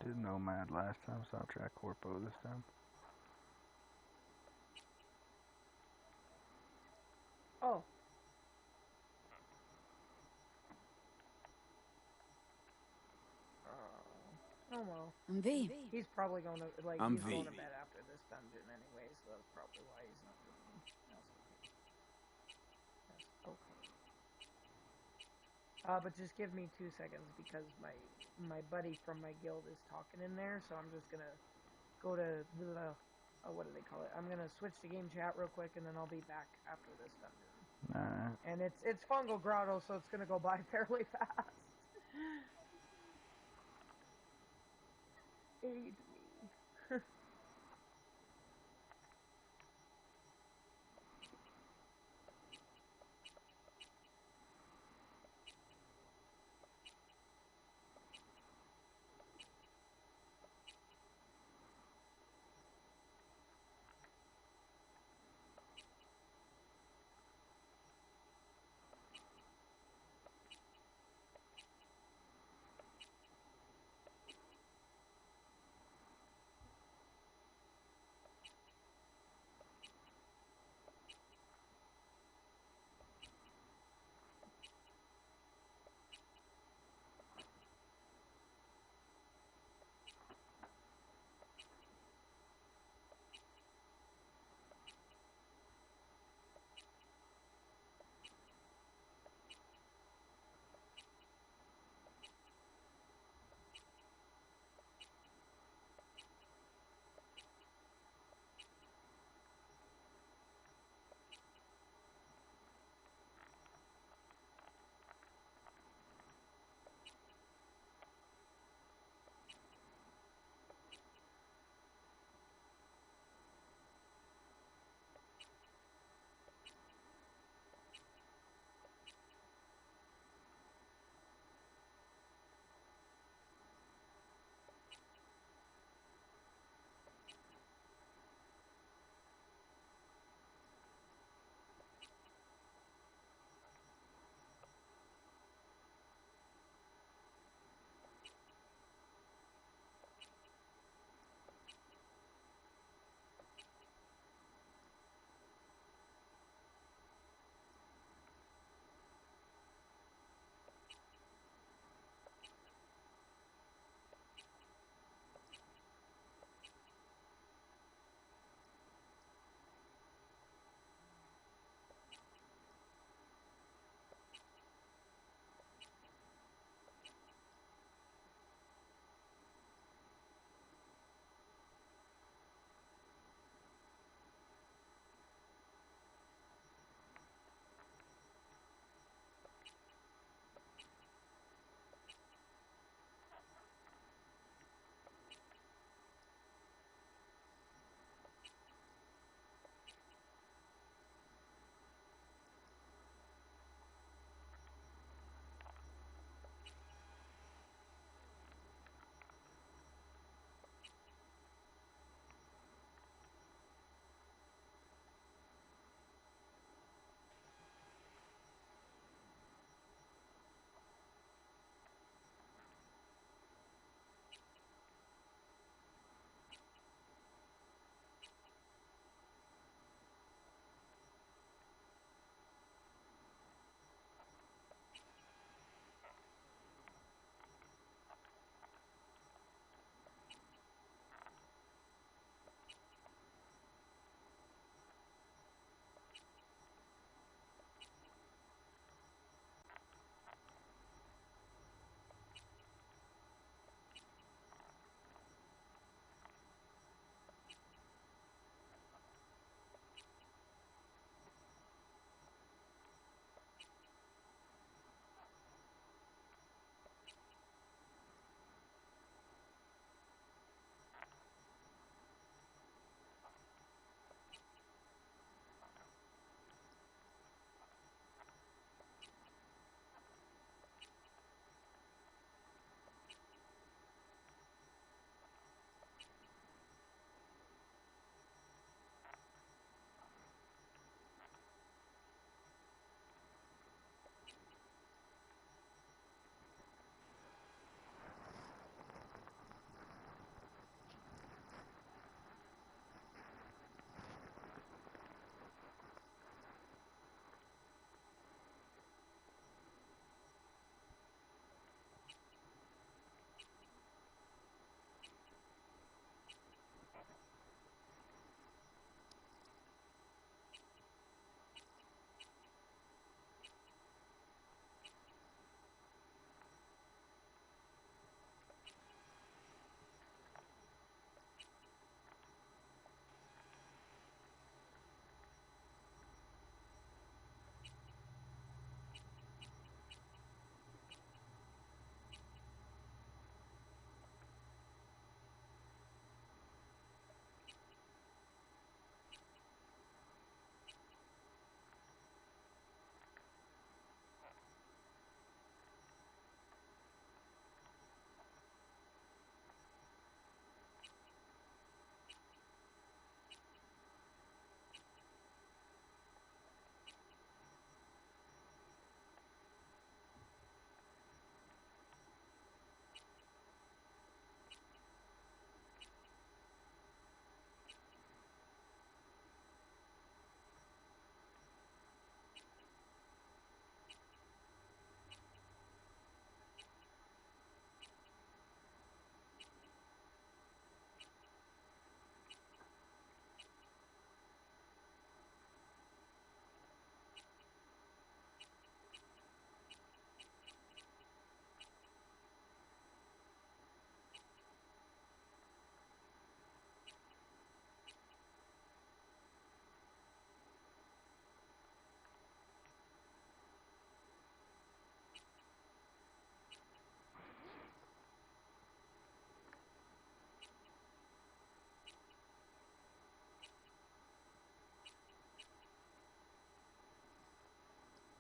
Did Nomad last time, so I'll try Corpo this time. Oh. Oh well. I'm V. He's probably going to I'm he's V. going to bed after this dungeon anyway, so that's probably why he's not with me. That's okay. That's okay. But just give me 2 seconds because my buddy from my guild is talking in there, so I'm just gonna go to the what do they call it? I'm gonna switch to game chat real quick, and then I'll be back after this dungeon. Alright. And it's Fungal Grotto, so it's gonna go by fairly fast. Aid me.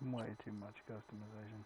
Way too much customization.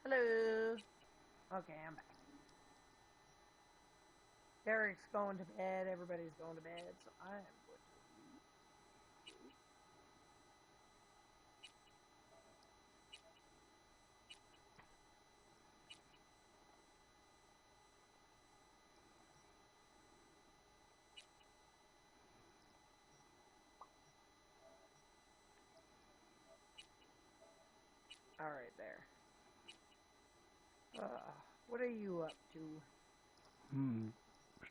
Hello. Okay, I'm back. Derek's going to bed. Everybody's going to bed, so I am going to. All right, there. What are you up to?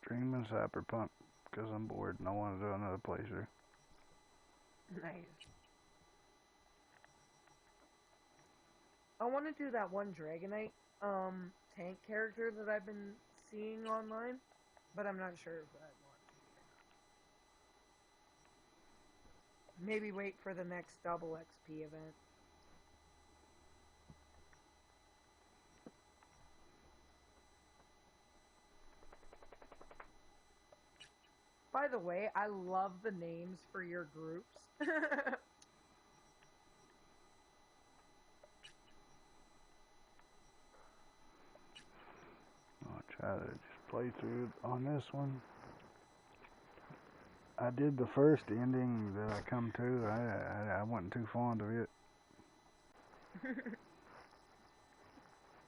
Streaming Cyberpunk because I'm bored and I want to do another playthrough. Nice. I want to do that one Dragonite tank character that I've been seeing online, but I'm not sure if I want to. Maybe wait for the next double XP event. By the way, I love the names for your groups. I'll try to just play through on this one. I did the first ending that I come to. I wasn't too fond of it.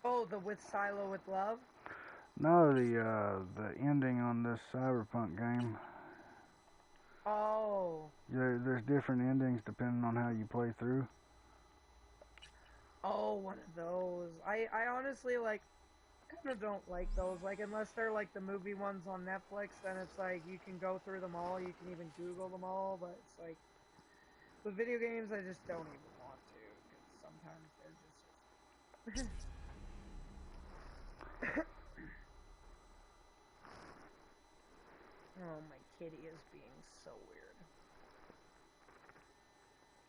Oh, the with Silo with Love? No, the ending on this Cyberpunk game. Oh. There's different endings depending on how you play through. Oh, one of those. I honestly, like, kind of don't like those. Like, unless they're, like, the movie ones on Netflix, then it's like, you can go through them all, you can even Google them all, but it's like, with video games, I just don't even want to, because sometimes they're just... Oh, my kitty is being so weird.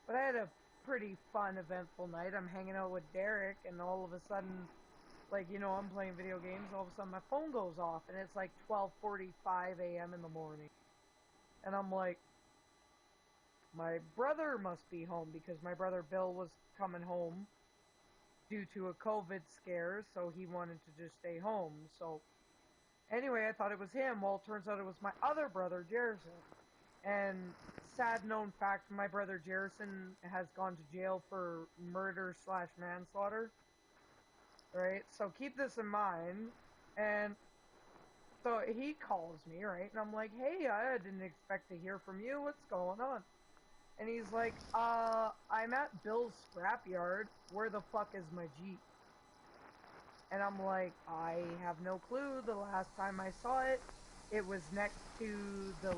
But I had a pretty fun, eventful night. I'm hanging out with Derek, and all of a sudden, like, you know, I'm playing video games, all of a sudden my phone goes off, and it's like 12:45 a.m. in the morning. And I'm like, my brother must be home, because my brother Bill was coming home due to a COVID scare, so he wanted to just stay home. So, anyway, I thought it was him. Well, it turns out it was my other brother, Jerison. And sad known fact, my brother Jerison has gone to jail for murder/manslaughter. Right? So keep this in mind. And so he calls me, right? And I'm like, hey, I didn't expect to hear from you. What's going on? And he's like, I'm at Bill's scrapyard. Where the fuck is my Jeep? And I'm like, I have no clue. The last time I saw it, it was next to the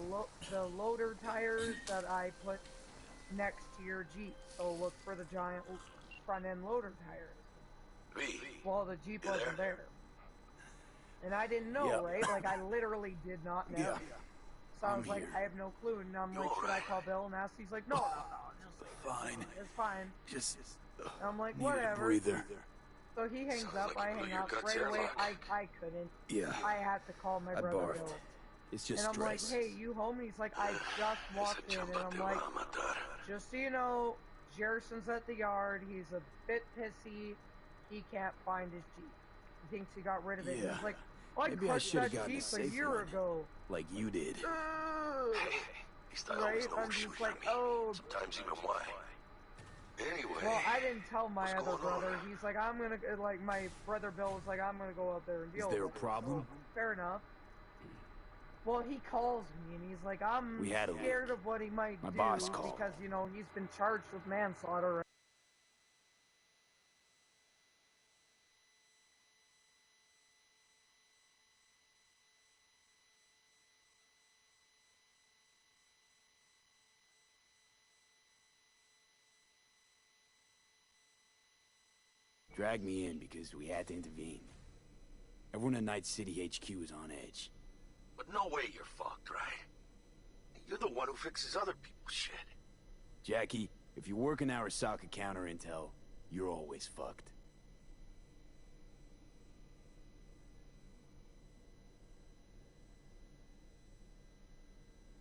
loader tires that I put next to your Jeep. So look for the giant front end loader tires. Well, the Jeep wasn't there. And I didn't know, right? Like, I literally did not know. So I was like, I have no clue. And I'm like, should I call Bill and ask? He's like, no, just fine. It's fine. Just And I'm like, need whatever. a breather. So he hangs up, I hang up. Right away, I couldn't. Yeah. I had to call my brother barfed. Bill. It's just And I'm stress. like, hey, you home? He's like, I just walked in. And I'm like, just so you know, Jerson's at the yard. He's a bit pissy. He can't find his Jeep. He thinks he got rid of it. Yeah. He's like, well, Maybe I crushed should have that gotten Jeep a a safe year one. ago. Like you did. Right? I'm just like, oh. Sometimes even why. Anyway. Well, I didn't tell my what's other going on? brother. He's like, I'm gonna, like, my brother Bill was like, I'm gonna go out there and deal Is there a with it. problem? So, fair enough. Well, he calls me and he's like, I'm We had a scared leak. of what he might My do boss called. because, you know, he's been charged with manslaughter. Dragged me in because we had to intervene. Everyone at Night City HQ is on edge. But no way you're fucked, right? You're the one who fixes other people's shit. Jackie, if you work in Arasaka counter intel, you're always fucked.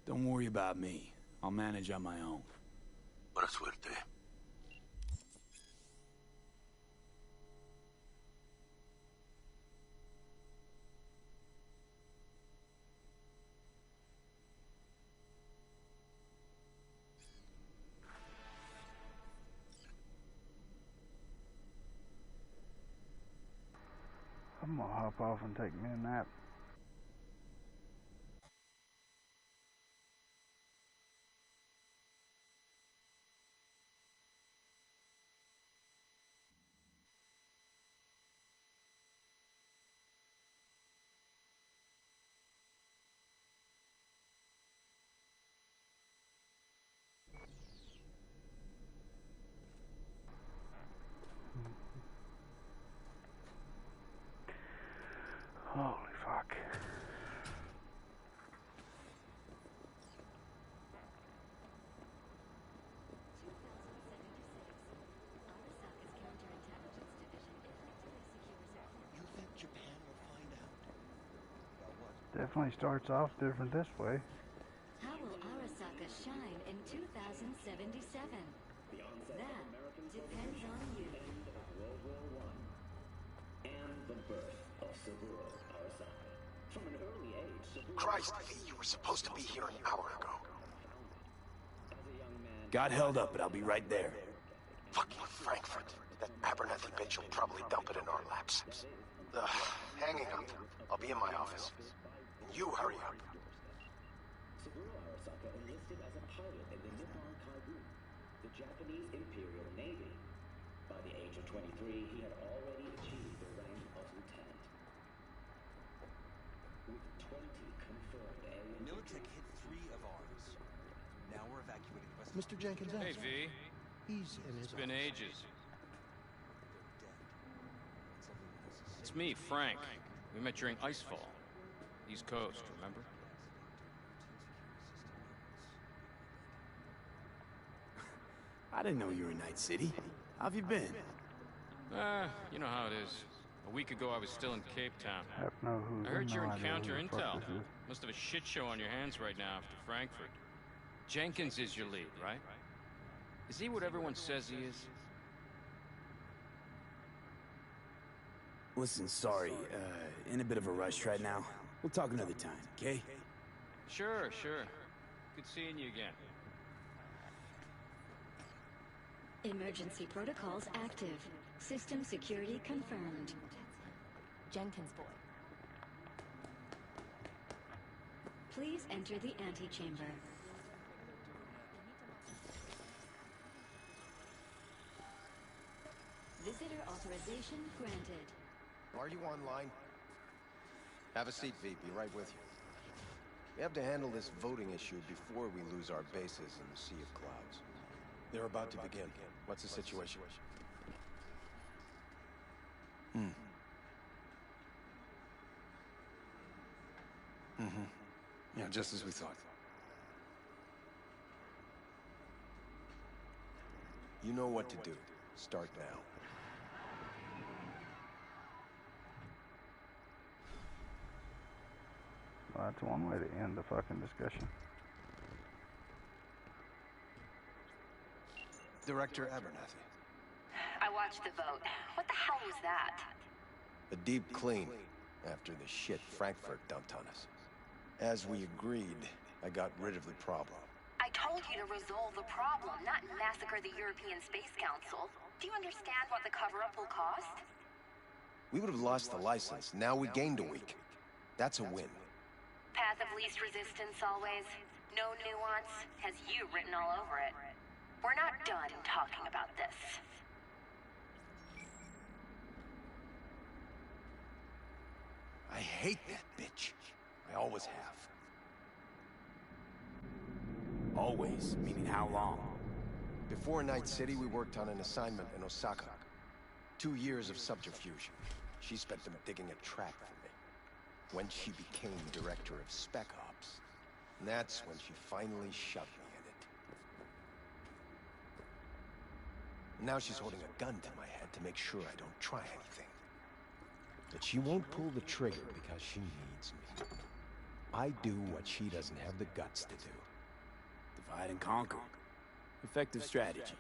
Don't worry about me. I'll manage on my own. Buena suerte. gonna hop off and take me a nap. Holy fuck. You think Japan will find out? About what? Definitely starts off different this way. How will Arasaka shine in 2077? That depends on you. World War I and the birth of Saburo Arasaka. From an early age, Saburo Christ, V, you were supposed to be here an hour ago. as a young man Got held up, but I'll be right there. Fucking Frankfurt. That Abernathy bitch will probably dump it in our laps. Hanging up. I'll be in my office. And you hurry up. Saburo Arasaka enlisted as a pilot in the Nippon Kaibu, the Japanese Imperial Navy. By the age of 23, he had already achieved the rank of lieutenant. With 20 confirmed alien Militech hit 3 of ours. Now we're evacuating the rest. Mr. Jenkins Hey, asked. V. He's in his It's been office. ages. They're dead. It's everyone else's. It's me, Frank. We met during Icefall. East Coast, remember? I didn't know you were in Night City. How have you been? You know how it is. A week ago, I was still in Cape Town. Have no who. I heard no you're in idea counter who the fuck intel. this is. Must have a shit show on your hands right now after Frankfurt. Jenkins is your lead, right? Is he what everyone says he is? Listen, sorry. In a bit of a rush right now. We'll talk another time, okay? Sure, sure. Good seeing you again. Emergency protocols active. System security confirmed. Jenkins boy. Please enter the antechamber. Visitor authorization granted. Are you online? Have a seat, V. Be right with you. We have to handle this voting issue before we lose our bases in the sea of clouds. They're about to begin. What's the situation? Yeah, just as we thought. You know what to do. Start now. Well, that's one way to end the fucking discussion. Director Abernathy. I watched the vote. What the hell was that? A deep clean after the shit Frankfurt dumped on us. As we agreed, I got rid of the problem. I told you to resolve the problem, not massacre the European Space Council. Do you understand what the cover-up will cost? We would have lost the license. Now we gained a week. That's a win. Path of least resistance always. No nuance. Has you written all over it. We're not done talking about this. I hate that bitch. I always have. Always, meaning how long? Before Night City, we worked on an assignment in Osaka. 2 years of subterfuge. She spent them digging a trap for me. When she became director of Spec Ops, and that's when she finally shoved me in it. Now she's holding a gun to my head to make sure I don't try anything. But she won't pull the trigger because she needs me. I do what she doesn't have the guts to do. Divide and conquer. Effective strategy.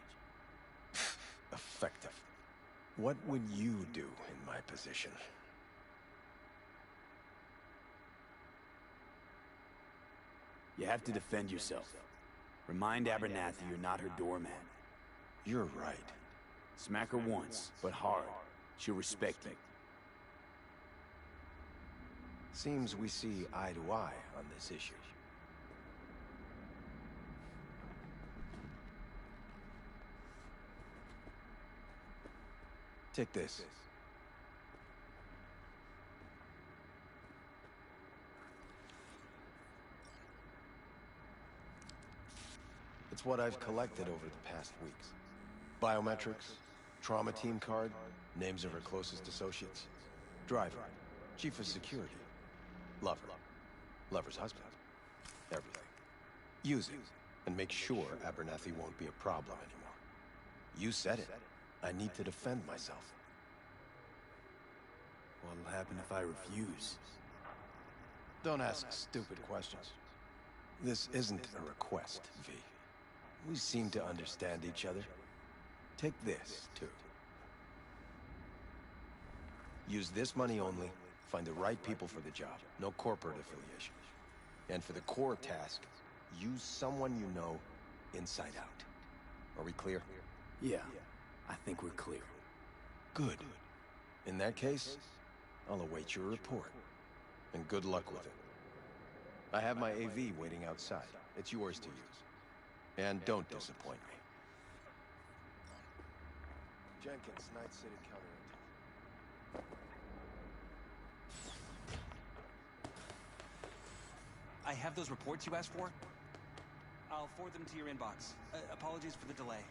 Effective. What would you do in my position? You have to defend yourself. Remind Abernathy you're not her doormat. You're right. Smack her once, but hard. She'll respect you. Seems we see eye to eye on this issue. Take this. It's what I've collected over the past weeks. Biometrics, trauma team card, names of her closest associates. Driver, chief of security. Lover, lover's husband. Everything. Use it, and make sure Abernathy won't be a problem anymore. You said it. I need to defend myself. What'll happen if I refuse? Don't ask stupid questions. This isn't a request, V. We seem to understand each other. Take this, too. Use this money only, find the right people for the job, no corporate affiliation. And for the core task, use someone you know inside out. Are we clear? Yeah, I think we're clear. Good. In that case, I'll await your report. And good luck with it. I have my AV waiting outside. It's yours to use. And don't disappoint me. Jenkins, Night City counterattack. I have those reports you asked for. I'll forward them to your inbox. Apologies for the delay.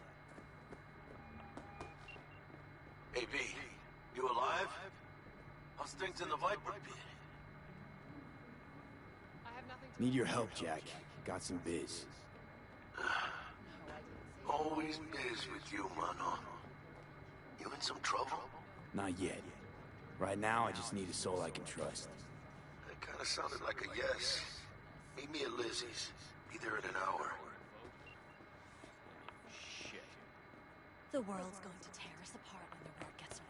Hey, V, you alive? How's things in the Viper pit? Need your help, Jack. Got some biz. Always biz with you, mano. You in some trouble? Not yet. Right now, I just need a soul I can trust. That kind of sounded like a yes. Meet me at Lizzie's. Be there in an hour. Shit. The world's going to tear us apart when the word gets around.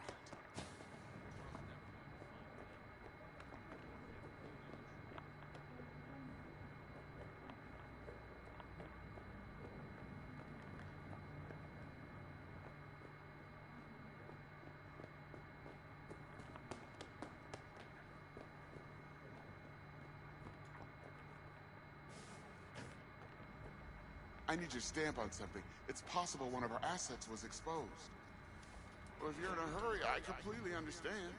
I need your stamp on something. It's possible one of our assets was exposed. Well, if you're in a hurry, I completely understand.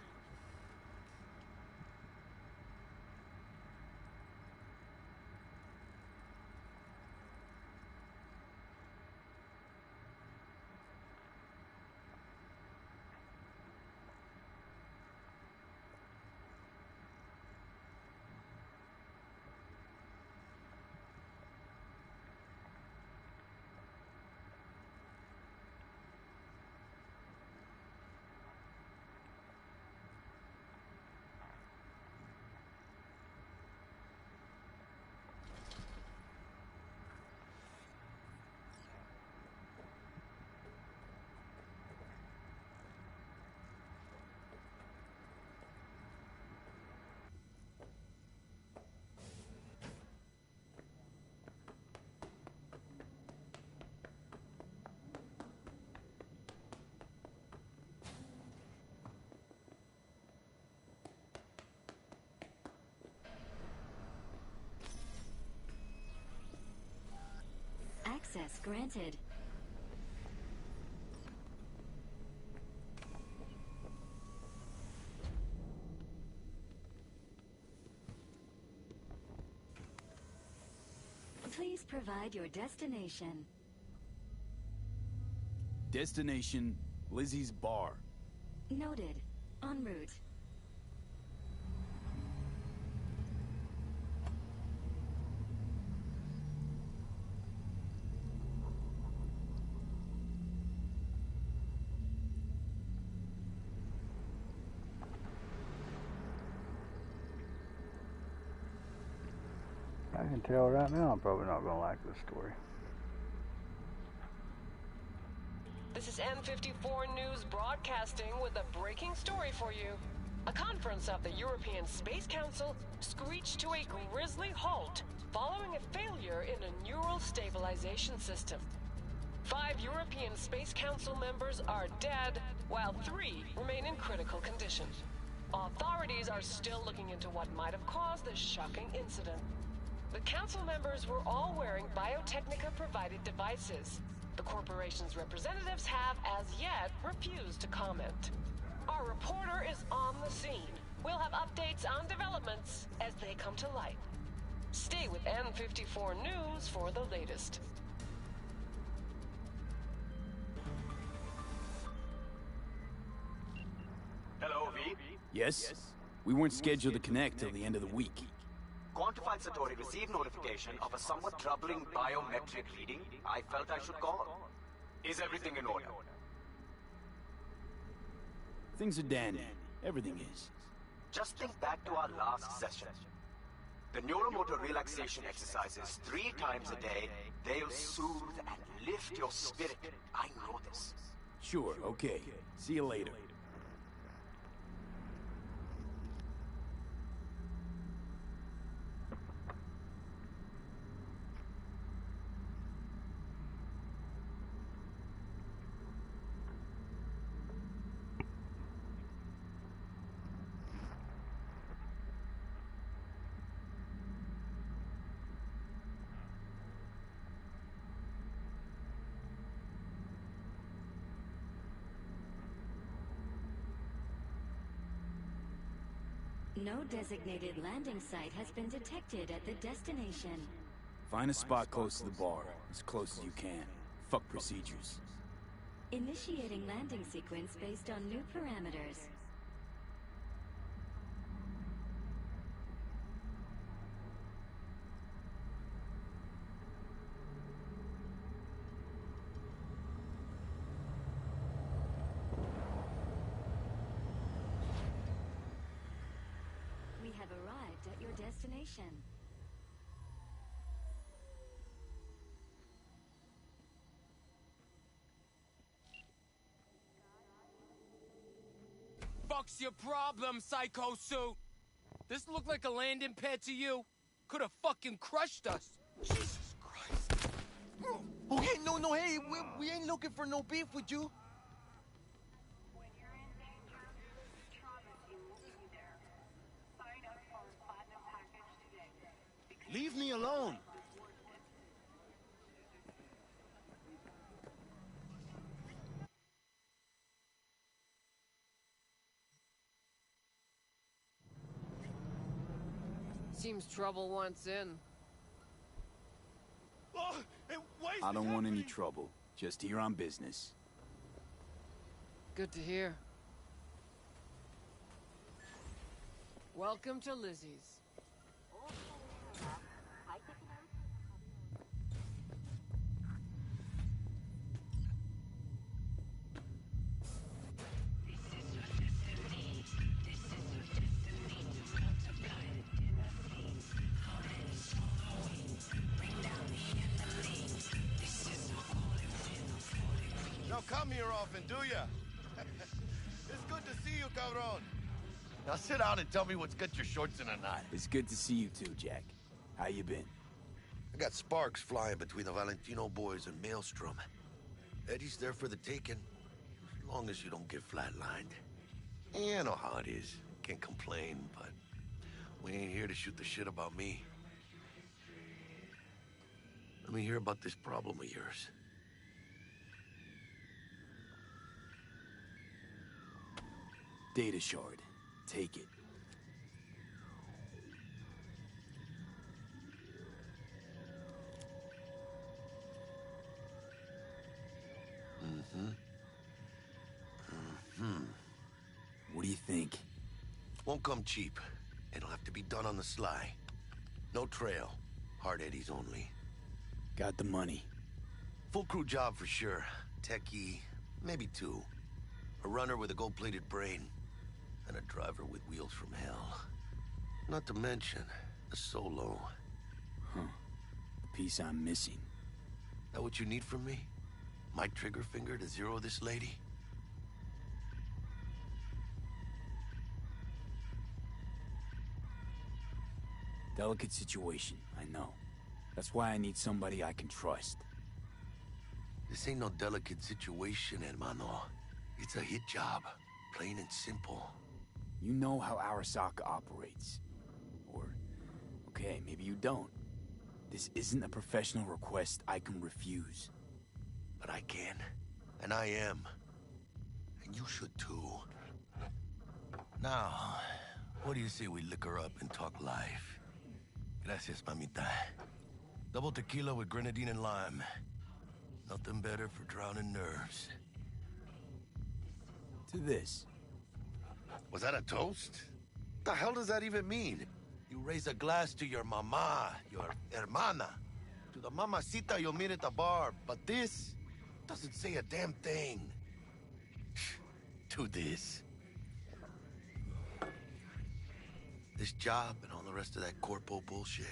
Access granted. Please provide your destination. Destination, Lizzie's bar. Noted. En route. I can tell right now I'm probably not going to like this story. This is M54 News broadcasting with a breaking story for you. A conference of the European Space Council screeched to a grisly halt following a failure in a neural stabilization system. 5 European Space Council members are dead, while 3 remain in critical condition. Authorities are still looking into what might have caused this shocking incident. The council members were all wearing Biotechnica-provided devices. The corporation's representatives have, as yet, refused to comment. Our reporter is on the scene. We'll have updates on developments as they come to light. Stay with N54 News for the latest. Hello, V. Yes? We weren't scheduled to connect till the end of the week. Quantified Satori received notification of a somewhat troubling biometric reading. I felt I should call. Is everything in order? Things are dandy. Everything is. Just think back to our last session. The neuromotor relaxation exercises 3 times a day, they'll soothe and lift your spirit. I know this. Sure, okay. See you later. No designated landing site has been detected at the destination. Find a spot close to the bar, as close as you can. Fuck procedures. Initiating landing sequence based on new parameters. We have arrived at your destination. Fuck's your problem, Psycho Suit? This look like a landing pad to you? Could have fucking crushed us. Jesus Christ. Okay, no, hey, we ain't looking for no beef with you. Leave me alone. Seems trouble wants in. Oh, hey, why is I this don't want any happening? trouble. Just here on business. Good to hear. Welcome to Lizzie's. Don't come here often, do ya? It's good to see you, cabron. Now sit down and tell me what's got your shorts in a knot. It's good to see you too, Jack. How you been? I got sparks flying between the Valentino boys and Maelstrom. Eddie's there for the taking, as long as you don't get flatlined. You know how it is. Can't complain, but we ain't here to shoot the shit about me. Let me hear about this problem of yours. Data shard. Take it. What do you think? Won't come cheap. It'll have to be done on the sly. No trail. Hard eddies only. Got the money. Full crew job for sure. Techie, maybe 2. A runner with a gold-plated brain. And a driver with wheels from hell. Not to mention, a solo. Huh. The piece I'm missing. That what you need from me? My trigger finger to zero this lady? Delicate situation, I know. That's why I need somebody I can trust. This ain't no delicate situation, hermano. It's a hit job. Plain and simple. You know how Arasaka operates. Or, okay, maybe you don't. This isn't a professional request I can refuse. But I can, and I am. And you should too. Now, what do you say we liquor up and talk life? Gracias, mamita. Double tequila with grenadine and lime. Nothing better for drowning nerves. To this. Was that a toast? What the hell does that even mean? You raise a glass to your mama, your hermana. To the mamacita you'll meet at the bar. But this doesn't say a damn thing. To this. This job and all the rest of that corpo bullshit.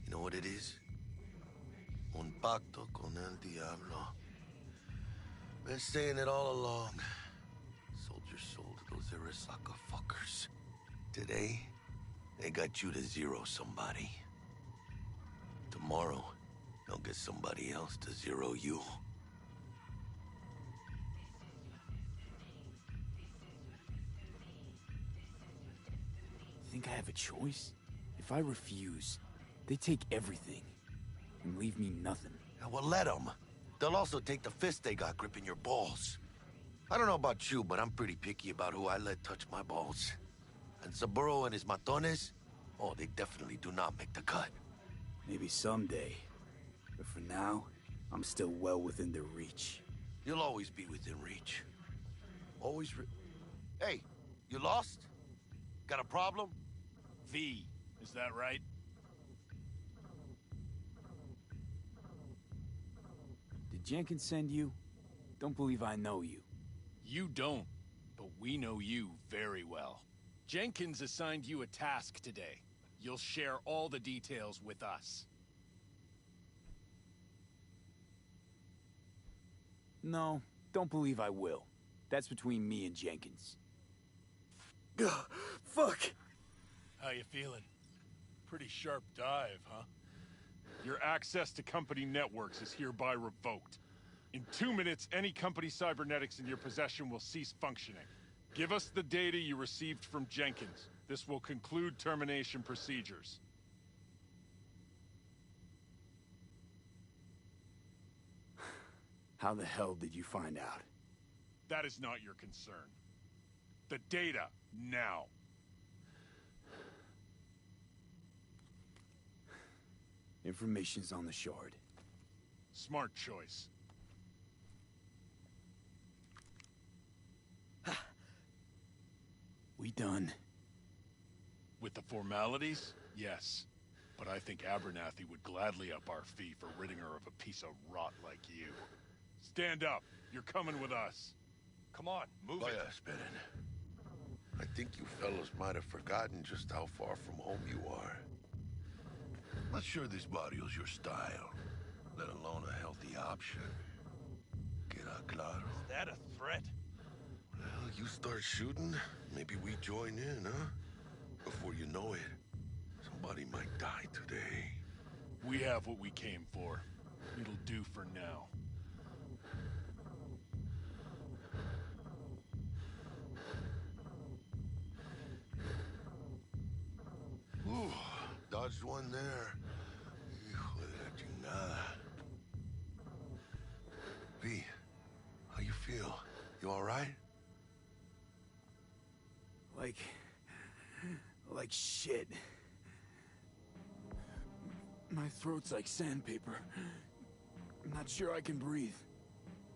You know what it is? Un pacto con el diablo. Been saying it all along. Sold your soul to those Arasaka fuckers. Today, they got you to zero somebody. Tomorrow, they'll get somebody else to zero you. Think I have a choice? If I refuse, they take everything and leave me nothing. Yeah, well, let them. They'll also take the fist they got gripping your balls. I don't know about you, but I'm pretty picky about who I let touch my balls. And Saburo and his matones, oh, they definitely do not make the cut. Maybe someday. But for now, I'm still well within their reach. You'll always be within reach. Always Hey, you lost? Got a problem? V, is that right? Did Jenkins send you? Don't believe I know you. You don't, but we know you very well. Jenkins assigned you a task today. You'll share all the details with us. No, don't believe I will. That's between me and Jenkins. Ugh, fuck! How you feeling? Pretty sharp dive, huh? Your access to company networks is hereby revoked. In 2 minutes, any company cybernetics in your possession will cease functioning. Give us the data you received from Jenkins. This will conclude termination procedures. How the hell did you find out? That is not your concern. The data, now. Information's on the shard. Smart choice. We done? With the formalities, yes. But I think Abernathy would gladly up our fee for ridding her of a piece of rot like you. Stand up. You're coming with us. Come on, move it. Spinning. I think you fellas might have forgotten just how far from home you are. Not sure this barrio's your style, let alone a healthy option. Queda claro? Is that a threat? Well, you start shooting, maybe we join in, huh? Before you know it, somebody might die today. We have what we came for. It'll do for now. Ooh, dodged one there. Hijo de la chingada. V, how you feel? You all right? Like shit. My throat's like sandpaper. I'm not sure I can breathe.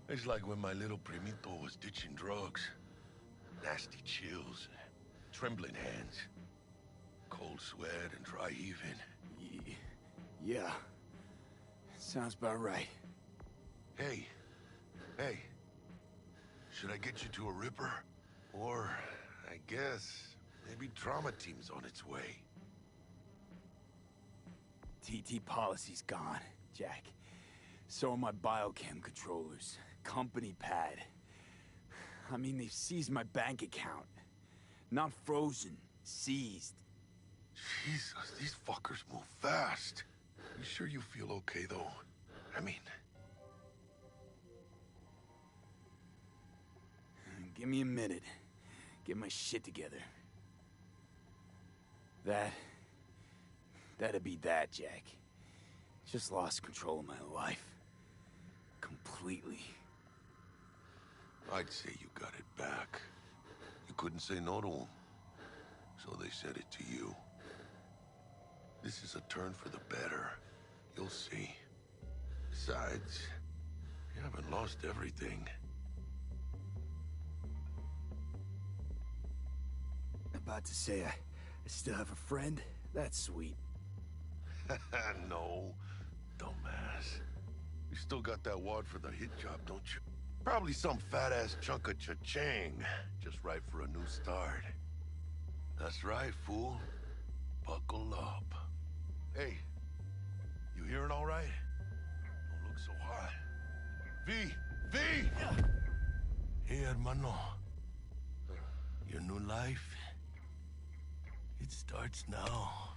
It's like when my little primito was ditching drugs. Nasty chills, trembling hands, cold sweat and dry heaving. Yeah. Sounds about right. Hey. Should I get you to a Ripper? Or, I guess, maybe trauma team's on its way. TT policy's gone, Jack. So are my biochem controllers. Company pad. I mean, they've seized my bank account. Not frozen, seized. Jesus, these fuckers move fast. You sure you feel okay, though? I mean... Give me a minute. Get my shit together. That'd be that, Jack. Just lost control of my life. Completely. I'd say you got it back. You couldn't say no to them. So they said it to you. This is a turn for the better. You'll see. Besides, you haven't lost everything. About to say I still have a friend? That's sweet. No, dumbass. You still got that wad for the hit job, don't you? Probably some fat-ass chunk of cha-ching. Just right for a new start. That's right, fool. Buckle up. Hey, you hearing all right? Don't look so hot. V! V! Hey, hermano. Your new life, it starts now.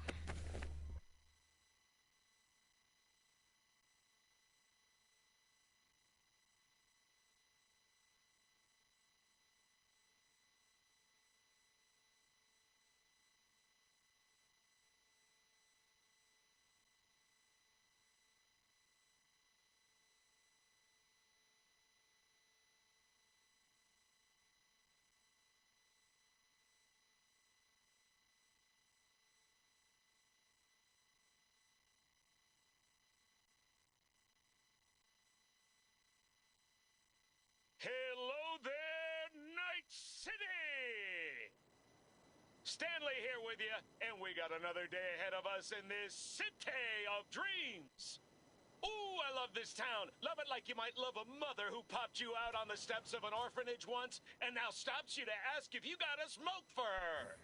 Hello there, Night City! Stanley here with you, and we got another day ahead of us in this city of dreams. Ooh, I love this town. Love it like you might love a mother who popped you out on the steps of an orphanage once and now stops you to ask if you got a smoke for her.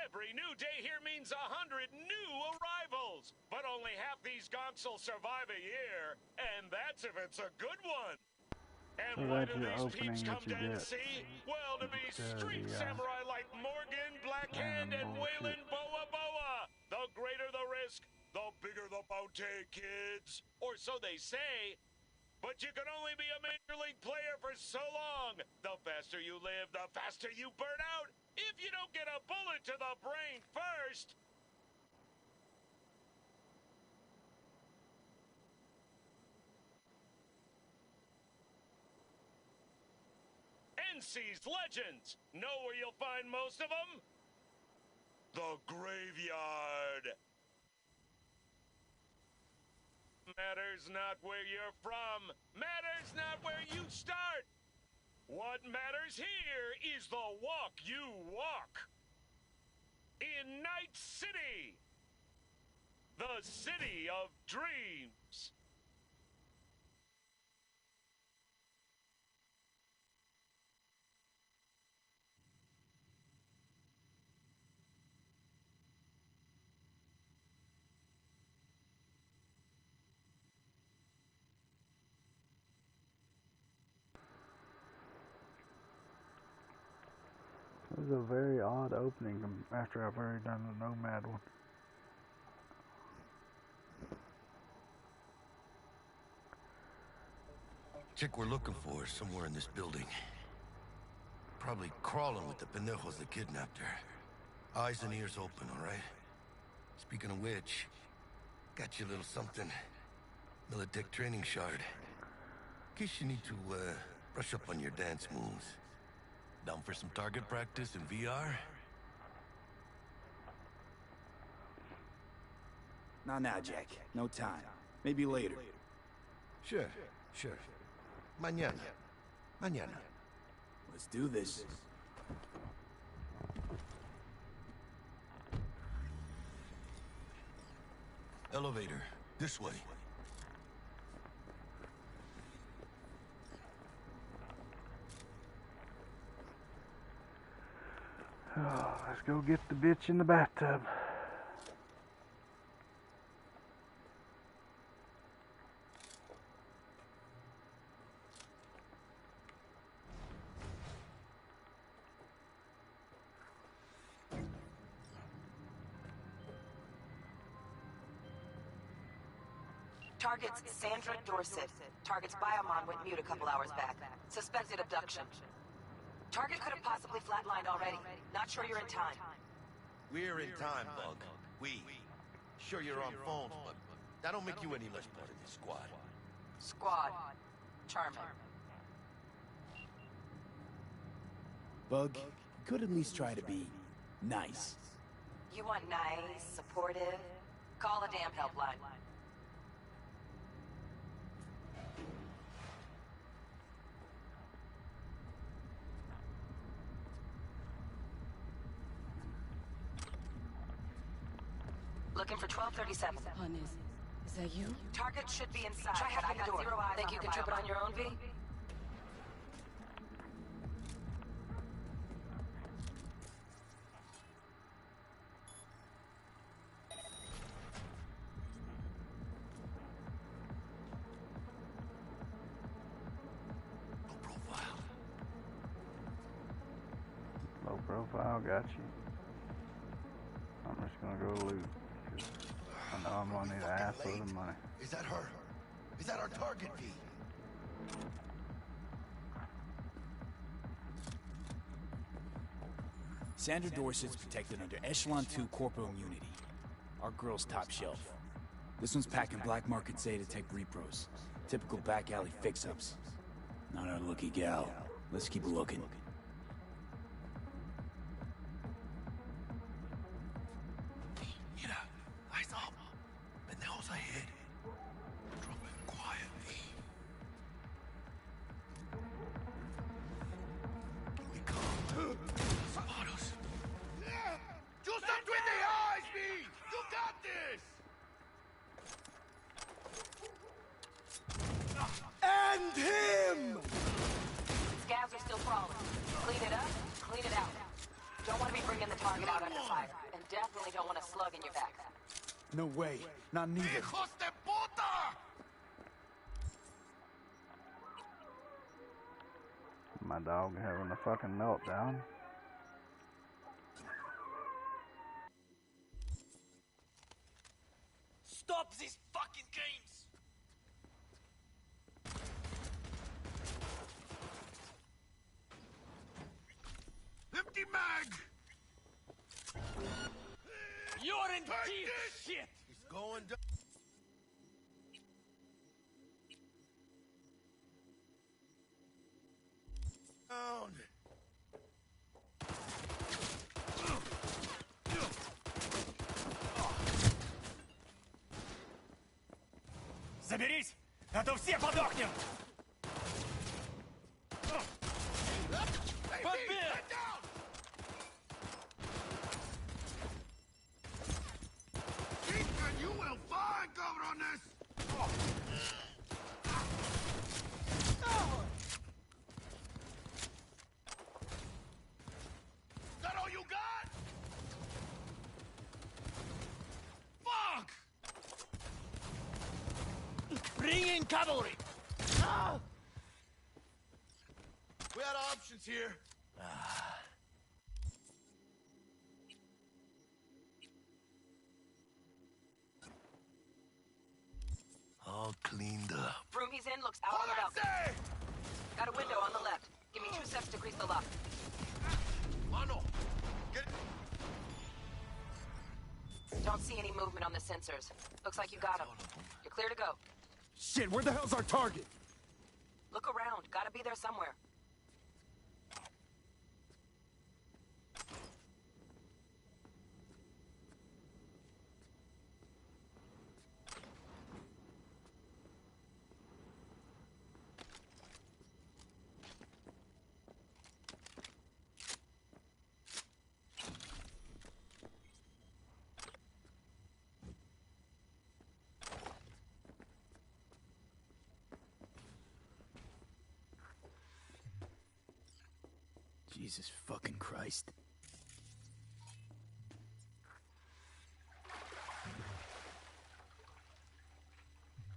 Every new day here means 100 new arrivals, but only half these gonks will survive a year, and that's if it's a good one. And So why that's do your these opening peeps that come you to get. see? Well, to be street The samurai like Morgan, Blackhand, and bullshit. Waylon Boa Boa. The greater the risk, the bigger the bounty, kids. Or so they say. But you can only be a major league player for so long. The faster you live, the faster you burn out. If you don't get a bullet to the brain first. NC's Legends. Know where you'll find most of them? The graveyard. Matters not where you're from. Matters not where you start. What matters here is the walk you walk. In Night City. The city of dreams. This is a very odd opening after I've already done the Nomad one. Chick we're looking for is somewhere in this building. Probably crawling with the pendejos that kidnapped her. Eyes and ears open, all right? Speaking of which, got you a little something. Militech training shard. In case you need to, brush up on your dance moves. Down for some target practice in VR? Not now, Jack. No time. Maybe later. Sure. Mañana. Let's do this. Elevator. This way. Oh, let's go get the bitch in the bathtub. Target's Sandra Dorset. Target's biomon went mute a couple hours back. Suspected abduction. Target could have possibly flatlined already. Not sure you're in time. We're in time, Bug. We. Sure you're on phones, but that don't make you any less part of this squad. Squad. Charming. Bug, you could at least try to be nice. You want nice, supportive? Call a damn helpline. Looking for 1237. Hon, is that you? Target should be inside. Try having I got the door. 0 eyes Think on you her can trip it bio. on your own, V? Low profile, got you. I'm just gonna go loot. 'Cause I know I'm gonna need an assload of money. Is that her? Is that our target, V? Sandra Dorset's protected under Echelon 2 corporal immunity. Our girl's top shelf. This one's packing black market Zeta Tech repros. Typical back alley fix-ups. Not our lucky gal. Let's keep looking. Mira, eyes up. Pendejos ahead. Drop it quiet, V. Here we come. Spot us. Do something with the eyes, V! You got this! And him! Scavs are still crawling. Clean it up, clean it out. Don't want to be bringing the target out under fire. And definitely don't want a slug in your back. No way. Not neither. Hijos de puta! My dog having a fucking meltdown. Stop these fucking games! Empty mag! You're in deep shit! He's going down. Заберись, а то все подохнем! Подбей! Ethan, you will find, cabrones! Is that all you got? Fuck! Bring in cavalry! We had options here. All cleaned up. Room he's in looks out on the balcony. Got a window on the left. Give me 2 steps to grease the lock. Mano, get... Don't see any movement on the sensors. Looks like you got him. You're clear to go. Shit, where the hell's our target? Look around. Gotta be there somewhere. Jesus fucking Christ.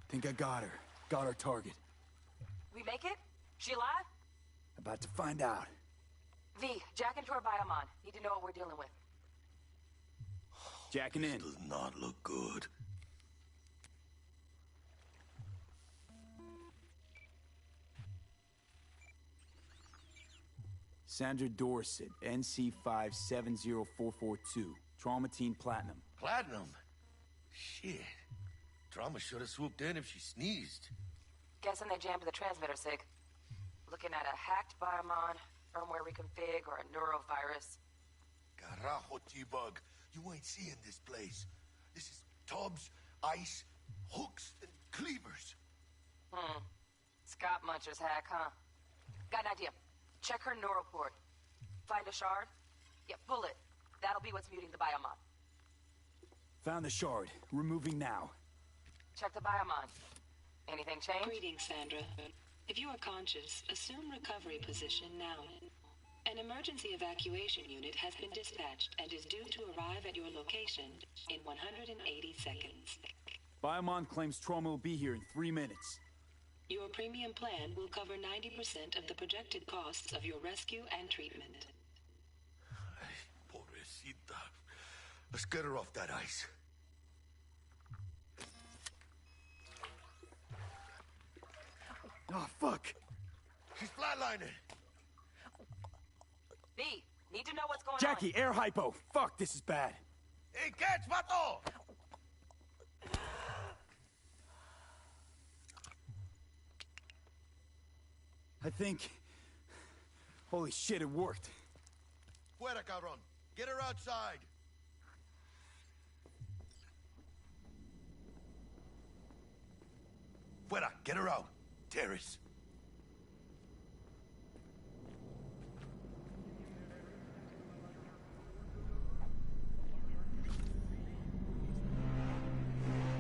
Think I got her. Got our target. We make it? She alive? About to find out. V, jack into her biomon. Need to know what we're dealing with. Jacking in. Does not look good. Sandra Dorset, NC570442. Traumatine Platinum. Platinum? Shit. Trauma should have swooped in if she sneezed. Guessing they jammed the transmitter, Sig. Looking at a hacked biomon, firmware reconfig, or a neurovirus. Carajo, T-Bug. You ain't seeing this place. This is tubs, ice, hooks, and cleavers. Scott Muncher's hack, huh? Got an idea. Check her neural port. Find a shard? Yeah, pull it. That'll be what's muting the biomon. Found the shard. Removing now. Check the biomon. Anything change? Greetings, Sandra. If you are conscious, assume recovery position now. An emergency evacuation unit has been dispatched and is due to arrive at your location in 180 seconds. Biomon claims trauma will be here in 3 minutes. Your premium plan will cover 90% of the projected costs of your rescue and treatment. Pobrecita. Let's get her off that ice. Oh, fuck! She's flatlining. B, need to know what's going Jackie, air hypo! Fuck, this is bad. Hey, catch, vato! I think... Holy shit, it worked. Fuera, cabrón. Get her outside. Fuera, get her out. Terrace.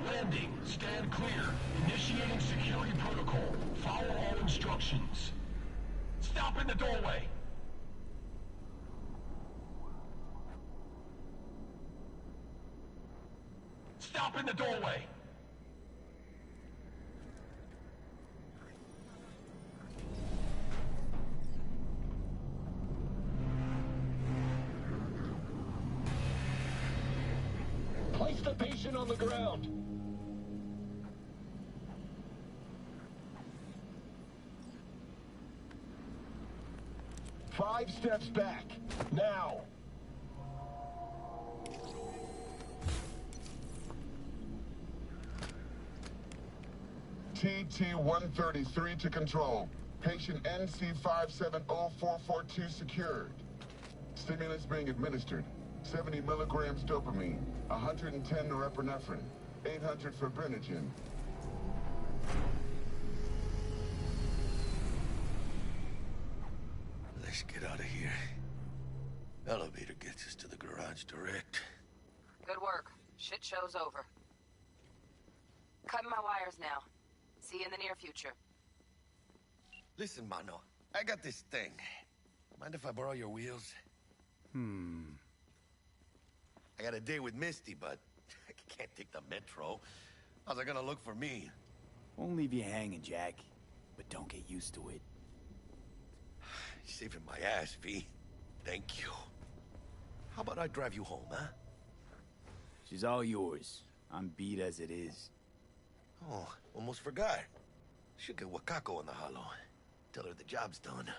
Landing. Stand clear. Initiating security protocol. Follow all instructions. Stop in the doorway. Stop in the doorway. Place the patient on the ground. Five steps back. Now. TT-133 to control. Patient NC570442 secured. Stimulants being administered. 70 milligrams dopamine, 110 norepinephrine, 800 fibrinogen. Let's get out of here. Elevator gets us to the garage direct. Good work. Shit show's over. Cutting my wires now. See you in the near future. Listen, mano. I got this thing. Mind if I borrow your wheels? I got a date with Misty, but I can't take the metro. How's it gonna look for me? Won't leave you hanging, Jack. But don't get used to it. You're saving my ass, V. Thank you. How about I drive you home, huh? She's all yours. I'm beat as it is. Oh, almost forgot. Should get Wakako in the hollow. Tell her the job's done.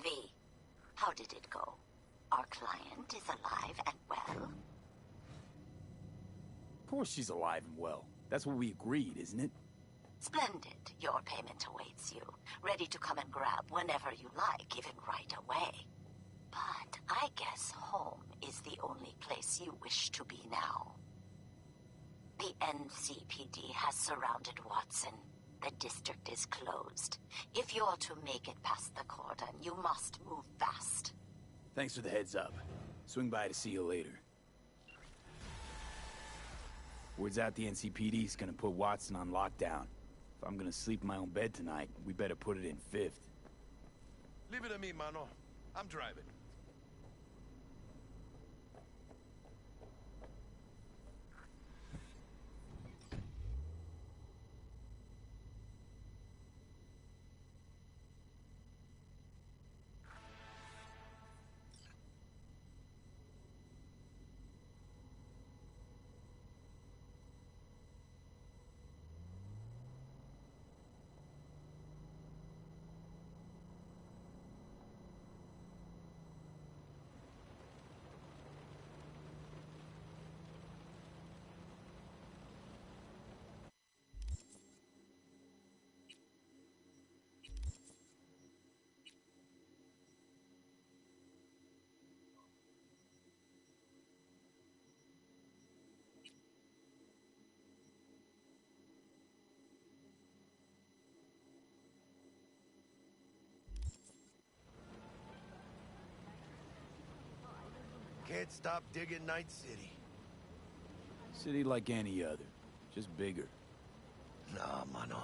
V, how did it go? Our client is alive and well? Of course she's alive and well. That's what we agreed, isn't it? Splendid. Your payment awaits you. Ready to come and grab whenever you like, even right away. But I guess home is the only place you wish to be now. The NCPD has surrounded Watson. The district is closed. If you're to make it past the cordon, you must move fast. Thanks for the heads up. Swing by to see you later. Word's out the NCPD's gonna put Watson on lockdown. If I'm gonna sleep in my own bed tonight, we better put it in 5th. Leave it to me, mano. I'm driving. can't stop digging Night City. City like any other, just bigger. Nah, mano.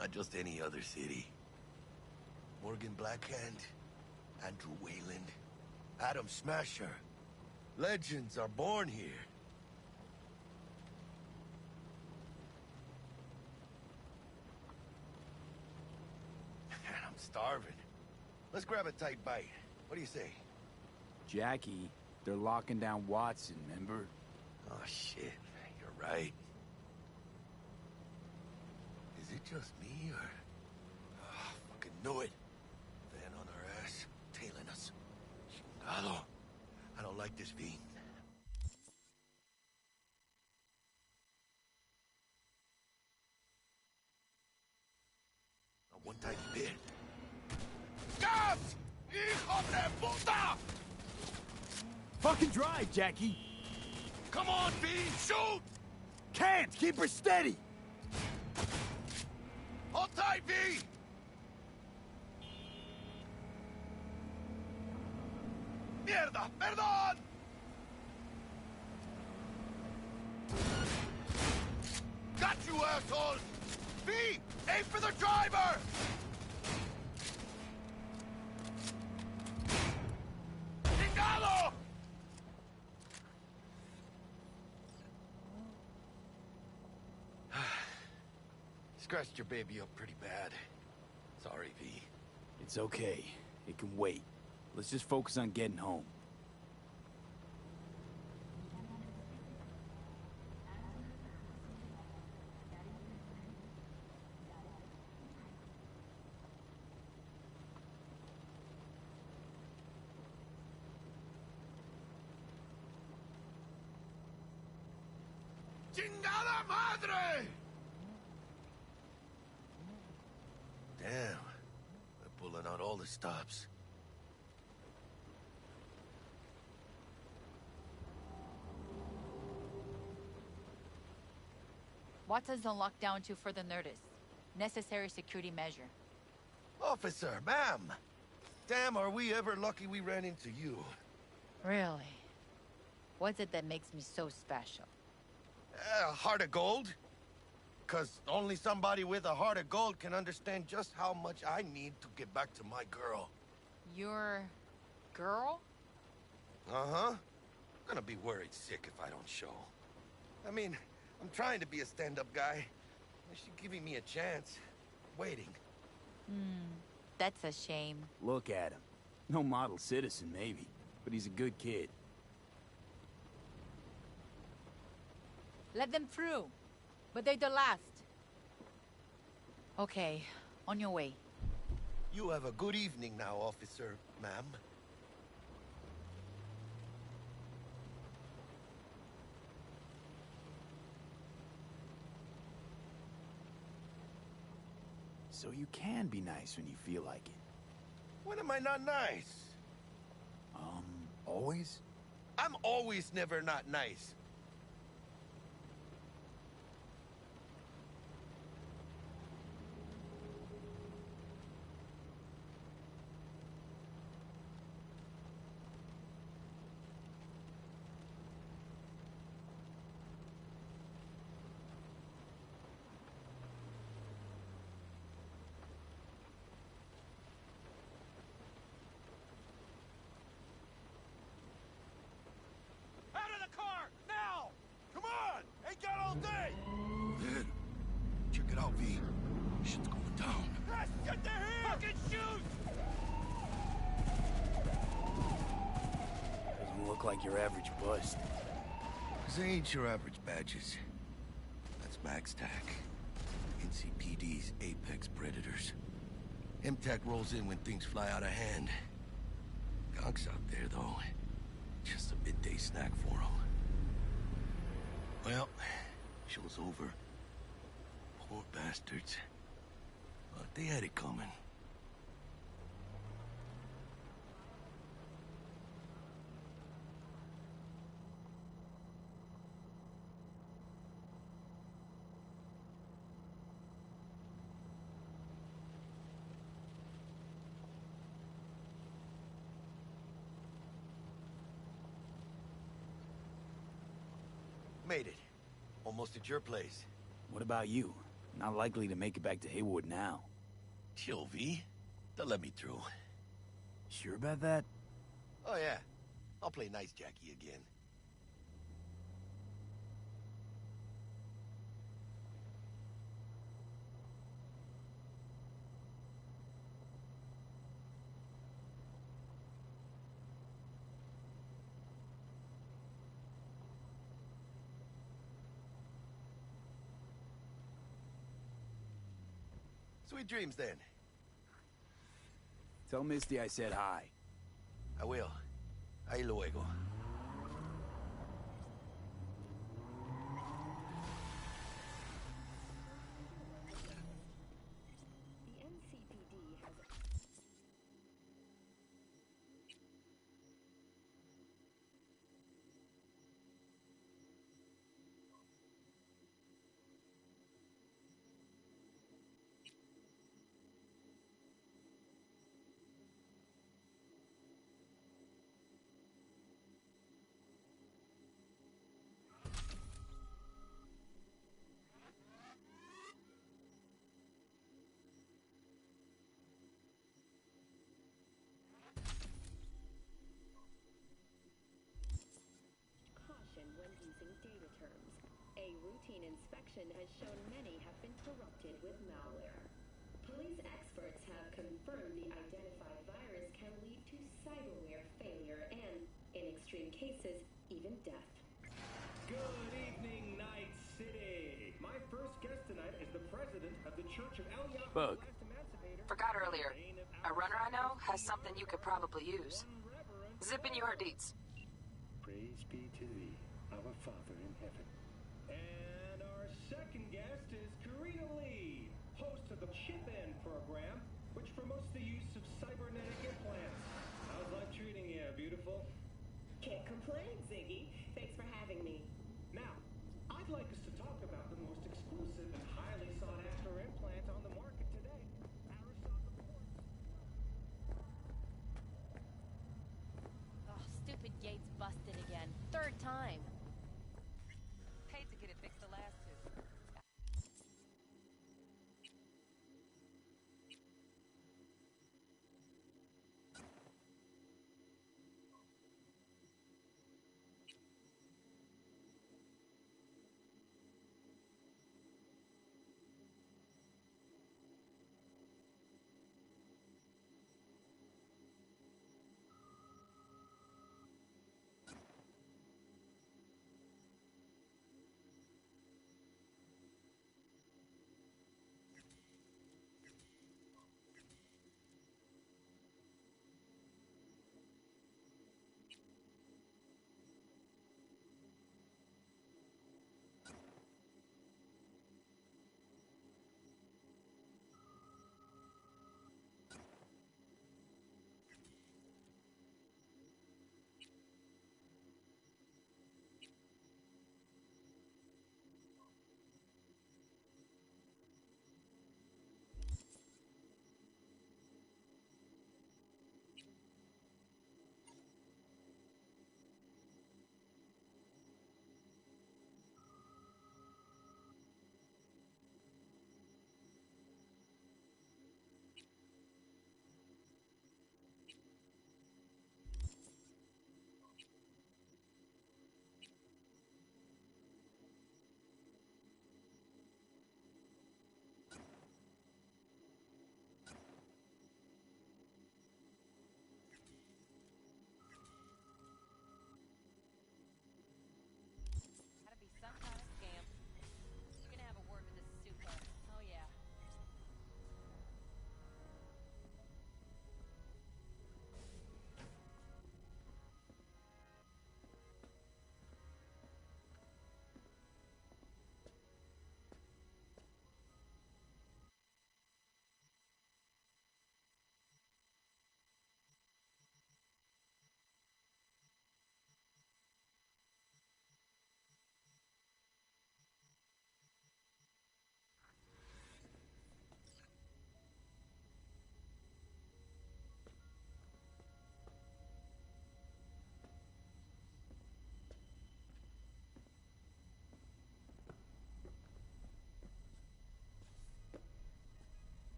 Not just any other city. Morgan Blackhand, Andrew Wayland, Adam Smasher. Legends are born here. I'm starving. Let's grab a tight bite. What do you say? Jackie, they're locking down Watson, remember? Oh, shit. You're right. Is it just me, or... Oh, fucking knew it. Van on our ass, tailing us. Chingado. I don't like this, V. One tiny bit. Gas! Hijo de puta! Fucking drive, Jackie! Come on, V! Shoot! Can't! Keep her steady! Hold tight, V! Mierda! Perdón! Got you, assholes! V! Aim for the driver! Chingado! Scratched your baby up pretty bad. Sorry, V. It's okay. It can wait. Let's just focus on getting home. Chingada madre! Damn. They're pulling out all the stops. Watson's on lockdown to further notice. Necessary security measure. Officer, ma'am! Damn, are we ever lucky we ran into you. Really? What's it that makes me so special? Heart of gold? 'Cause only somebody with a heart of gold can understand just how much I need to get back to my girl. Your... girl? Uh-huh. I'm gonna be worried sick if I don't show. I mean, I'm trying to be a stand-up guy. She's giving me a chance. Waiting. That's a shame. Look at him. No model citizen, maybe, but he's a good kid. Let them through. But they're the last. Okay, on your way. You have a good evening now, officer, ma'am. So you can be nice when you feel like it. When am I not nice? Always? I'm always never not nice. Check it out, V. Shit's going down. Get the here! Fucking shoot! Doesn't look like your average bust. These ain't your average badges. That's MaxTac. NCPD's apex predators. MTAC rolls in when things fly out of hand. Gonks out there, though. Just a midday snack for them. Well, show's over. Poor bastards. But they had it coming. Made it. Almost at your place. What about you? Not likely to make it back to Haywood now. Chill, V. They'll let me through. Sure about that? Oh, yeah. I'll play nice Jackie again. Sweet dreams, then. Tell Misty I said hi. I will. Ahí luego. When using data terms. A routine inspection has shown many have been corrupted with malware. Police experts have confirmed the identified virus can lead to cyberware failure and, in extreme cases, even death. Good evening, Night City. My first guest tonight is the president of the Church of Eliot. Bug. Forgot earlier. A runner I know has something you could probably use. Zip in your deeds. Praise be to thee, our Father in heaven. And our second guest is Karina Lee, host of the Chip In program, which promotes the use of cybernetic implants. How's life treating you, beautiful? Can't complain, Ziggy. Thanks for having me. Now, I'd like us to talk about the most exclusive and highly sought-after implant on the market today. Oh, stupid gate's busted again. Third time. Paid to get it fixed the last two.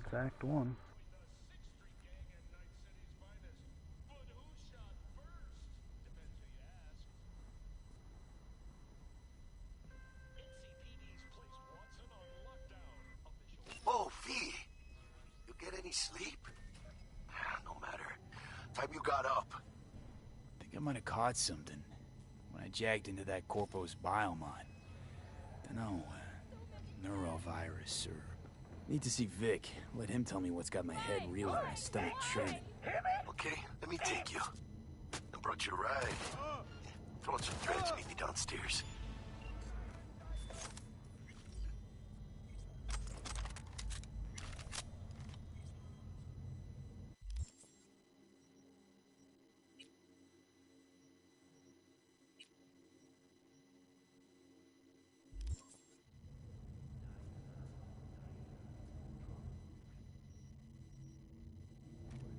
That's Act 1. Whoa, V! You get any sleep? No matter. Time you got up. I think I might have caught something when I jagged into that Corpo's biomine. Dunno, neurovirus or... Need to see Vic. Let him tell me what's got my head reeling and my stomach churning. Okay, let me take you. I brought you a ride. Throw on some dreads, meet me downstairs.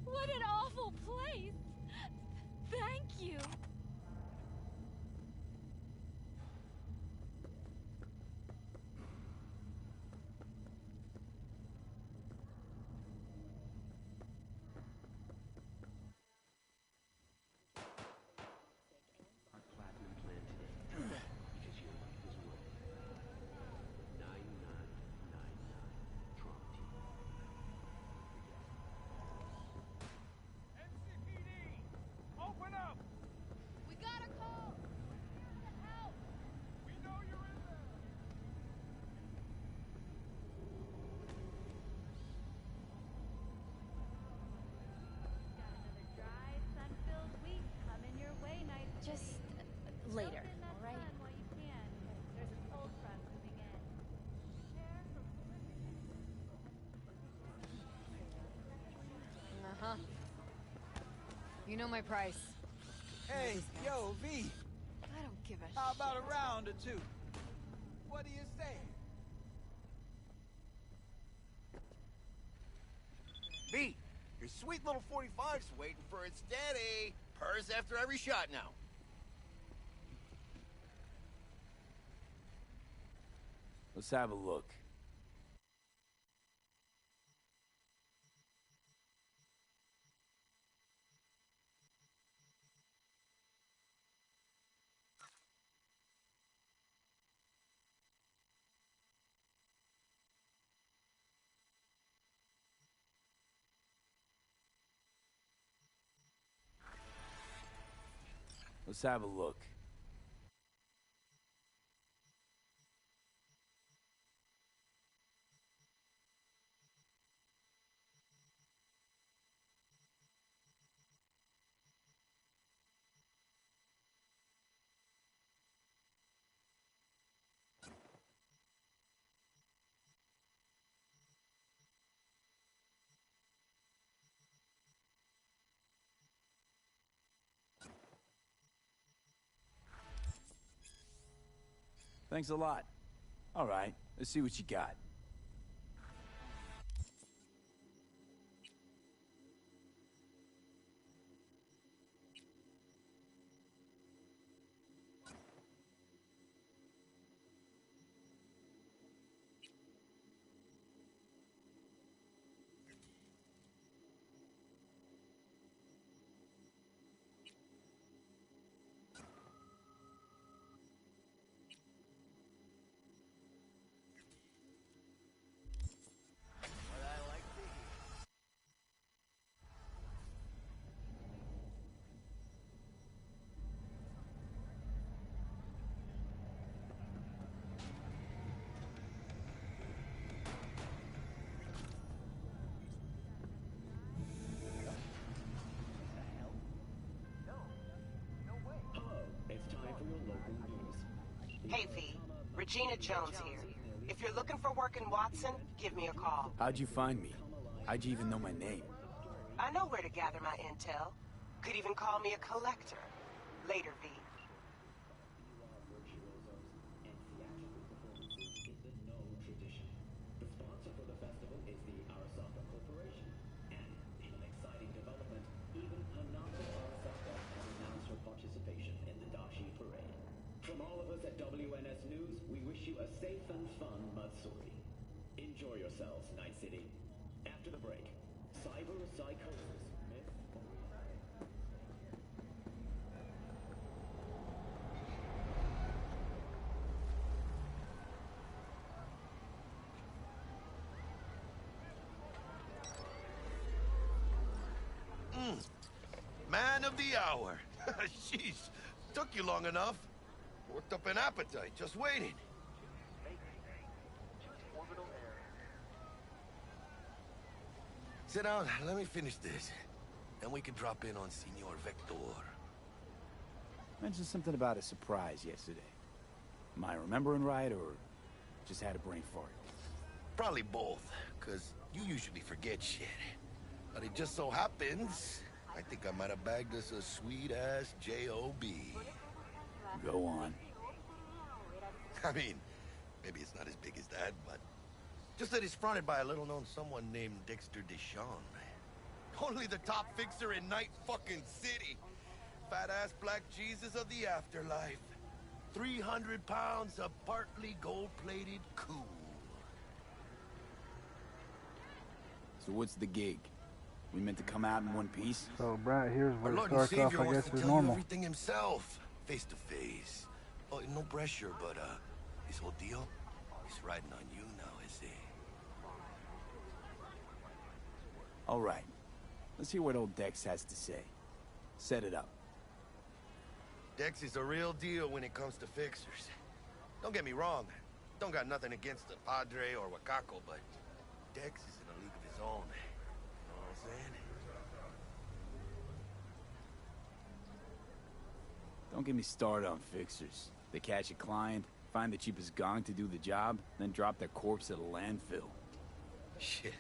What an awful place! Thank you! Open up! We got a call! Help! We know you're in there! Got another dry, sun-filled week coming your way, night. Just later, all right? While you can, 'cause there's a cold front moving in. Uh-huh. You know my price. Hey, yo, V. I don't give a shit. How about a round or two? What do you say? V, your sweet little 45's waiting for its daddy. Purrs after every shot now. Let's have a look. Let's have a look. Thanks a lot. All right, let's see what you got. What I like to hear. Hello, it's time for your local news. Hey, V. Regina Jones here. If you're looking for work in Watson, give me a call. How'd you find me? How'd you even know my name? I know where to gather my intel. Could even call me a collector. Later, V. The sponsor for the festival is the Arasaka Corporation. And in an exciting development, even Hanako Arasaka has announced her participation in the Dashi Parade. From all of us at WNS News, we wish you a safe and fun Matsuri. Enjoy yourselves, Night City. After After the break, cyberpsychosis, myth or reality? Man of the hour. Jeez, took you long enough. Worked up an appetite, just waiting. Sit down, let me finish this. Then we can drop in on Senor Vector. Mentioned something about a surprise yesterday. Am I remembering right, or just had a brain fart? Probably both, because you usually forget shit. But it just so happens, I think I might have bagged us a sweet-ass J.O.B. Go on. I mean, maybe it's not as big as that, but... just that it's fronted by a little-known someone named Dexter Deshawn. Only the top fixer in Night fucking City. Fat-ass black Jesus of the afterlife. 300 pounds of partly gold-plated cool. So what's the gig? We meant to come out in one piece? So right here's Our where it Lord and starts off, Savior I wants guess, to as tell you normal. everything himself, face to face. Oh, no pressure, but his whole deal is riding on you now, is he? All right. Let's hear what old Dex has to say. Set it up. Dex is a real deal when it comes to fixers. Don't get me wrong. Don't got nothing against the Padre or Wakako, but Dex is in a league of his own. You know what I'm saying? Don't get me started on fixers. They catch a client, find the cheapest gong to do the job, then drop their corpse at a landfill. Shit.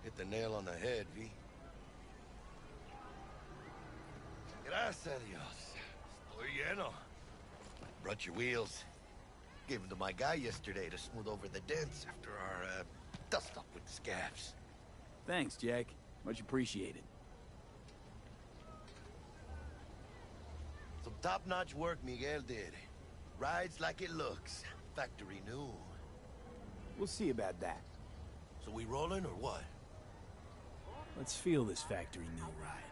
Hit the nail on the head, V. Gracias a Dios. Estoy lleno. Brought your wheels. Gave them to my guy yesterday to smooth over the dents after our, dust-up with the scabs. Thanks, Jack. Much appreciated. Some top-notch work Miguel did. Rides like it looks. Factory new. We'll see about that. So we rolling or what? Let's feel this factory new ride.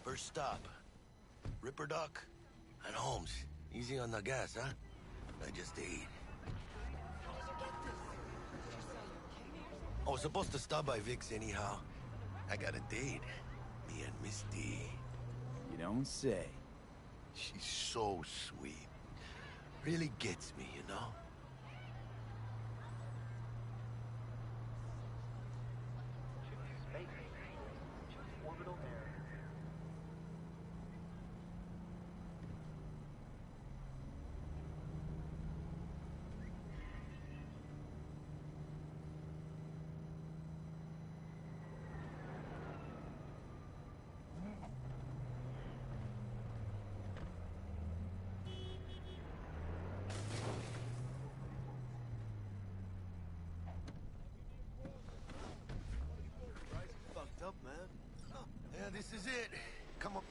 First stop. Ripper Doc and Holmes. Easy on the gas, huh? I just ate. I was supposed to stop by Vic's anyhow. I got a date. Me and Misty. You don't say. She's so sweet. Really gets me, you know? Up, man. Oh, yeah, this is it. Come on,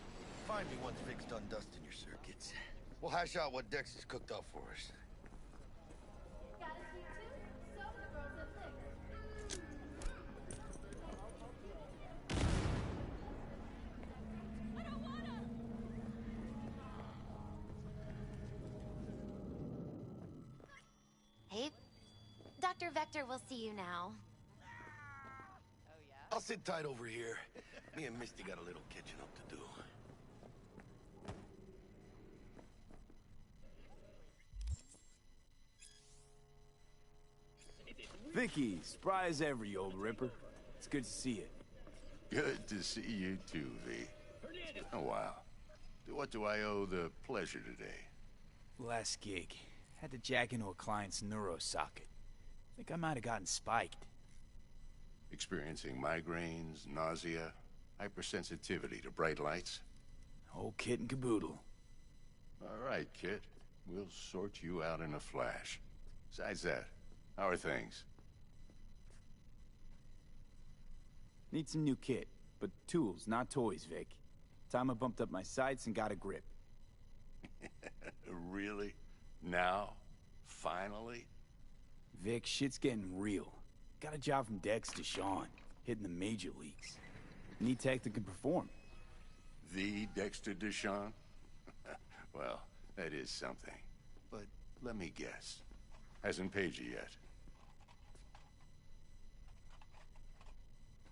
find me once Vic's done dusting your circuits. We'll hash out what Dex has cooked up for us. Hey, Dr. Vector will see you now. I'll sit tight over here. Me and Misty got a little catching up to do. Vicky, spry as ever, you old ripper. It's good to see you. Good to see you too, V. It's been a while. What do I owe the pleasure today? Last gig. Had to jack into a client's neuro socket. Think I might have gotten spiked. Experiencing migraines, nausea, hypersensitivity to bright lights? Whole kit and caboodle. All right, kid. We'll sort you out in a flash. Besides that, how are things? Need some new kit, but tools, not toys, Vic. Time I bumped up my sights and got a grip. Really? Now? Finally? Vic, shit's getting real. Got a job from Dex to Sean, hitting the major leagues. Need tech that can perform. The Dexter Deshawn? Well, that is something. But let me guess. Hasn't paid you yet.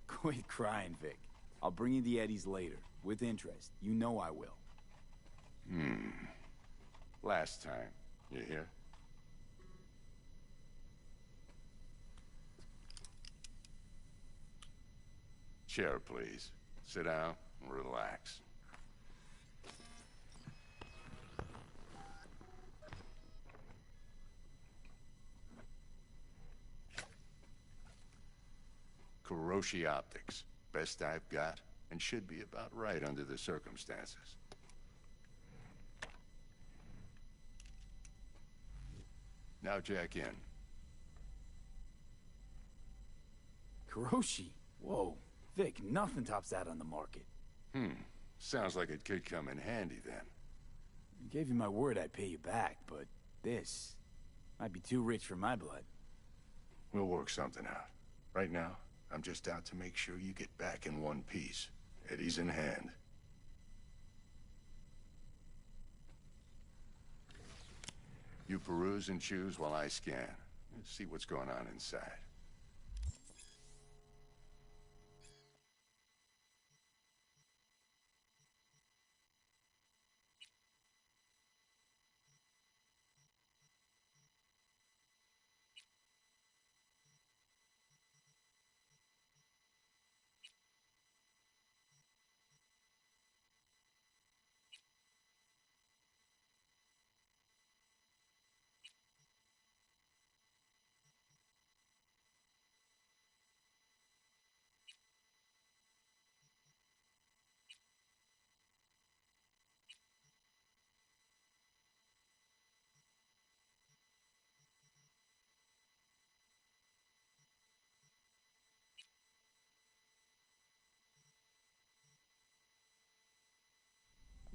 Quit crying, Vic. I'll bring you the eddies later, with interest. You know I will. Last time. You hear? Chair, please. Sit down and relax. Kuroshi Optics. Best I've got, and should be about right under the circumstances. Now jack in. Kuroshi? Whoa. Vic, nothing tops that on the market. Sounds like it could come in handy then. I gave you my word I'd pay you back, but this might be too rich for my blood. We'll work something out. Right now, I'm just out to make sure you get back in one piece. Eddie's in hand. You peruse and choose while I scan. Let's see what's going on inside.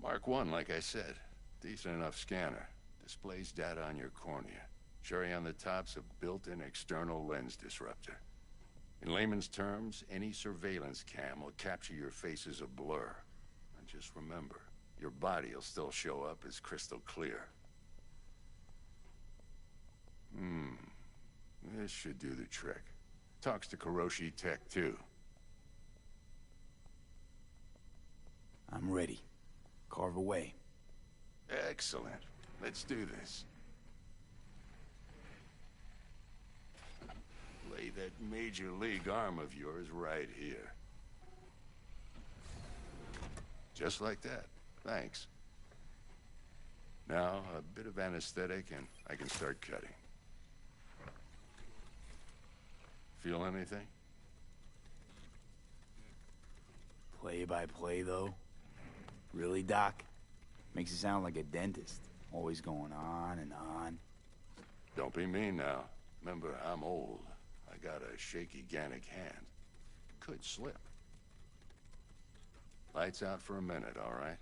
Mark 1, like I said. Decent enough scanner. Displays data on your cornea. Cherry on the top's a built-in external lens disruptor. In layman's terms, any surveillance cam will capture your face as a blur. And just remember, your body will still show up as crystal clear. This should do the trick. Talks to Kuroshi Tech, too. I'm ready. Carve away. Excellent. Let's do this. Lay that major league arm of yours right here. Just like that. Thanks. Now, a bit of anesthetic and I can start cutting. Feel anything? Play by play, though? Really, Doc? Makes it sound like a dentist. Always going on and on. Don't be mean now. Remember, I'm old. I got a shaky Gannic hand. Could slip. Lights out for a minute, all right?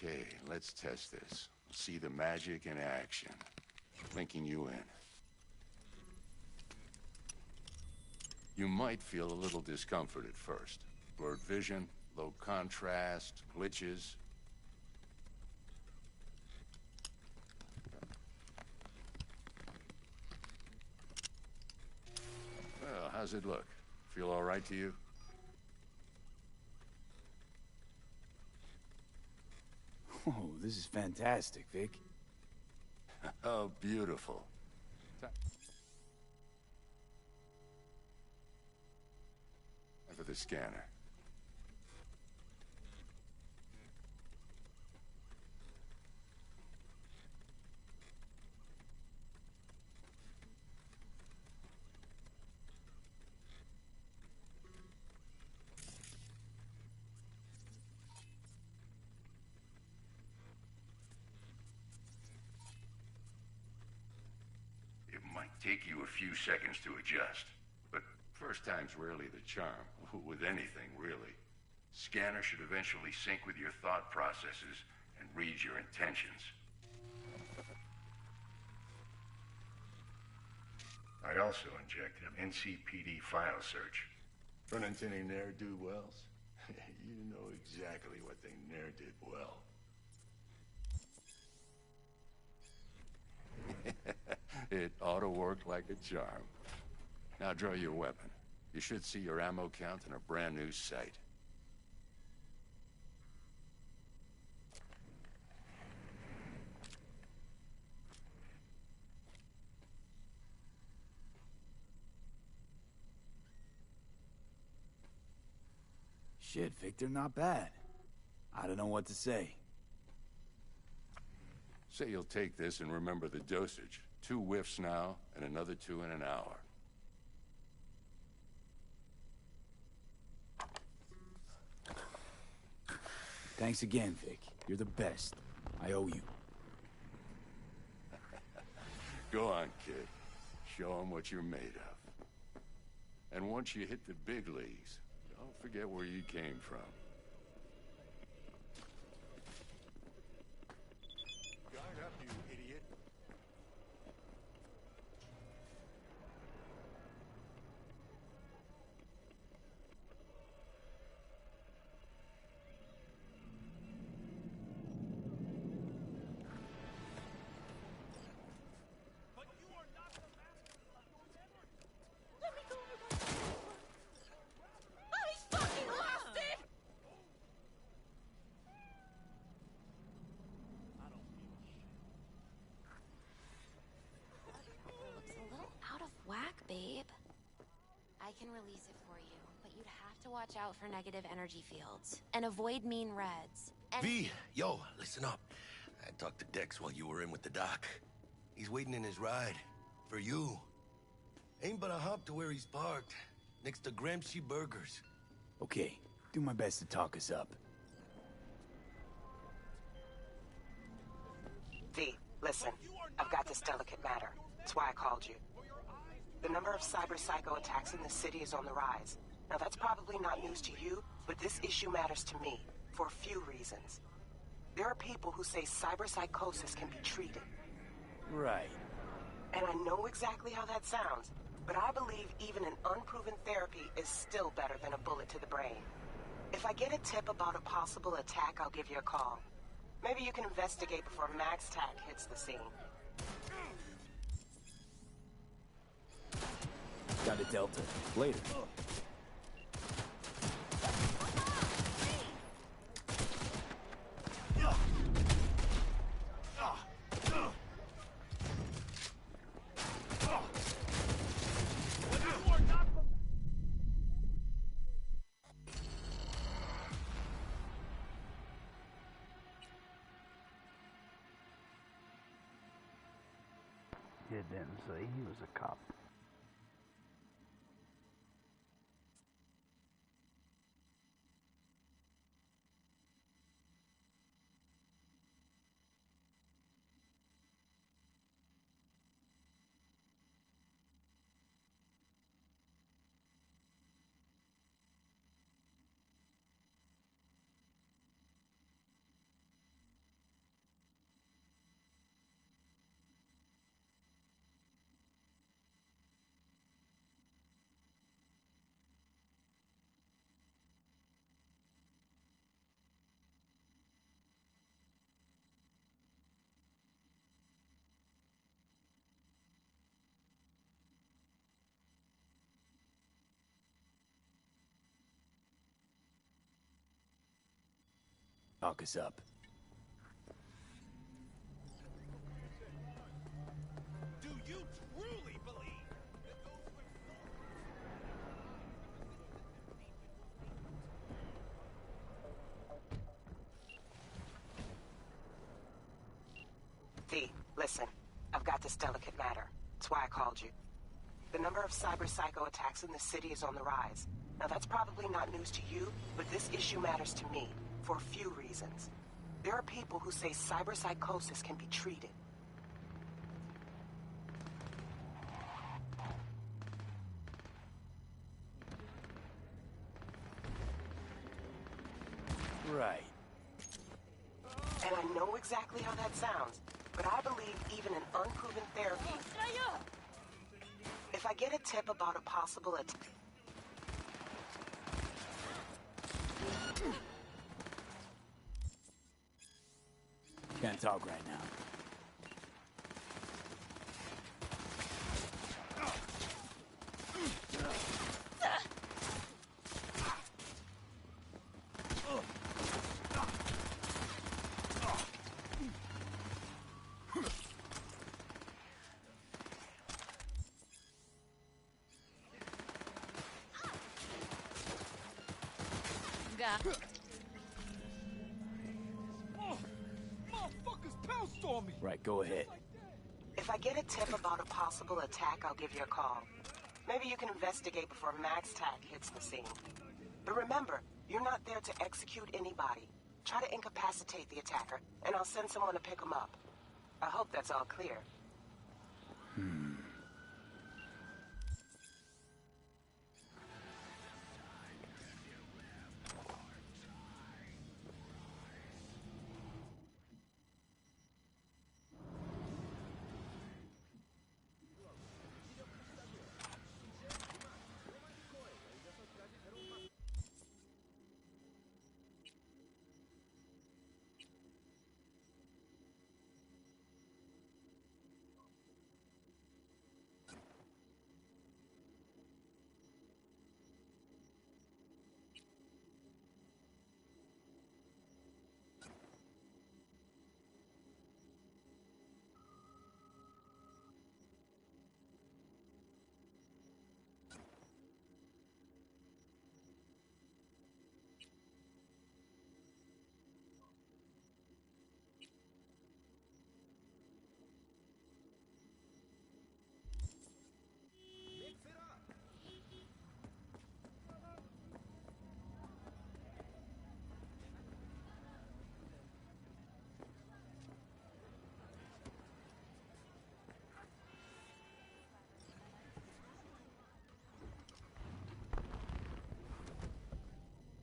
Okay, let's test this. See the magic in action. Linking you in. You might feel a little discomfort at first. Blurred vision, low contrast, glitches. Well, how's it look? Feel all right to you? Oh, this is fantastic, Vic. Oh, beautiful. Time for the scanner. take you a few seconds to adjust. But first time's rarely the charm, with anything, really. Scanner should eventually sync with your thought processes and read your intentions. I also injected an NCPD file search. Run into any ne'er-do-wells? You know exactly what they ne'er did well. It ought to work like a charm. Now draw your weapon. You should see your ammo count in a brand new sight. Shit, Victor, not bad. I don't know what to say. Say you'll take this and remember the dosage. 2 whiffs now, and another 2 in an hour. Thanks again, Vic. You're the best. I owe you. Go on, kid. Show 'em what you're made of. And once you hit the big leagues, don't forget where you came from. Guard up, you idiot. Babe. I can release it for you, but you'd have to watch out for negative energy fields and avoid mean reds. And V, yo, listen up. I talked to Dex while you were in with the doc. He's waiting in his ride. For you. Ain't but a hop to where he's parked. Next to Gramsci Burgers. Okay, do my best to talk us up. V, listen. I've got this delicate matter. That's why I called you. The number of cyber-psycho attacks in the city is on the rise. Now, that's probably not news to you, but this issue matters to me, for a few reasons. There are people who say cyberpsychosis can be treated. Right. And I know exactly how that sounds, but I believe even an unproven therapy is still better than a bullet to the brain. If I get a tip about a possible attack, I'll give you a call. Maybe you can investigate before Max Tac hits the scene. Got a Delta. Later. It didn't say he was a cop. Talk us up. Do you truly believe that those V, listen. I've got this delicate matter. That's why I called you. The number of cyber-psycho attacks in the city is on the rise. Now, that's probably not news to you, but this issue matters to me, for a few reasons. There are people who say cyberpsychosis can be treated. right. And I know exactly how that sounds, but I believe even an unproven therapy... If I get a tip about a possible attack... Can't talk right now. Motherfuckers pounced on me! Right, go ahead. If I get a tip about a possible attack, I'll give you a call. Maybe you can investigate before Max Tack hits the scene. But remember, you're not there to execute anybody. Try to incapacitate the attacker, and I'll send someone to pick him up. I hope that's all clear.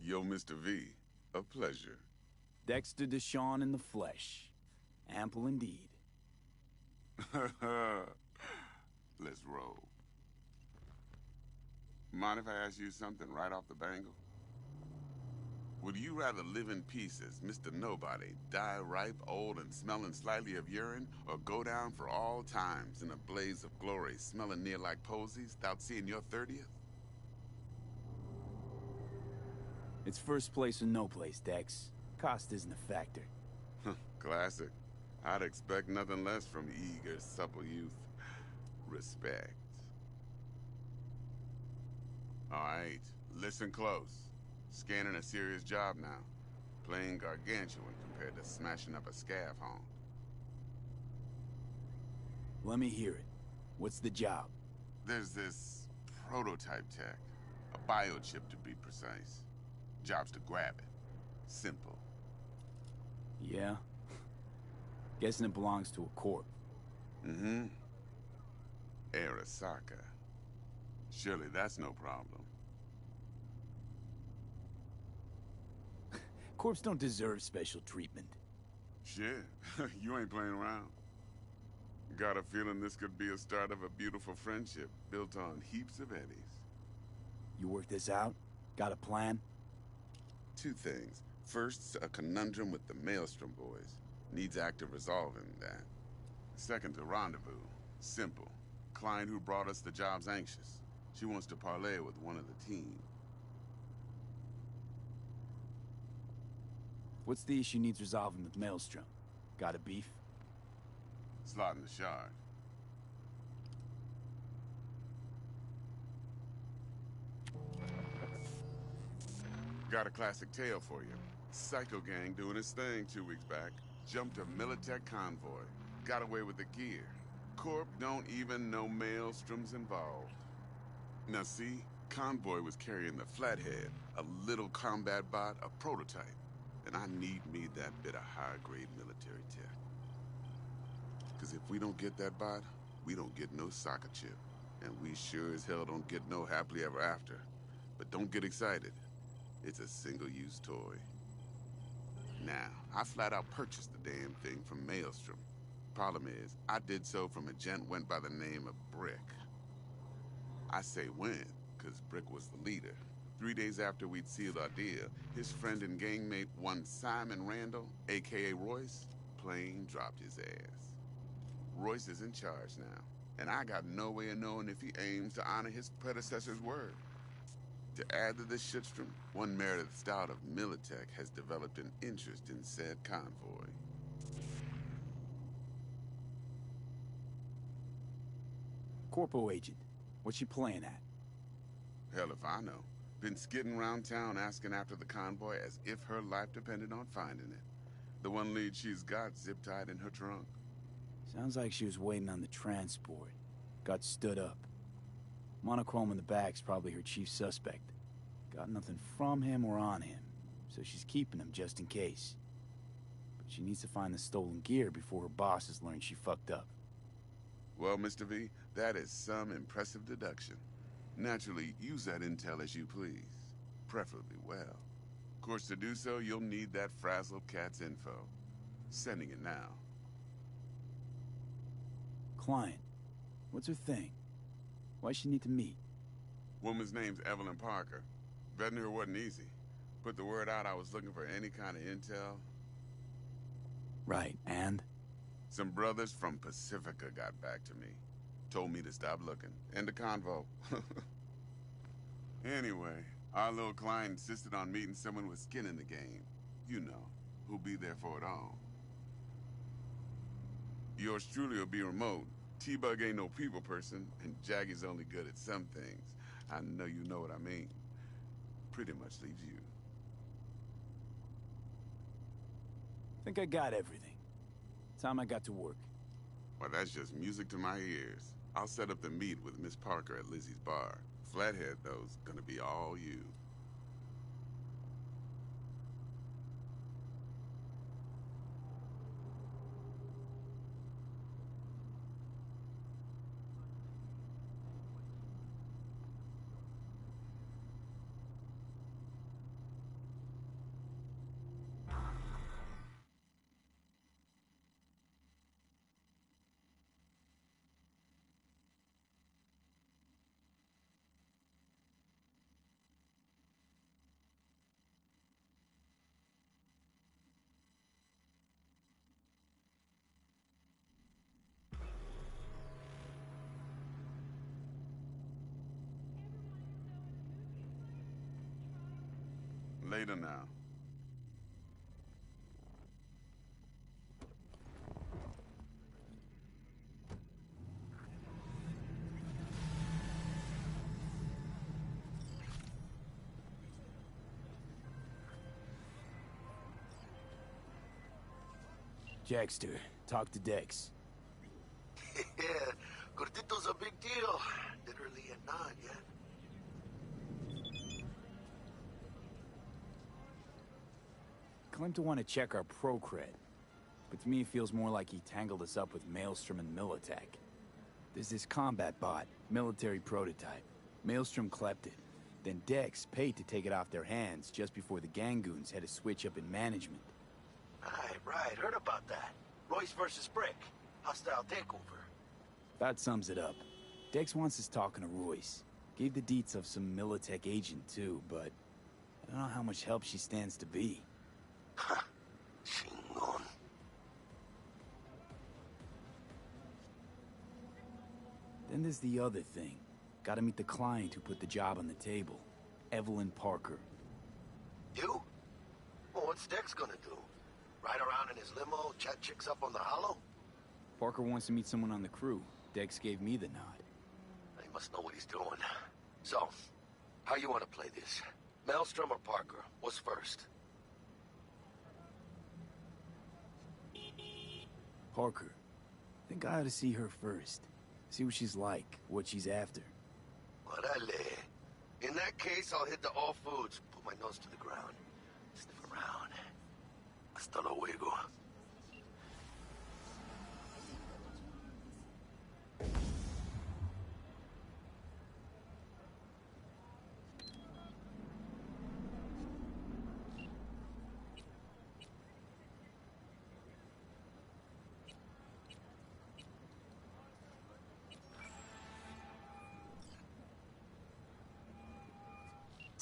Yo, Mr. V, a pleasure. Dexter Deshawn in the flesh. Ample indeed. Let's roll. Mind if I ask you something right off the bangle? Would you rather live in peace as Mr. Nobody, die ripe, old, and smelling slightly of urine, or go down for all times in a blaze of glory, smelling near like posies, without seeing your 30th? It's first place or no place, Dex. Cost isn't a factor. Classic. I'd expect nothing less from eager, supple youth. Respect. All right, listen close. Scanning a serious job now. Playing gargantuan compared to smashing up a scav home. Let me hear it. What's the job? There's this prototype tech. A biochip to be precise. Job's to grab it. Simple. Yeah? Guessing it belongs to a corp. Mm-hmm. Arasaka. Surely that's no problem. Corps don't deserve special treatment. Shit, you ain't playing around. Got a feeling this could be a start of a beautiful friendship built on heaps of eddies. You work this out? Got a plan? Two things. First, a conundrum with the Maelstrom boys. Needs active resolving that. Second, a rendezvous. Simple. Client who brought us the job's anxious. She wants to parlay with one of the team. What's the issue needs resolving with Maelstrom? Got a beef? Slotting the shard. Got a classic tale for you. Psycho gang doing his thing 2 weeks back. Jumped a Militech convoy. Got away with the gear. Corp don't even know Maelstrom's involved. Now see, convoy was carrying the Flathead, a little combat bot, a prototype. And I need me that bit of high-grade military tech. Because if we don't get that bot, we don't get no soccer chip. And we sure as hell don't get no happily ever after. But don't get excited. It's a single-use toy. Now, I flat out purchased the damn thing from Maelstrom. Problem is, I did so from a gent went by the name of Brick. I say when, because Brick was the leader. 3 days after we'd sealed our deal, his friend and gangmate, one Simon Randall, a.k.a. Royce, plain dropped his ass. Royce is in charge now, and I got no way of knowing if he aims to honor his predecessor's word. To add to this shitstorm, one Meredith Stout of Militech has developed an interest in said convoy. Corpo agent, what's she playing at? Hell if I know. Been skidding around town asking after the convoy as if her life depended on finding it. The one lead she's got zip-tied in her trunk. Sounds like she was waiting on the transport. Got stood up. Monochrome in the back's probably her chief suspect. Got nothing from him or on him, so she's keeping him just in case. But she needs to find the stolen gear before her bosses learn she fucked up. Well, Mr. V, that is some impressive deduction. Naturally, use that intel as you please. Preferably well. Of course, to do so, you'll need that frazzled cat's info. Sending it now. Client, what's her thing? Why'd she need to meet? Woman's name's Evelyn Parker. Vetting her wasn't easy. Put the word out I was looking for any kind of intel. Right, and? Some brothers from Pacifica got back to me. Told me to stop looking. End of convo. Anyway, our little client insisted on meeting someone with skin in the game. You know, who'll be there for it all. Yours truly will be remote. T-Bug ain't no people person, and Jaggy's only good at some things. I know you know what I mean. Pretty much leaves you. Think I got everything. Time I got to work. Well, that's just music to my ears. I'll set up the meet with Miss Parker at Lizzie's bar. Flathead, though's gonna be all you. Later now. Jackster, talk to Dex. Yeah, Gordito's a big deal. Literally a nod, yeah? Claimed to want to check our pro-cred. But to me, it feels more like he tangled us up with Maelstrom and Militech. There's this combat bot, military prototype. Maelstrom clept it. Then Dex paid to take it off their hands just before the Gangoons had a switch up in management. Right. Heard about that. Royce versus Brick. Hostile takeover. That sums it up. Dex wants us talking to Royce. Gave the deets of some Militech agent too, but I don't know how much help she stands to be. Chingon. Then there's the other thing. Gotta meet the client who put the job on the table. Evelyn Parker. You? Well, what's Dex gonna do? Ride around in his limo, chat chicks up on the hollow? Parker wants to meet someone on the crew. Dex gave me the nod. He must know what he's doing. So, how you want to play this? Maelstrom or Parker? What's first? Parker. Think I ought to see her first. See what she's like, what she's after. Orale. In that case, I'll hit the all foods, put my nose to the ground, sniff around. Hasta luego.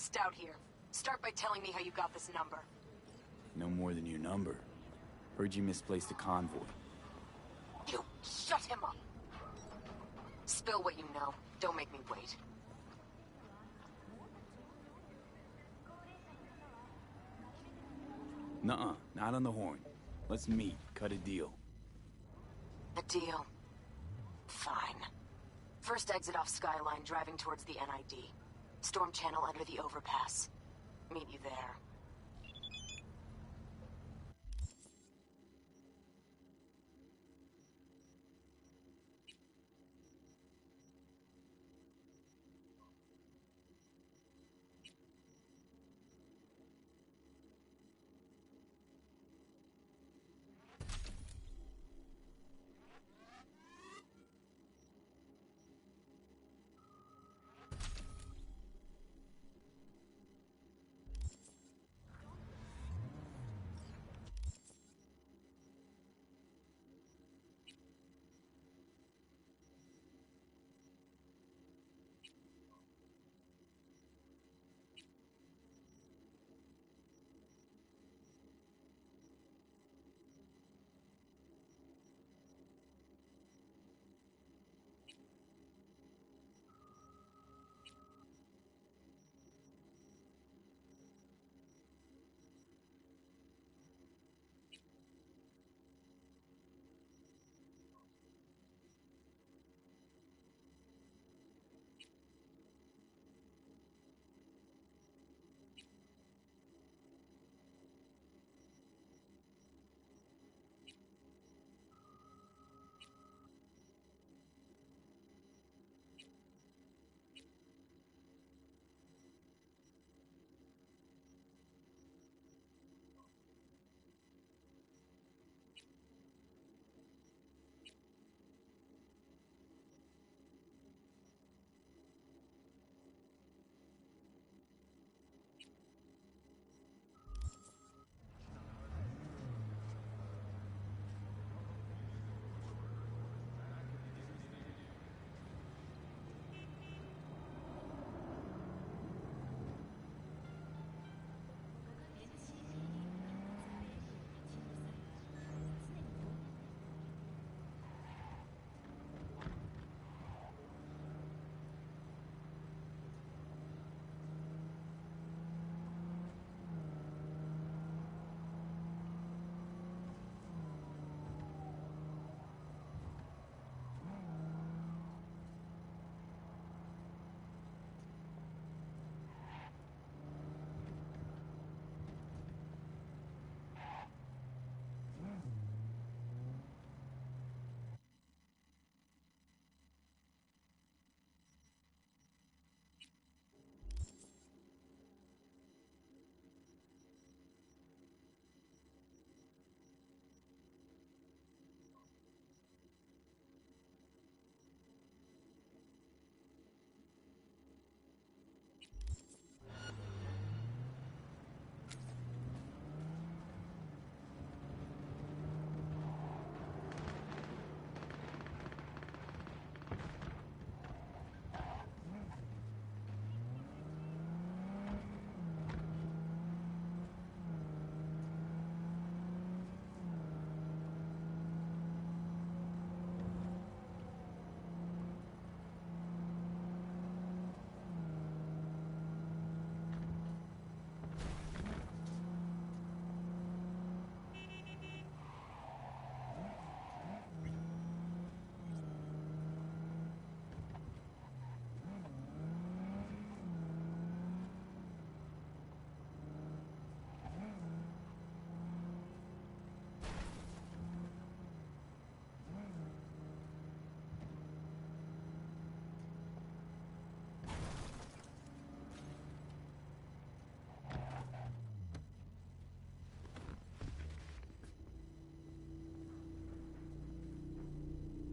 Stout here. Start by telling me how you got this number. No more than your number. Heard you misplaced a convoy. You shut him up! Spill what you know. Don't make me wait. Nuh-uh, not on the horn. Let's meet, cut a deal. A deal? Fine. First exit off Skyline, driving towards the NID. Storm channel under the overpass. Meet you there.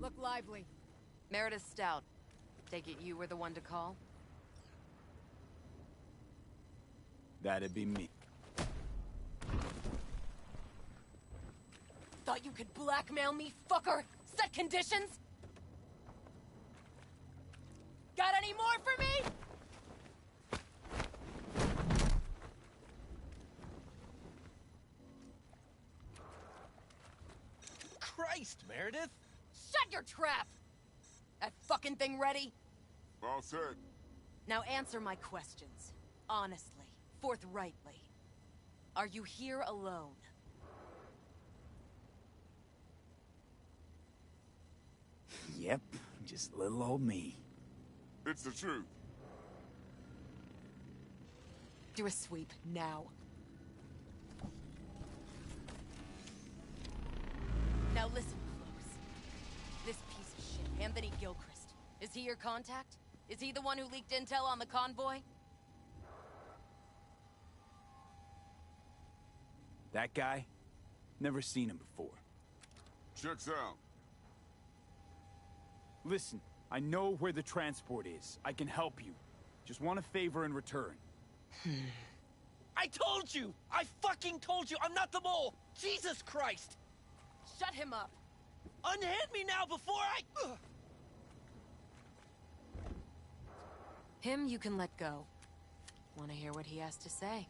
Look lively. Meredith Stout. Take it you were the one to call? That'd be me. Thought you could blackmail me, fucker? Set conditions? Got any more for me? Christ, Meredith! Shut your trap! That fucking thing ready? All set. Now answer my questions. Honestly, forthrightly. Are you here alone? Yep, just little old me. It's the truth. Do a sweep, now. Now listen close. This piece of shit, Anthony Gilchrist, is he your contact? Is he the one who leaked intel on the convoy? That guy? Never seen him before. Checks out. Listen, I know where the transport is. I can help you. Just want a favor in return. I told you! I fucking told you! I'm not the mole! Jesus Christ! Shut him up! Unhand me now before I... Him you can let go. Want to hear what he has to say?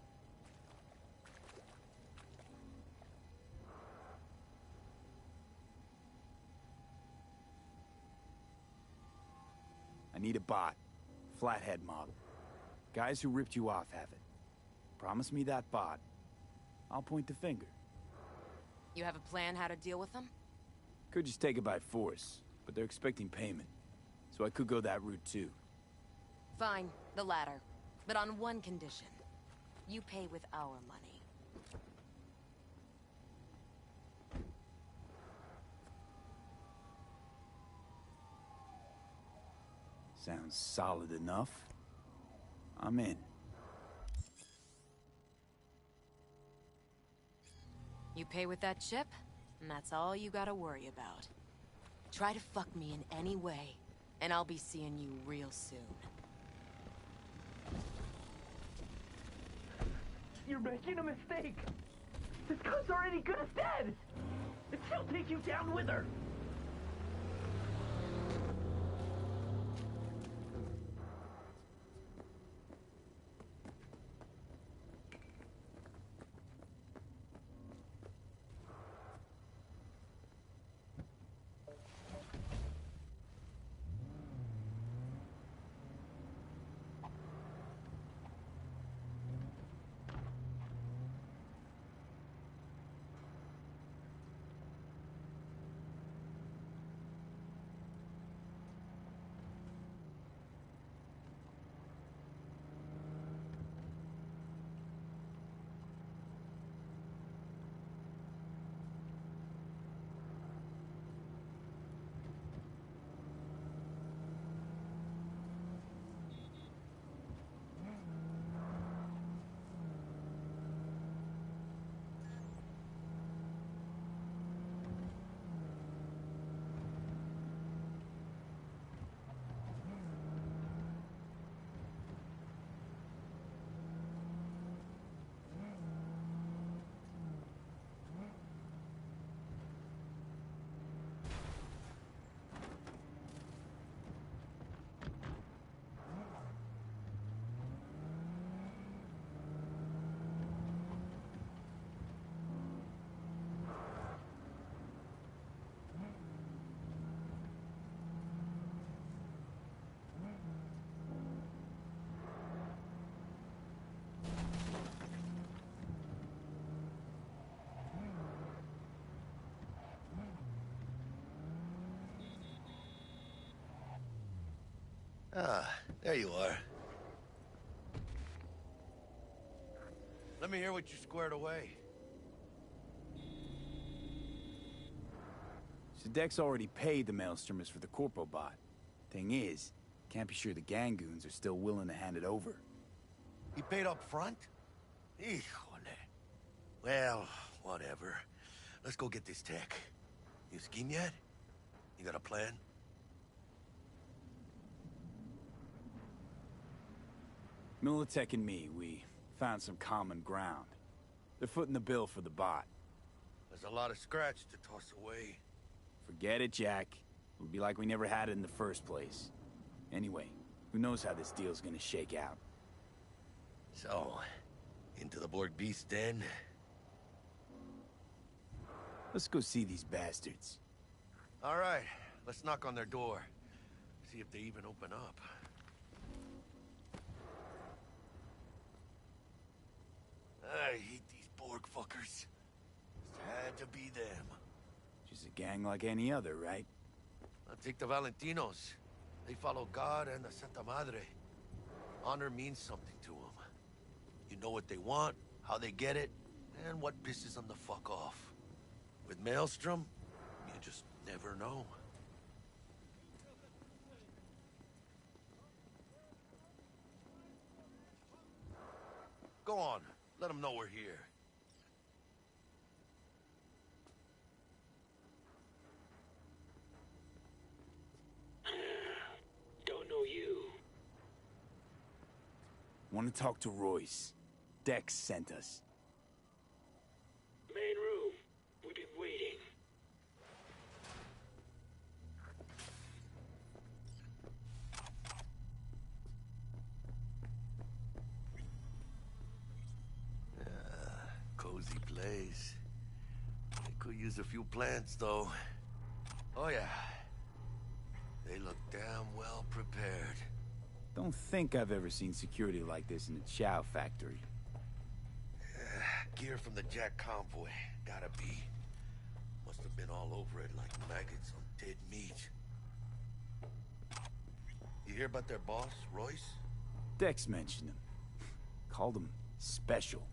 I need a bot. Flathead model. Guys who ripped you off have it. Promise me that bot. I'll point the finger. You have a plan how to deal with them? Could just take it by force, but they're expecting payment. So I could go that route too. Fine, the latter. But on one condition. You pay with our money. Sounds solid enough. I'm in. You pay with that chip, and that's all you gotta worry about. Try to fuck me in any way, and I'll be seeing you real soon. You're making a mistake! This gun's already good as dead! And she'll take you down with her! Ah, there you are. Let me hear what you squared away. Sadek's already paid the Maelstromers for the Corpo bot. Thing is, can't be sure the gang goons are still willing to hand it over. He paid up front? Híjole. Well, whatever. Let's go get this tech. You scheme yet? You got a plan? Militech and me, we found some common ground. They're footing the bill for the bot. There's a lot of scratch to toss away. Forget it, Jack. It would be like we never had it in the first place. Anyway, who knows how this deal's gonna shake out. So, into the Borg Beast den? Let's go see these bastards. All right, let's knock on their door. See if they even open up. I hate these Borg fuckers. Had to be them. Just a gang like any other, right? I'll take the Valentinos. They follow God and the Santa Madre. Honor means something to them. You know what they want, how they get it, and what pisses them the fuck off. With Maelstrom, you just never know. Go on, let them know we're here. Don't know you. Want to talk to Royce. Dex sent us. Main room. We've been waiting. Cozy place. They could use a few plants, though. Oh, yeah. They look damn well prepared. Don't think I've ever seen security like this in a chow factory. Gear from the Jack convoy. Gotta be. Must have been all over it like maggots on dead meat. You hear about their boss, Royce? Dex mentioned him. Called him special.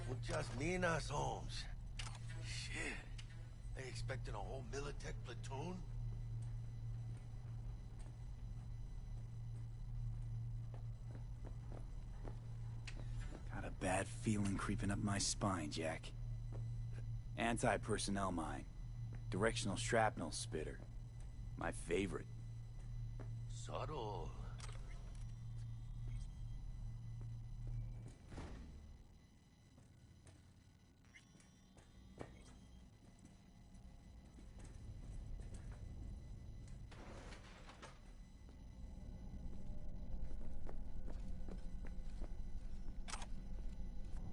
Muchas minas, Holmes. Shit. They expecting a whole Militech platoon? Got a bad feeling creeping up my spine, Jack. Anti-personnel mine. Directional shrapnel spitter. My favorite. Subtle.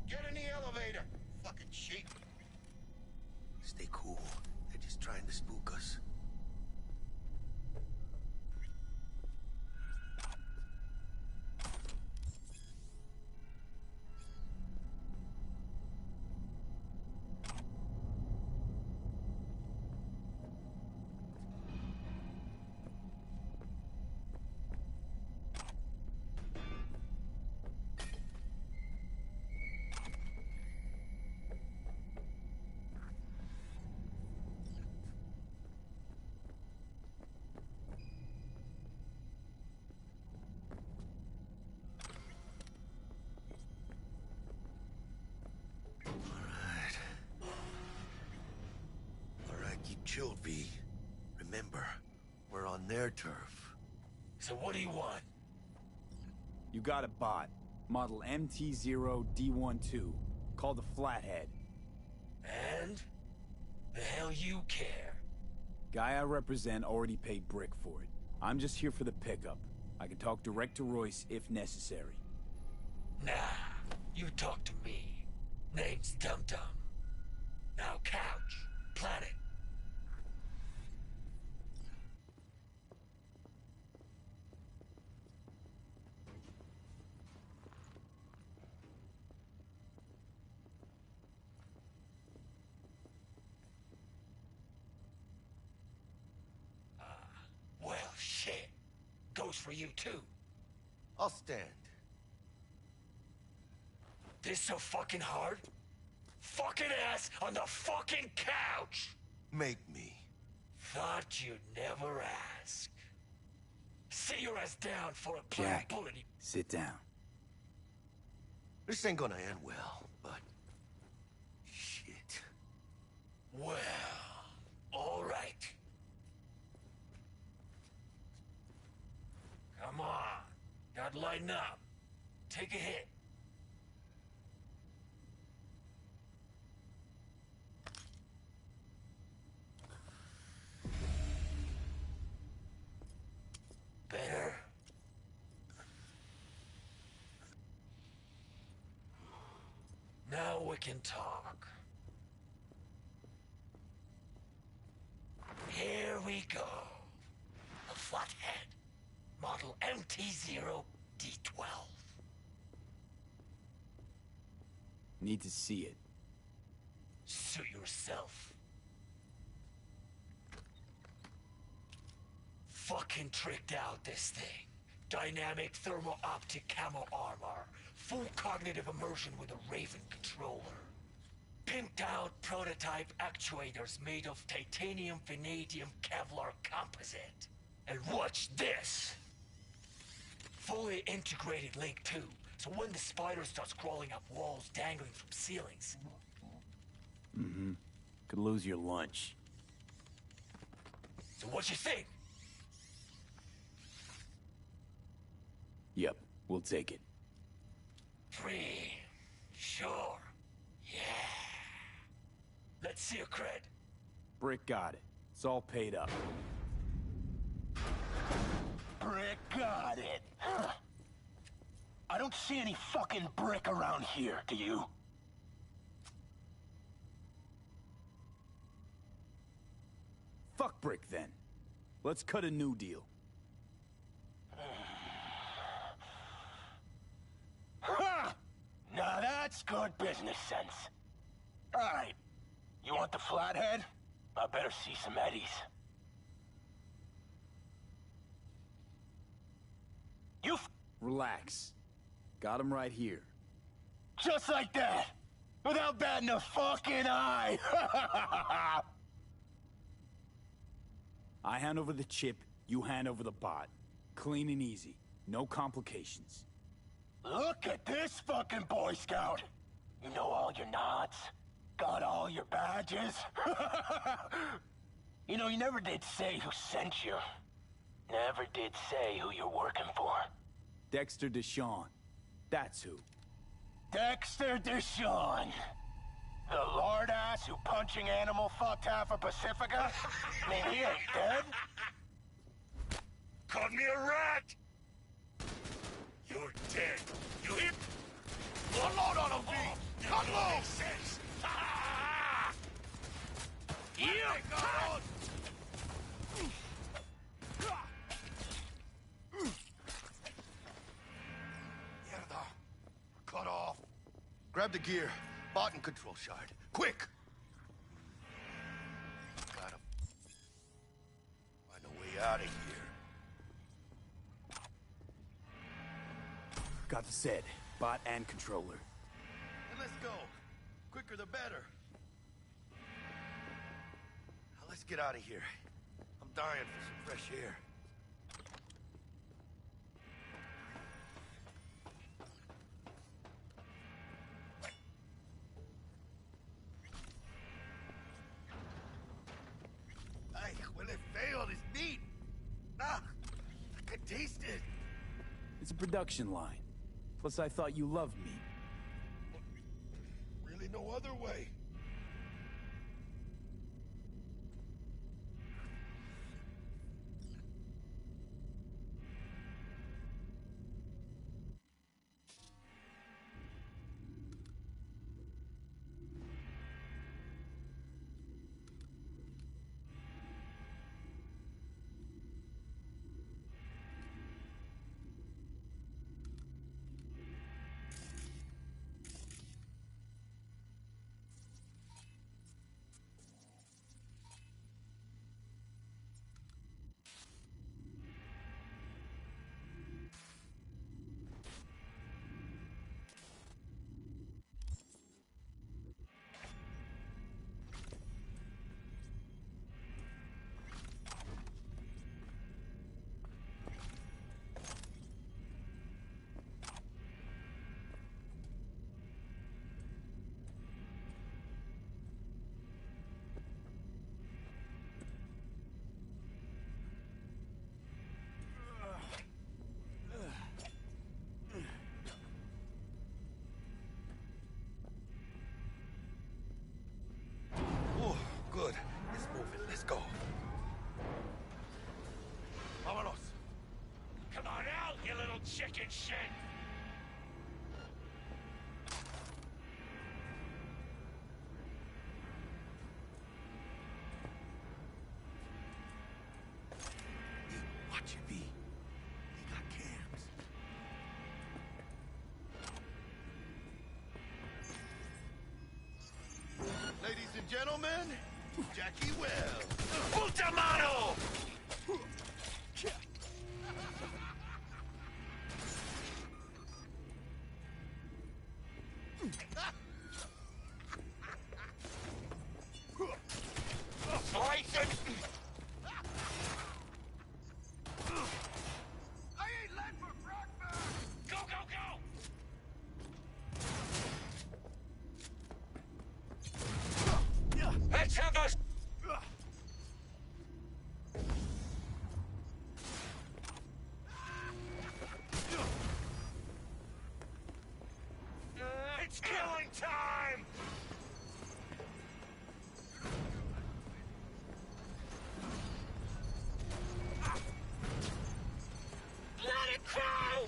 Get in the elevator, fucking sheep. Stay cool. They're just trying to spook us. Keep chilled, V. Remember, we're on their turf. So what do you want? You got a bot. Model MT0D12. Called the Flathead. And? The hell you care? Guy I represent already paid Brick for it. I'm just here for the pickup. I can talk direct to Royce if necessary. Nah, you talk to me. Name's Dum Dum. Now couch, planet. Well, shit. Goes for you, too. I'll stand. This so fucking hard? Fucking ass on the fucking couch! Make me. Thought you'd never ask. Sit your ass down for a plain Jack, bullet. sit down. This ain't gonna end well, but... shit. Well, all right. Come on. Gotta lighten up. Take a hit. Better. Now we can talk. go. A flathead. Model MT-0D12. Need to see it. Suit yourself. Fucking tricked out this thing. Dynamic thermo-optic camo armor. Full cognitive immersion with a Raven controller. Pimped out prototype actuators made of titanium vanadium Kevlar composite. And watch this! Fully integrated Link 2, so when the spider starts crawling up walls dangling from ceilings. Mm-hmm. Could lose your lunch. So what you think? Yep, we'll take it. Free. Sure. Yeah. Let's see your cred. Brick got it. It's all paid up. Brick got it. Huh. I don't see any fucking brick around here, do you? Fuck Brick then. Let's cut a new deal. Ha! Now that's good business sense. Alright. You want the flathead? I better see some eddies. You Relax. Got him right here. just like that! Without batting a fucking eye! I hand over the chip, you hand over the bot. Clean and easy. No complications. Look at this fucking Boy Scout! You know all your nods? Got all your badges? You know, you never did say who sent you. Never did say who you're working for. Dexter Deshawn. That's who. Dexter Deshawn. The lard ass who punching animal fucked half of Pacifica? I mean, he ain't dead. Called me a rat! You're dead. You hear? Unload on him, V! Cut low! Makes sense. You got Mierda. Cut off. Grab the gear. Bot and control shard. Quick! Gotta find a way out of here. Got the set. Bot and controller. Then let's go. Quicker the better. Now let's get out of here. I'm dying for some fresh air. Ay, huele feo, this meat. Ah, I could taste it. It's a production line. Plus, I thought you loved me. Really no other way. gentlemen, Jackie Wells. Ultimano! Slice it! I ain't led for breakfast! Go, go, go! Let's have us! It's killing time! Let it go!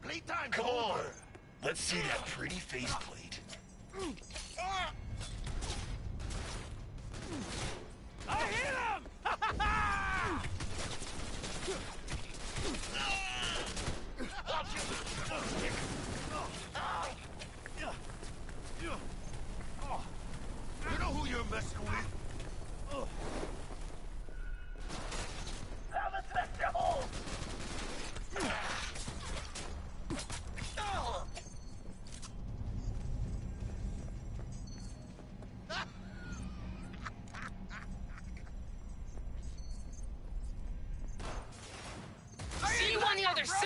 Playtime's Come over. on! Let's see that pretty faceplate. I hit him! You know who you're messing with? Have a sector hold! See you on the other side!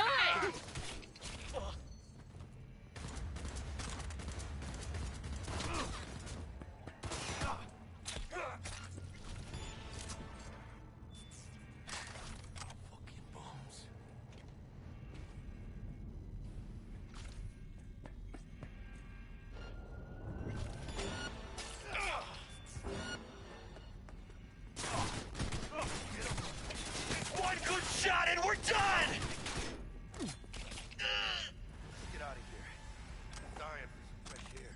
One good shot and we're done! Let's get out of here. I'm dying for some fresh air.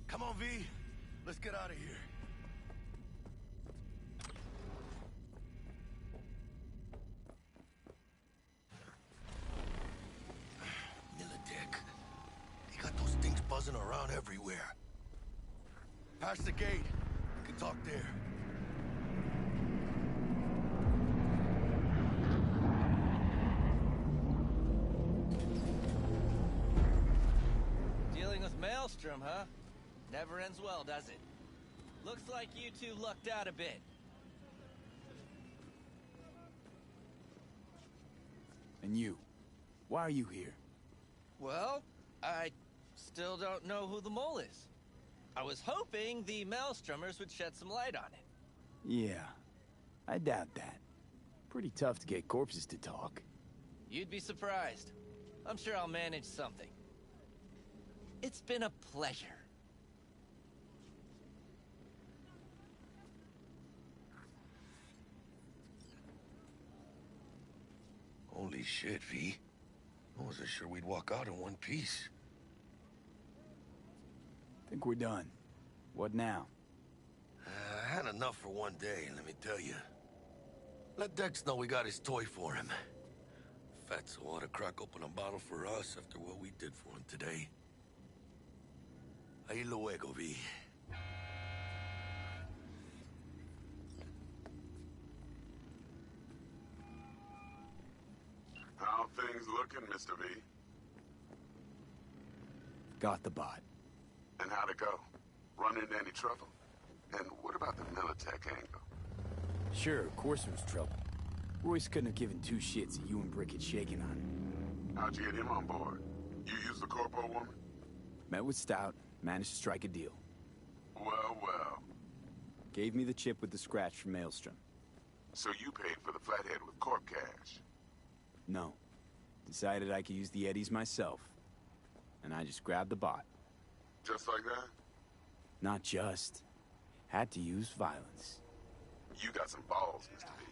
Come on, V. Let's get out of here. Militech. They got those things buzzing around everywhere. Past the gate. We can talk there. Dealing with Maelstrom, huh? Never ends well, does it? Looks like you two lucked out a bit. And you? Why are you here? Well, I still don't know who the mole is. I was hoping the Maelstromers would shed some light on it. Yeah, I doubt that. Pretty tough to get corpses to talk. You'd be surprised. I'm sure I'll manage something. It's been a pleasure. Holy shit, V. I wasn't sure we'd walk out in one piece. Think we're done. What now? I had enough for one day, let me tell you. Let Dex know we got his toy for him. Fatso ought to crack open a bottle for us after what we did for him today. Ahí luego, V. How things looking, Mr. V? Got the bot. And how'd it go? Run into any trouble? And what about the Militech angle? Sure, of course there was trouble. Royce couldn't have given two shits that you and Brick had shaken on him. How'd you get him on board? You used the corpo woman? Met with Stout, managed to strike a deal. Well, well. Gave me the chip with the scratch from Maelstrom. So you paid for the flathead with corp cash? No. Decided I could use the Eddies myself. And I just grabbed the bot. Just like that? Not just. Had to use violence. You got some balls, Mr. V.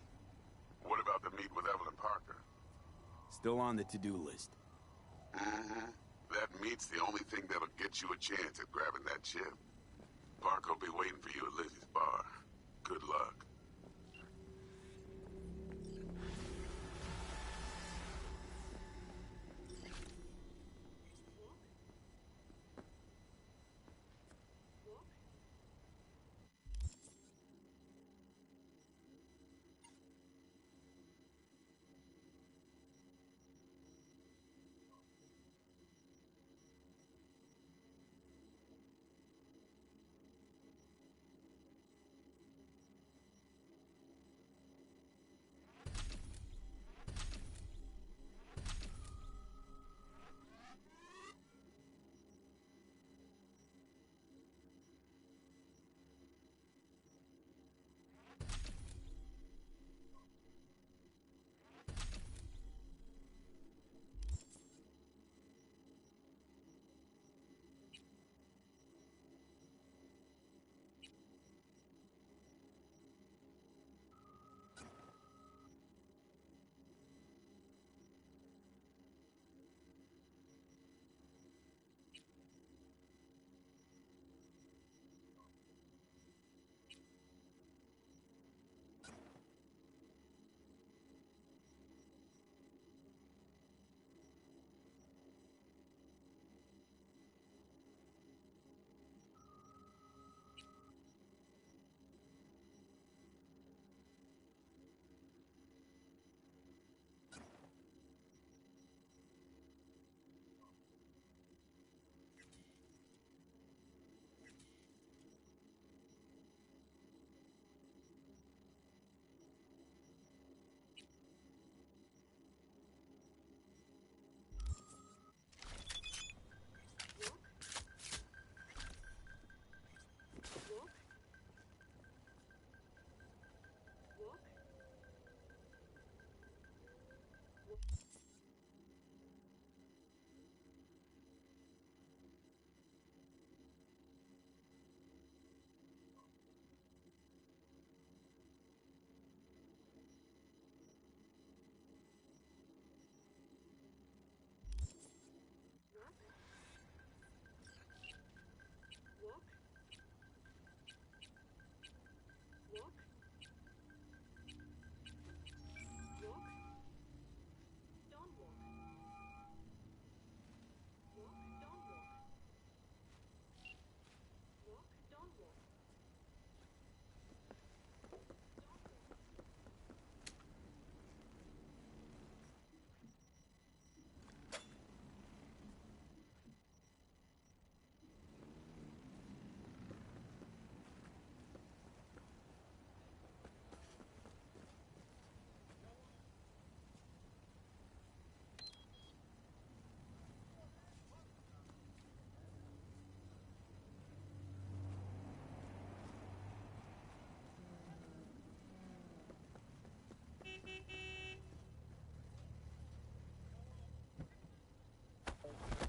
What about the meet with Evelyn Parker? Still on the to-do list. Mm-hmm. That meat's the only thing that'll get you a chance at grabbing that chip. Park will be waiting for you at Lizzie's bar. Good luck.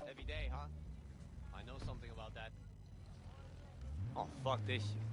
Every day, huh? I know something about that. Oh, fuck this shit.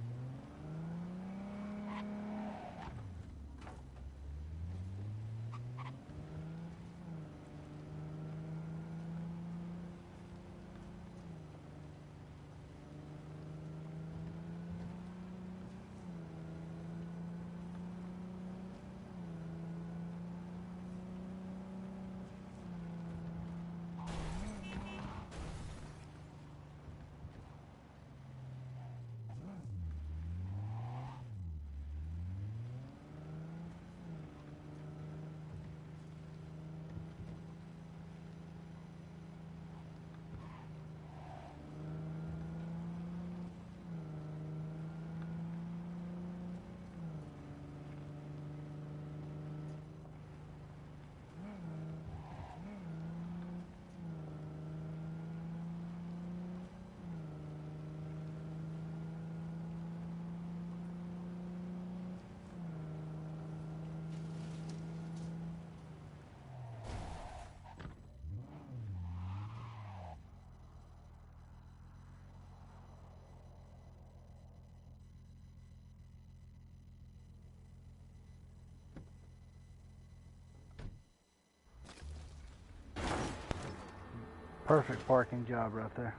Perfect parking job right there.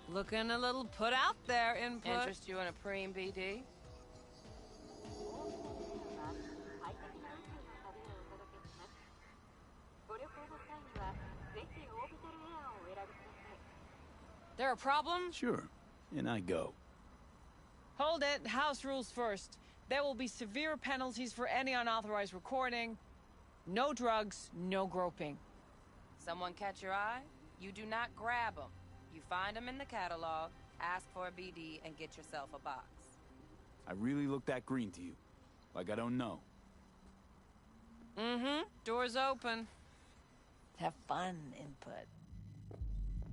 Looking a little put out there, input. Interest you in a preem BD? There a problem? Sure. And I go. Hold it. House rules first. There will be severe penalties for any unauthorized recording. No drugs, no groping. Someone catch your eye? You do not grab them. You find them in the catalog, ask for a BD, and get yourself a box. I really look that green to you. Like I don't know. Mm-hmm. Door's open. Have fun, input.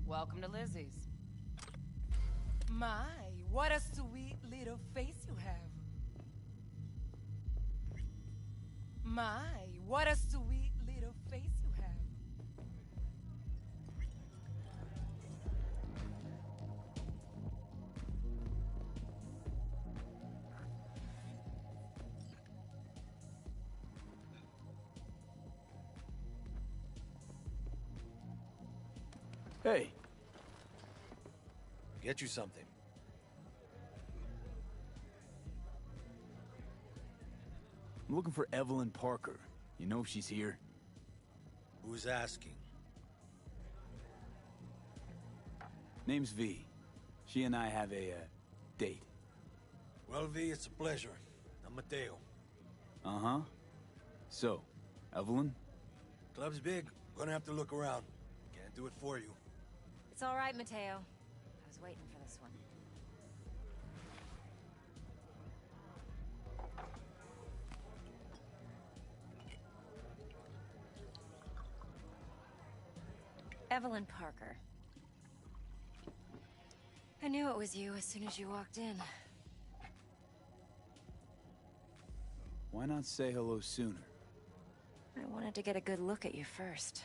Welcome to Lizzie's. My, what a sweet little face you have. My, what a sweet little face you have. Hey. Get you something. I'm looking for Evelyn Parker. You know if she's here? Who's asking? Name's V. She and I have a, date. Well, V, it's a pleasure. I'm Mateo. Uh-huh. So, Evelyn? Club's big. Gonna have to look around. Can't do it for you. It's all right, Mateo. I was waiting for this one. Evelyn Parker. I knew it was you as soon as you walked in. Why not say hello sooner? I wanted to get a good look at you first.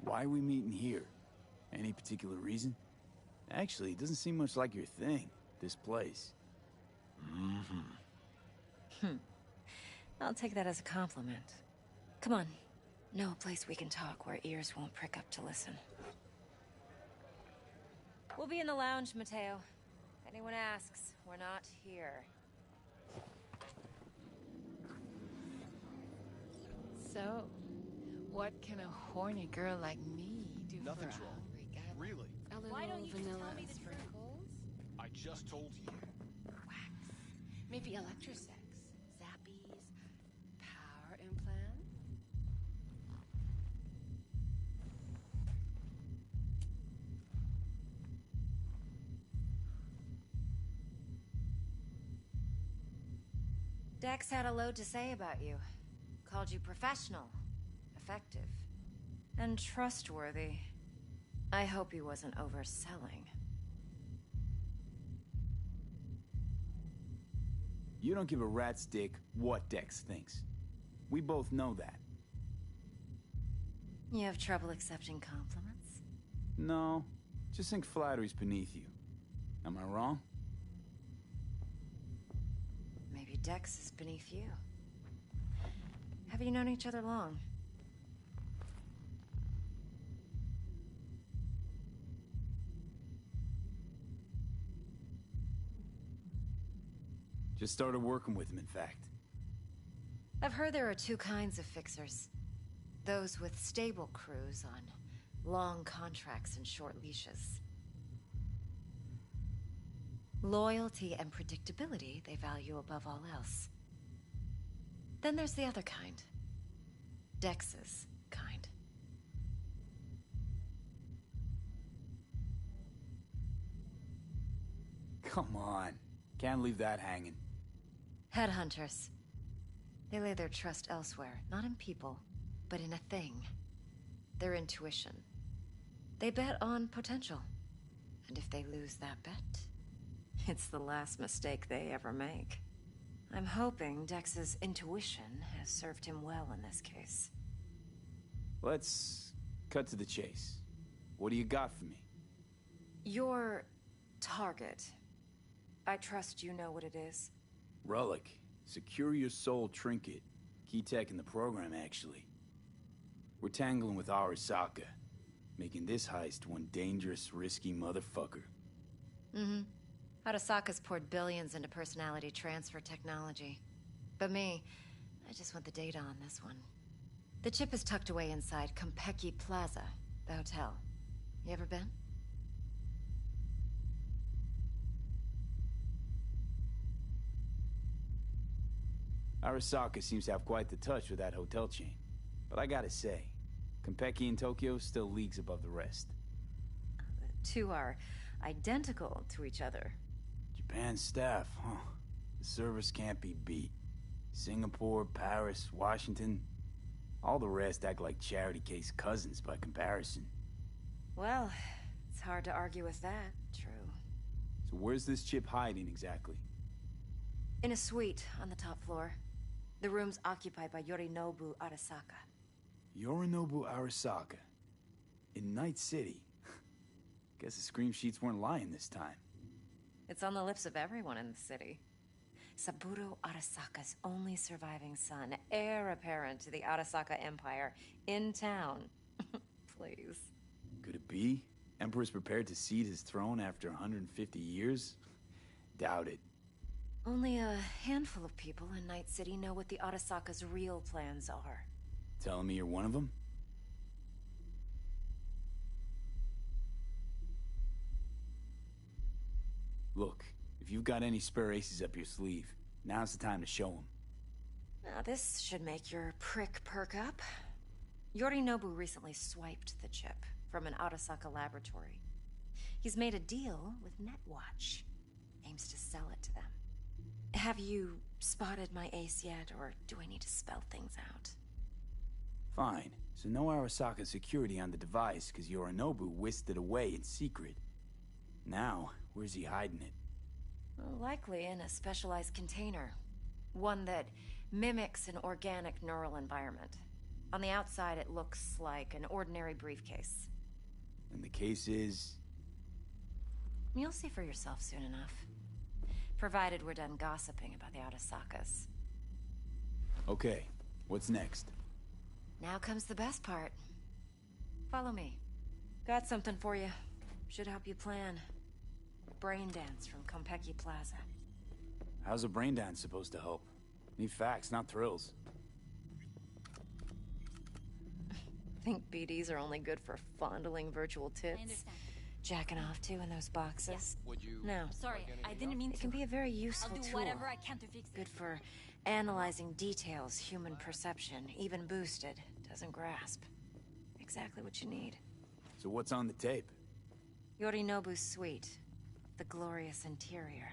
Why are we meeting here? Any particular reason? Actually, it doesn't seem much like your thing, this place. I'll take that as a compliment. Come on. Know a place we can talk where ears won't prick up to listen. We'll be in the lounge, Mateo. If anyone asks, we're not here. So, what can a horny girl like me do Nothing's for a wrong. hungry guy? Really? A little Why don't you just vanilla tell me the truth? sprinkles? I just told you. Wax. Maybe electrosex. Zappies. Power implant. Dex had a load to say about you. Called you professional, effective, and trustworthy. I hope he wasn't overselling. You don't give a rat's dick what Dex thinks. We both know that. You have trouble accepting compliments? No, just think flattery's beneath you. Am I wrong? Maybe Dex is beneath you. Have you known each other long? Just started working with him, in fact. I've heard there are two kinds of fixers. Those with stable crews on long contracts and short leashes. Loyalty and predictability they value above all else. Then there's the other kind. Dex's kind. Come on. Can't leave that hanging. Headhunters. They lay their trust elsewhere, not in people, but in a thing. Their intuition. They bet on potential. And if they lose that bet, it's the last mistake they ever make. I'm hoping Dex's intuition has served him well in this case. Let's cut to the chase. What do you got for me? Your target. I trust you know what it is. Relic. Secure your soul trinket. Key tech in the program, actually. We're tangling with Arasaka, making this heist one dangerous, risky motherfucker. Mm-hmm. Arasaka's poured billions into personality transfer technology. But me, I just want the data on this one. The chip is tucked away inside Konpeki Plaza, the hotel. You ever been? Arasaka seems to have quite the touch with that hotel chain. But I gotta say, Konpeki in Tokyo still leagues above the rest. The two are identical to each other. Japan's staff, huh? The service can't be beat. Singapore, Paris, Washington. All the rest act like charity case cousins by comparison. Well, it's hard to argue with that, true. So where's this chip hiding exactly? In a suite on the top floor. The room's occupied by Yorinobu Arasaka. Yorinobu Arasaka. In Night City. Guess the scream sheets weren't lying this time. It's on the lips of everyone in the city. Saburo Arasaka's only surviving son, heir apparent to the Arasaka Empire, in town. Please. Could it be? Emperor's prepared to cede his throne after 150 years? Doubt it. Only a handful of people in Night City know what the Arasaka's real plans are. Telling me you're one of them? Look, if you've got any spare aces up your sleeve, now's the time to show them. Now this should make your prick perk up. Yorinobu recently swiped the chip from an Arasaka laboratory. He's made a deal with Netwatch. Aims to sell it to them. Have you spotted my ace yet, or do I need to spell things out? Fine. So no Arasaka security on the device, because Yorinobu whisked it away in secret. Now, where's he hiding it? Well, likely in a specialized container. One that mimics an organic neural environment. On the outside, it looks like an ordinary briefcase. And the case is... You'll see for yourself soon enough. Provided we're done gossiping about the Arasakas. Okay, what's next? Now comes the best part. Follow me. Got something for you. Should help you plan. Brain dance from Konpeki Plaza. How's a brain dance supposed to help? Need facts, not thrills. Think BDs are only good for fondling virtual tits? Jacking off to in those boxes? Yeah. Would you... No. Sorry, I didn't mean to. It can be a very useful I'll do tool. whatever I can to fix it. Good for analyzing details human perception, even boosted, doesn't grasp. Exactly what you need. So what's on the tape? Yorinobu's suite. The glorious interior.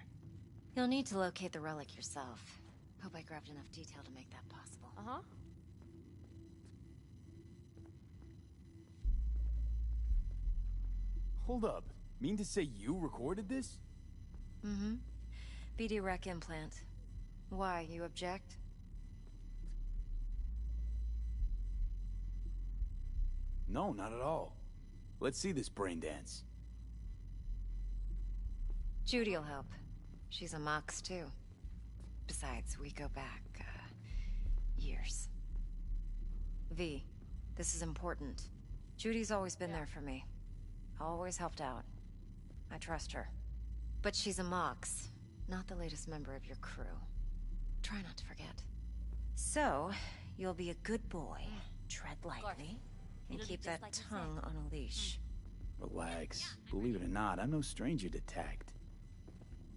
You'll need to locate the relic yourself. Hope I grabbed enough detail to make that possible. Uh-huh. Hold up. Mean to say you recorded this? Mm-hmm. BD rec implant. Why, you object? No, not at all. Let's see this brain dance. Judy'll help. She's a Mox, too. Besides, we go back, years. V, this is important. Judy's always been there for me. Always helped out. I trust her. But she's a Mox, not the latest member of your crew. Try not to forget. So, you'll be a good boy, tread lightly, and keep that tongue on a leash. Relax. Believe it or not, I'm no stranger to tact.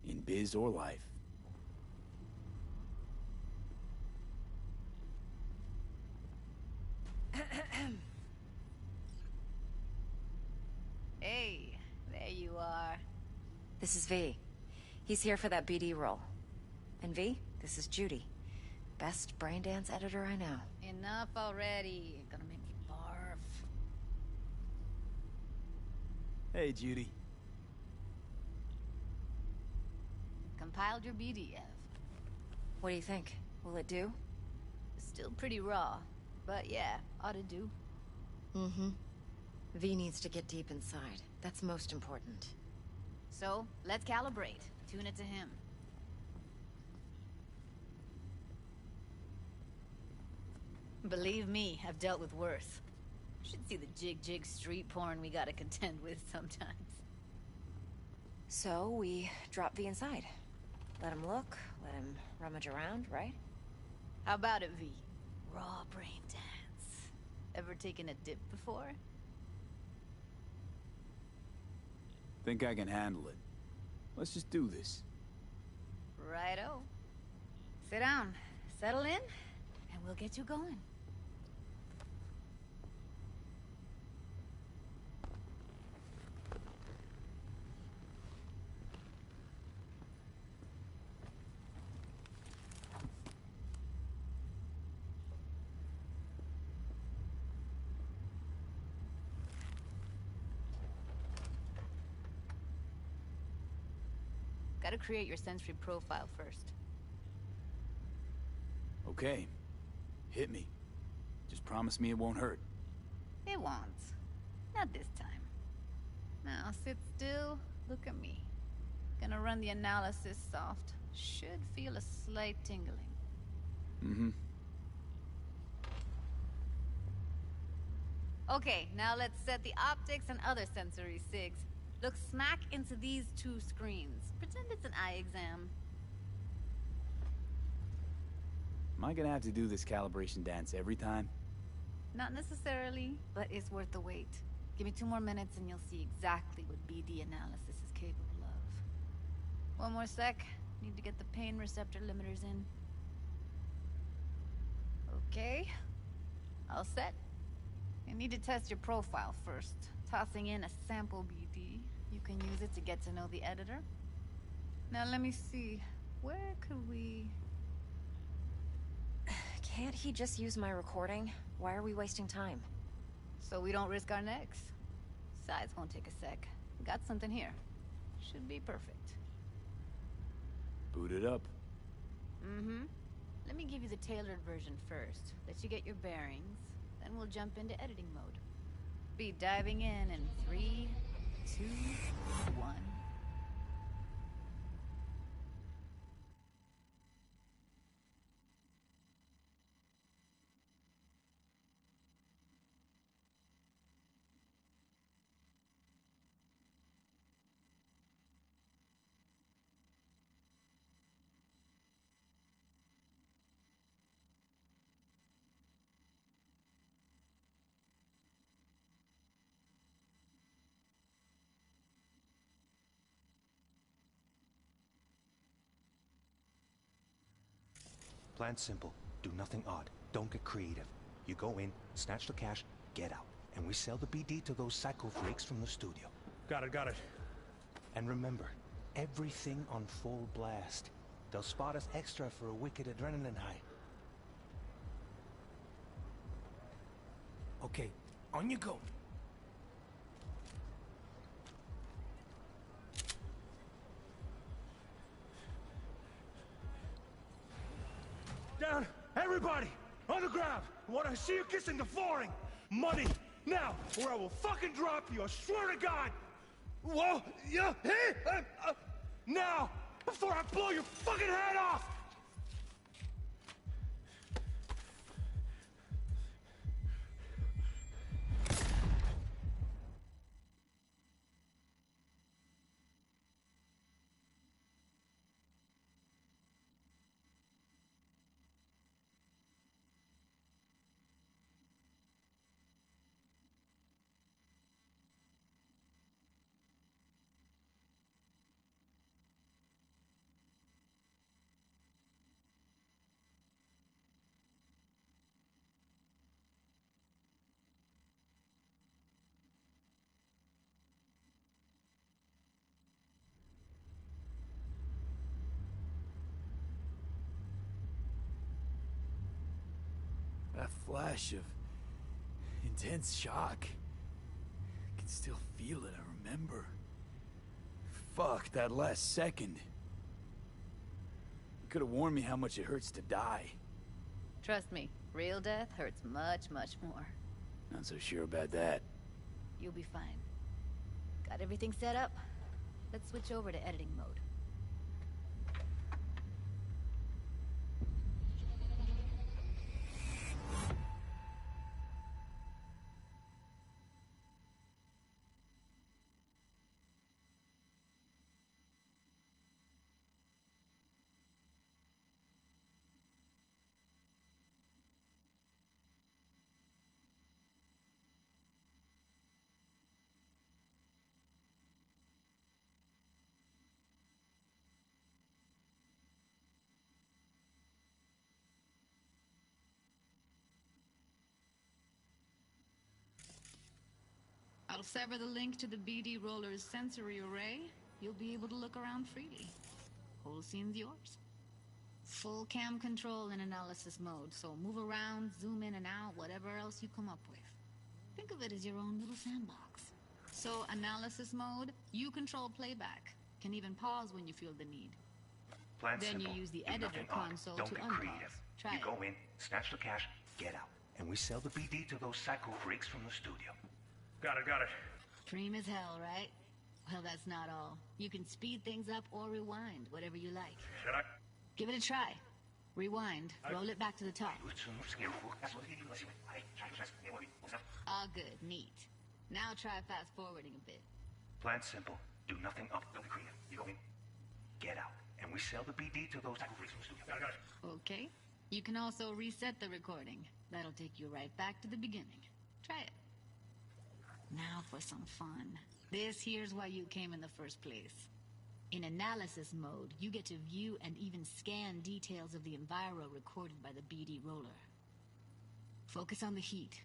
In biz or life. Hey, there you are. This is V. He's here for that BD role. And V, this is Judy. Best brain dance editor I know. Enough already. You're gonna make me barf. Hey, Judy. Compiled your BDF. What do you think? Will it do? Still pretty raw, but yeah, ought to do. Mm-hmm. V needs to get deep inside. That's most important. So, let's calibrate. Tune it to him. Believe me, I've dealt with worse. Should see the jig street porn we gotta contend with sometimes. So, we drop V inside. Let him look, let him rummage around, right? How about it, V? Raw brain dance. Ever taken a dip before? Think I can handle it. Let's just do this. Righto. Sit down, settle in, and we'll get you going. Gotta create your sensory profile first. Okay. Hit me. Just promise me it won't hurt. It won't. Not this time. Now, sit still, look at me. Gonna run the analysis soft. Should feel a slight tingling. Mm-hmm. Okay, now let's set the optics and other sensory sigs. Look smack into these two screens. Pretend it's an eye exam. Am I gonna have to do this calibration dance every time? Not necessarily, but it's worth the wait. Give me 2 more minutes and you'll see exactly what BD analysis is capable of. 1 more sec. Need to get the pain receptor limiters in. Okay. All set. You need to test your profile first. Tossing in a sample BD. You can use it to get to know the editor. Now let me see. Where could we... Can't he just use my recording? Why are we wasting time? So we don't risk our necks. Sides won't take a sec. Got something here. Should be perfect. Boot it up. Mm-hmm. Let me give you the tailored version first. Let you get your bearings. Then we'll jump into editing mode. Be diving in 3, 2, 1. Plan simple. Do nothing odd. Don't get creative. You go in, snatch the cash, get out. And we sell the BD to those psycho freaks from the studio. Got it. And remember, everything on full blast. They'll spot us extra for a wicked adrenaline high. Okay, on you go. Down! Everybody! On the ground! I want to see you kissing the flooring! Money! Now! Or I will fucking drop you! I swear to God! Whoa! Yeah! Hey! Now! Before I blow your fucking head off! That flash of intense shock. I can still feel it, I remember. Fuck, that last second. You could have warned me how much it hurts to die. Trust me, real death hurts much, much more. Not so sure about that. You'll be fine. Got everything set up? Let's switch over to editing mode. I'll sever the link to the BD Roller's sensory array. You'll be able to look around freely. Whole scene's yours. Full cam control in analysis mode, so move around, zoom in and out, whatever else you come up with. Think of it as your own little sandbox. So, analysis mode, you control playback. Can even pause when you feel the need. Plan Then simple. you use the Do editor nothing odd. console Don't to get unpause. creative. Try You it. go in, snatch the cash, get out. And we sell the BD to those psycho freaks from the studio. Got it. Dream as hell, right? Well, that's not all. You can speed things up or rewind, whatever you like. Should I? Give it a try. Rewind. Roll it back to the top. All good. Neat. Now try fast forwarding a bit. Plan simple. Do nothing odd. Don't get creative. You go in, get out. And we sell the BD to those psycho freaks from the studio. Got it. Okay. You can also reset the recording. That'll take you right back to the beginning. Try it. Now for some fun. This here's why you came in the first place. In analysis mode, you get to view and even scan details of the enviro recorded by the BD Roller. Focus on the heat.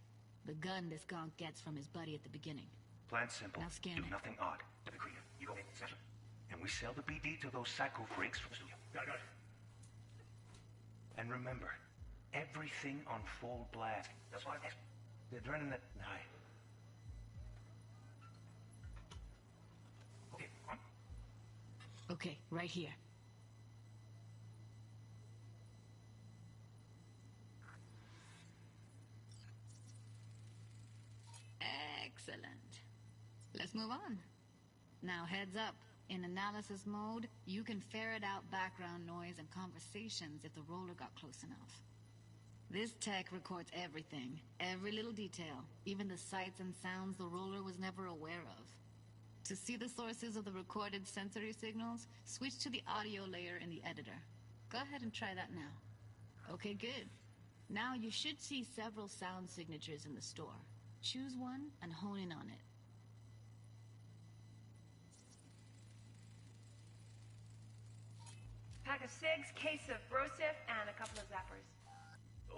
The gun this gonk gets from his buddy at the beginning. Plan simple. Now scan Do it. nothing odd. Don't get creative. You go in, snatch it. And we sell the BD to those psycho freaks from the studio. Got it. And remember, everything on full blast. That's why the adrenaline high. Okay, on. Okay, right here. Excellent. Let's move on. Now heads up. In analysis mode, you can ferret out background noise and conversations if the roller got close enough. This tech records everything, every little detail, even the sights and sounds the roller was never aware of. To see the sources of the recorded sensory signals, switch to the audio layer in the editor. Go ahead and try that now. Okay, good. Now you should see several sound signatures in the store. Choose one and hone in on it. Pack of cigs, case of brosif, and a couple of zappers.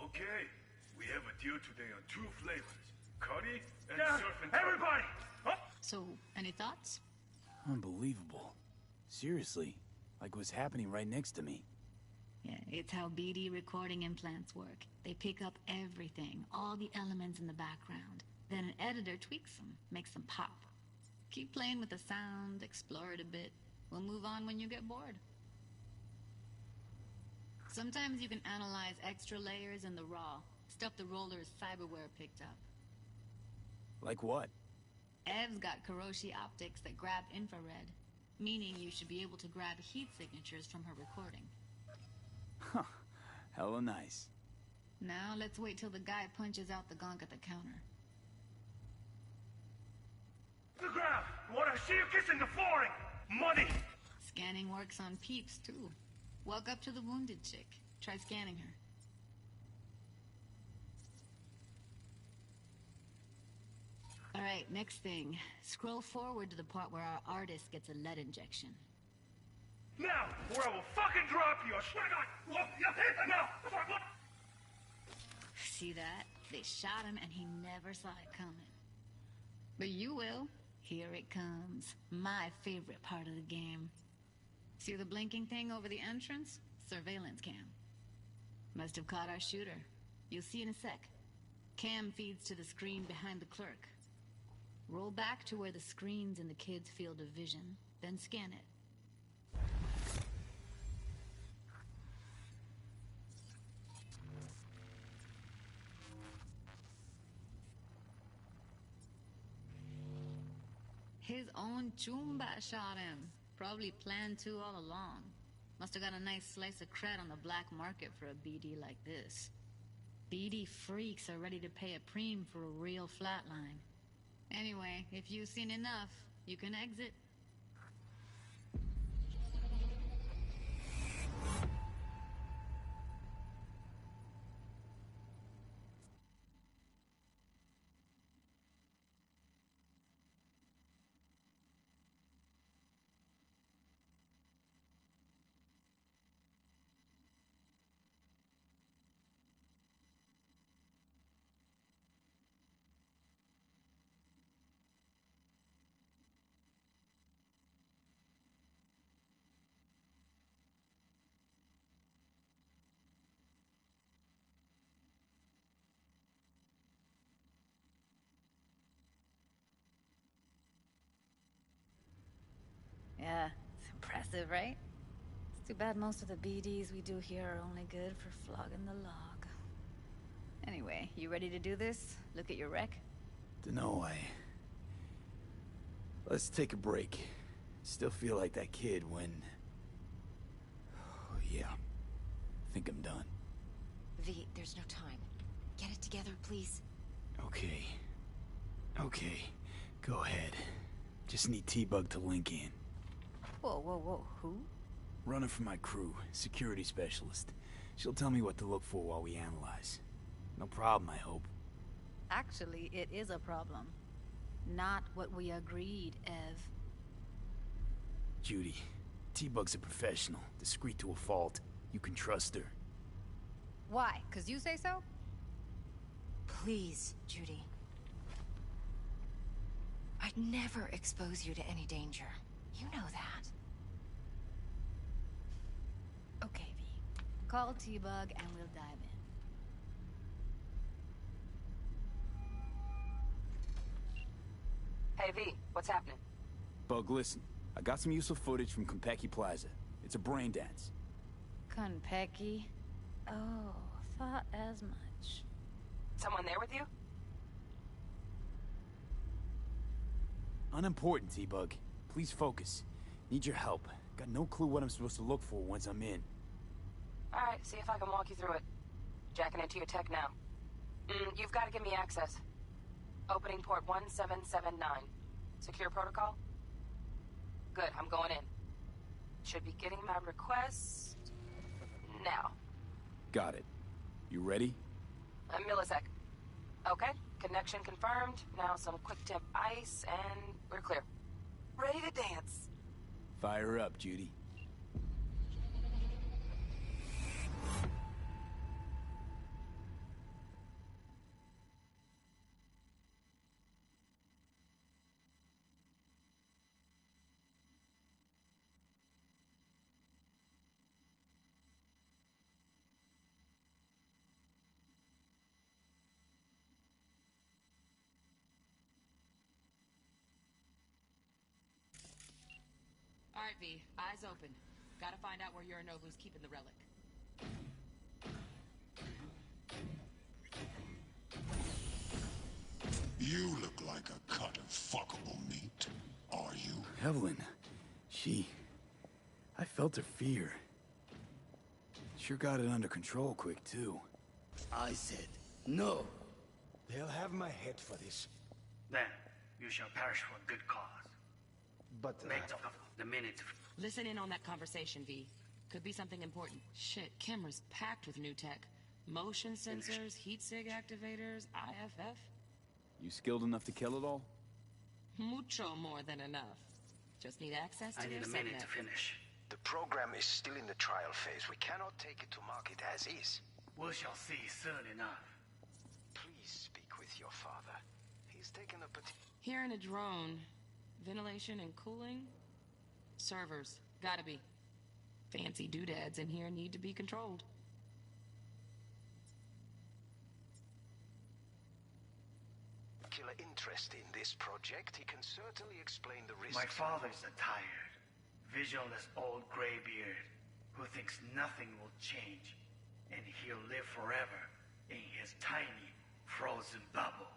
Okay. We have a deal today on 2 flavors. Curry and Yeah, surf and everybody! So, any thoughts? Unbelievable. Seriously, like what's happening right next to me. Yeah, it's how BD recording implants work. They pick up everything, all the elements in the background. Then an editor tweaks them, makes them pop. Keep playing with the sound, explore it a bit. We'll move on when you get bored. Sometimes you can analyze extra layers in the raw, stuff the roller's cyberware picked up. Like what? Ev's got Kiroshi optics that grab infrared, meaning you should be able to grab heat signatures from her recording. Huh. Hella nice. Now let's wait till the guy punches out the gonk at the counter. The ground! Wanna see you kissing the flooring! Money! Scanning works on peeps, too. Walk up to the wounded chick. Try scanning her. Alright, next thing. Scroll forward to the part where our artist gets a lead injection. Now, or I will fucking drop you! I swear to God! Now! See that? They shot him and he never saw it coming. But you will. Here it comes. My favorite part of the game. See the blinking thing over the entrance? Surveillance cam. Must have caught our shooter. You'll see in a sec. Cam feeds to the screen behind the clerk. Roll back to where the screen's in the kid's field of vision, then scan it. His own chumba shot him. Probably planned to all along. Must have got a nice slice of cred on the black market for a BD like this. BD freaks are ready to pay a preem for a real flatline. Anyway, if you've seen enough, you can exit. Yeah, it's impressive, right? It's too bad most of the BDs we do here are only good for flogging the log. Anyway, you ready to do this? Look at your wreck? Dunno, Let's take a break. Still feel like that kid when... Oh, yeah. Think I'm done. V, there's no time. Get it together, please. Okay. Okay. Go ahead. Just need T-Bug to link in. Whoa, whoa, whoa, who? Running for my crew, security specialist. She'll tell me what to look for while we analyze. No problem, I hope. Actually, it is a problem. Not what we agreed, Ev. Judy, T-Bug's a professional, discreet to a fault. You can trust her. Why? 'Cause you say so? Please, Judy. I'd never expose you to any danger. You know that. Okay, V. Call T-Bug and we'll dive in. Hey, V, what's happening? Bug, listen. I got some useful footage from Konpeki Plaza. It's a brain dance. Konpeki? Oh, thought as much. Someone there with you? Unimportant, T-Bug. Please focus. Need your help. Got no clue what I'm supposed to look for once I'm in. Alright, see if I can walk you through it. Jacking into your tech now. You've got to give me access. Opening port 1779. Secure protocol? Good, I'm going in. Should be getting my request... now. Got it. You ready? A millisec. Okay, connection confirmed. Now some quick temp ice, and we're clear. Ready to dance. Fire up, Judy. All right, V. Eyes open. Gotta find out where Yorinobu's keeping the relic. You look like a cut of fuckable meat. Are you? Evelyn. I felt her fear. Sure got it under control quick, too. I said no. They'll have my head for this. Then you shall perish for a good cause. But, Make the minute. Listen in on that conversation, V. Could be something important. Shit, camera's packed with new tech. Motion sensors, heat sig activators, IFF. You skilled enough to kill it all? Mucho more than enough. Just need access to I need a minute to finish. The program is still in the trial phase. We cannot take it to market as is. We shall see soon enough. Please speak with your father. He's taken a Here in a drone. Ventilation and cooling? Servers. Gotta be. Fancy doodads in here need to be controlled. Particular interest in this project, he can certainly explain the risks. My father's a tired, visionless old graybeard who thinks nothing will change, and he'll live forever in his tiny, frozen bubble.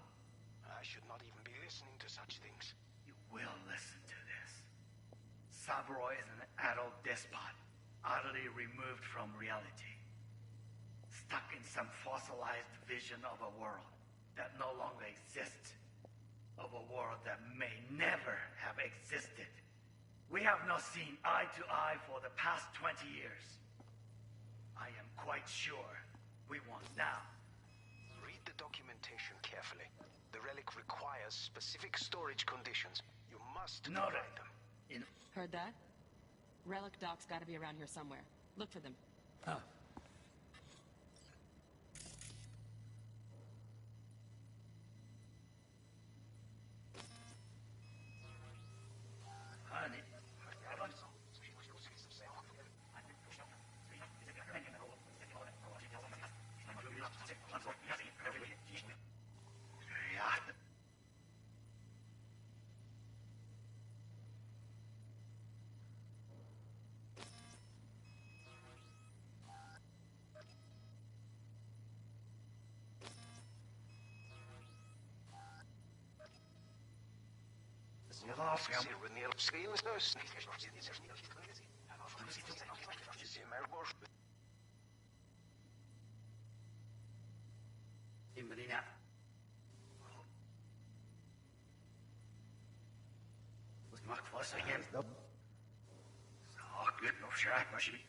I should not even be listening to such things. You will listen to this. Saburo is an adult despot, utterly removed from reality. Stuck in some fossilized vision of a world that no longer exists. Of a world that may never have existed. We have not seen eye to eye for the past 20 years. I am quite sure we want now. Read the documentation carefully. The relic requires specific storage conditions. You must Noted. provide them. Heard that? Relic docks gotta be around here somewhere. Look for them. Oh. Honey. Imrina. Was macht was again? So, gut, noch schreib, was ich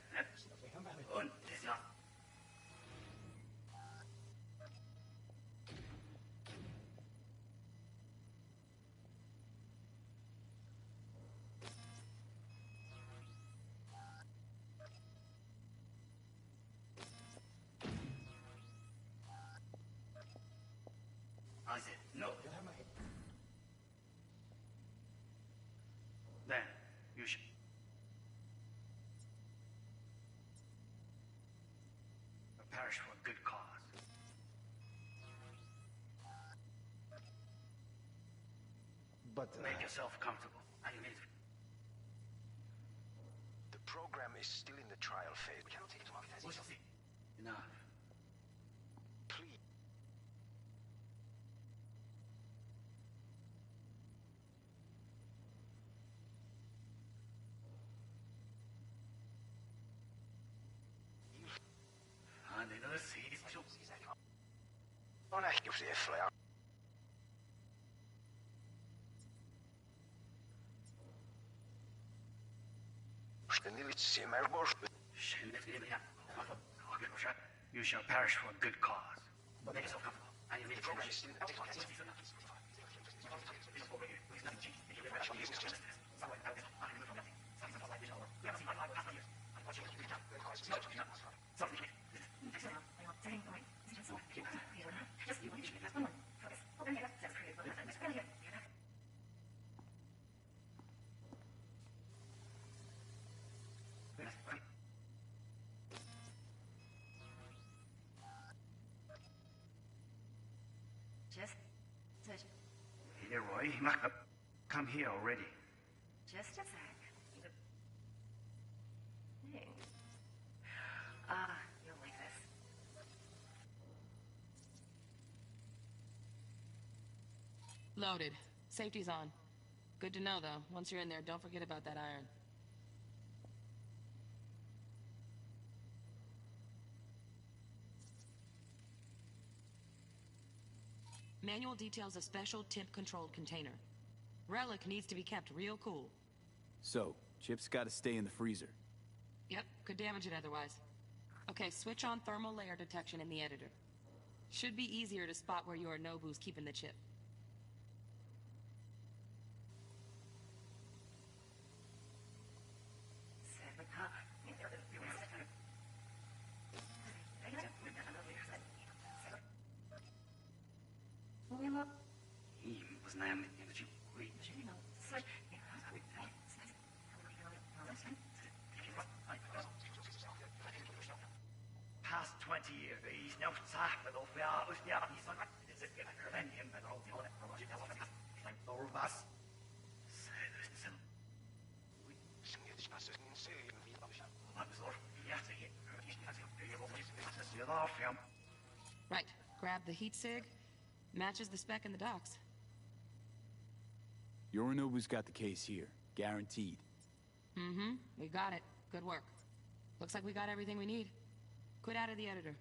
und das ja. I said, no. Then, you should. A parish for a good cause. But make yourself comfortable. And you need to. The program is still in the trial phase. We cannot take it to market. We shall see. Enough. Please. And in the seas, I shall see that. On echt op zich, ja. You shall perish for a good cause. But make yourself comfortable. And you need to progress. Hey, Roy, he must have come here already. Just a sec. Hey. You'll like this. Loaded. Safety's on. Good to know, though. Once you're in there, don't forget about that iron. Manual details a special tip-controlled container. Relic needs to be kept real cool. So, Chip's gotta stay in the freezer. Yep, could damage it otherwise. Okay, switch on thermal layer detection in the editor. Should be easier to spot where Yorinobu's keeping the chip. Past 20 years, he's now sacked with all the others. Yeah, he's like, is it gonna prevent him? And all the other like Orvas. Right. Grab the heat sig. Matches the spec in the docks. Yorinobu's got the case here. Guaranteed. Mm-hmm. We got it. Good work. Looks like we got everything we need. Quit out of the editor.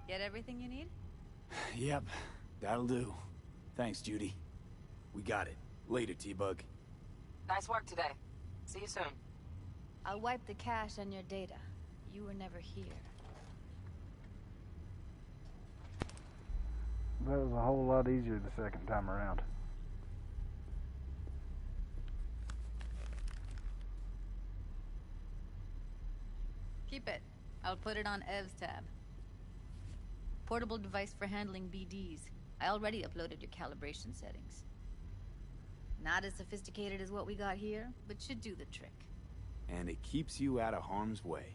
Get everything you need? Yep, that'll do. Thanks, Judy. We got it. Later, T-Bug. Nice work today. See you soon. I'll wipe the cache on your data. You were never here. That was a whole lot easier the second time around. Keep it. I'll put it on Ev's tab. Portable device for handling BDs. I already uploaded your calibration settings. Not as sophisticated as what we got here, but should do the trick. And it keeps you out of harm's way.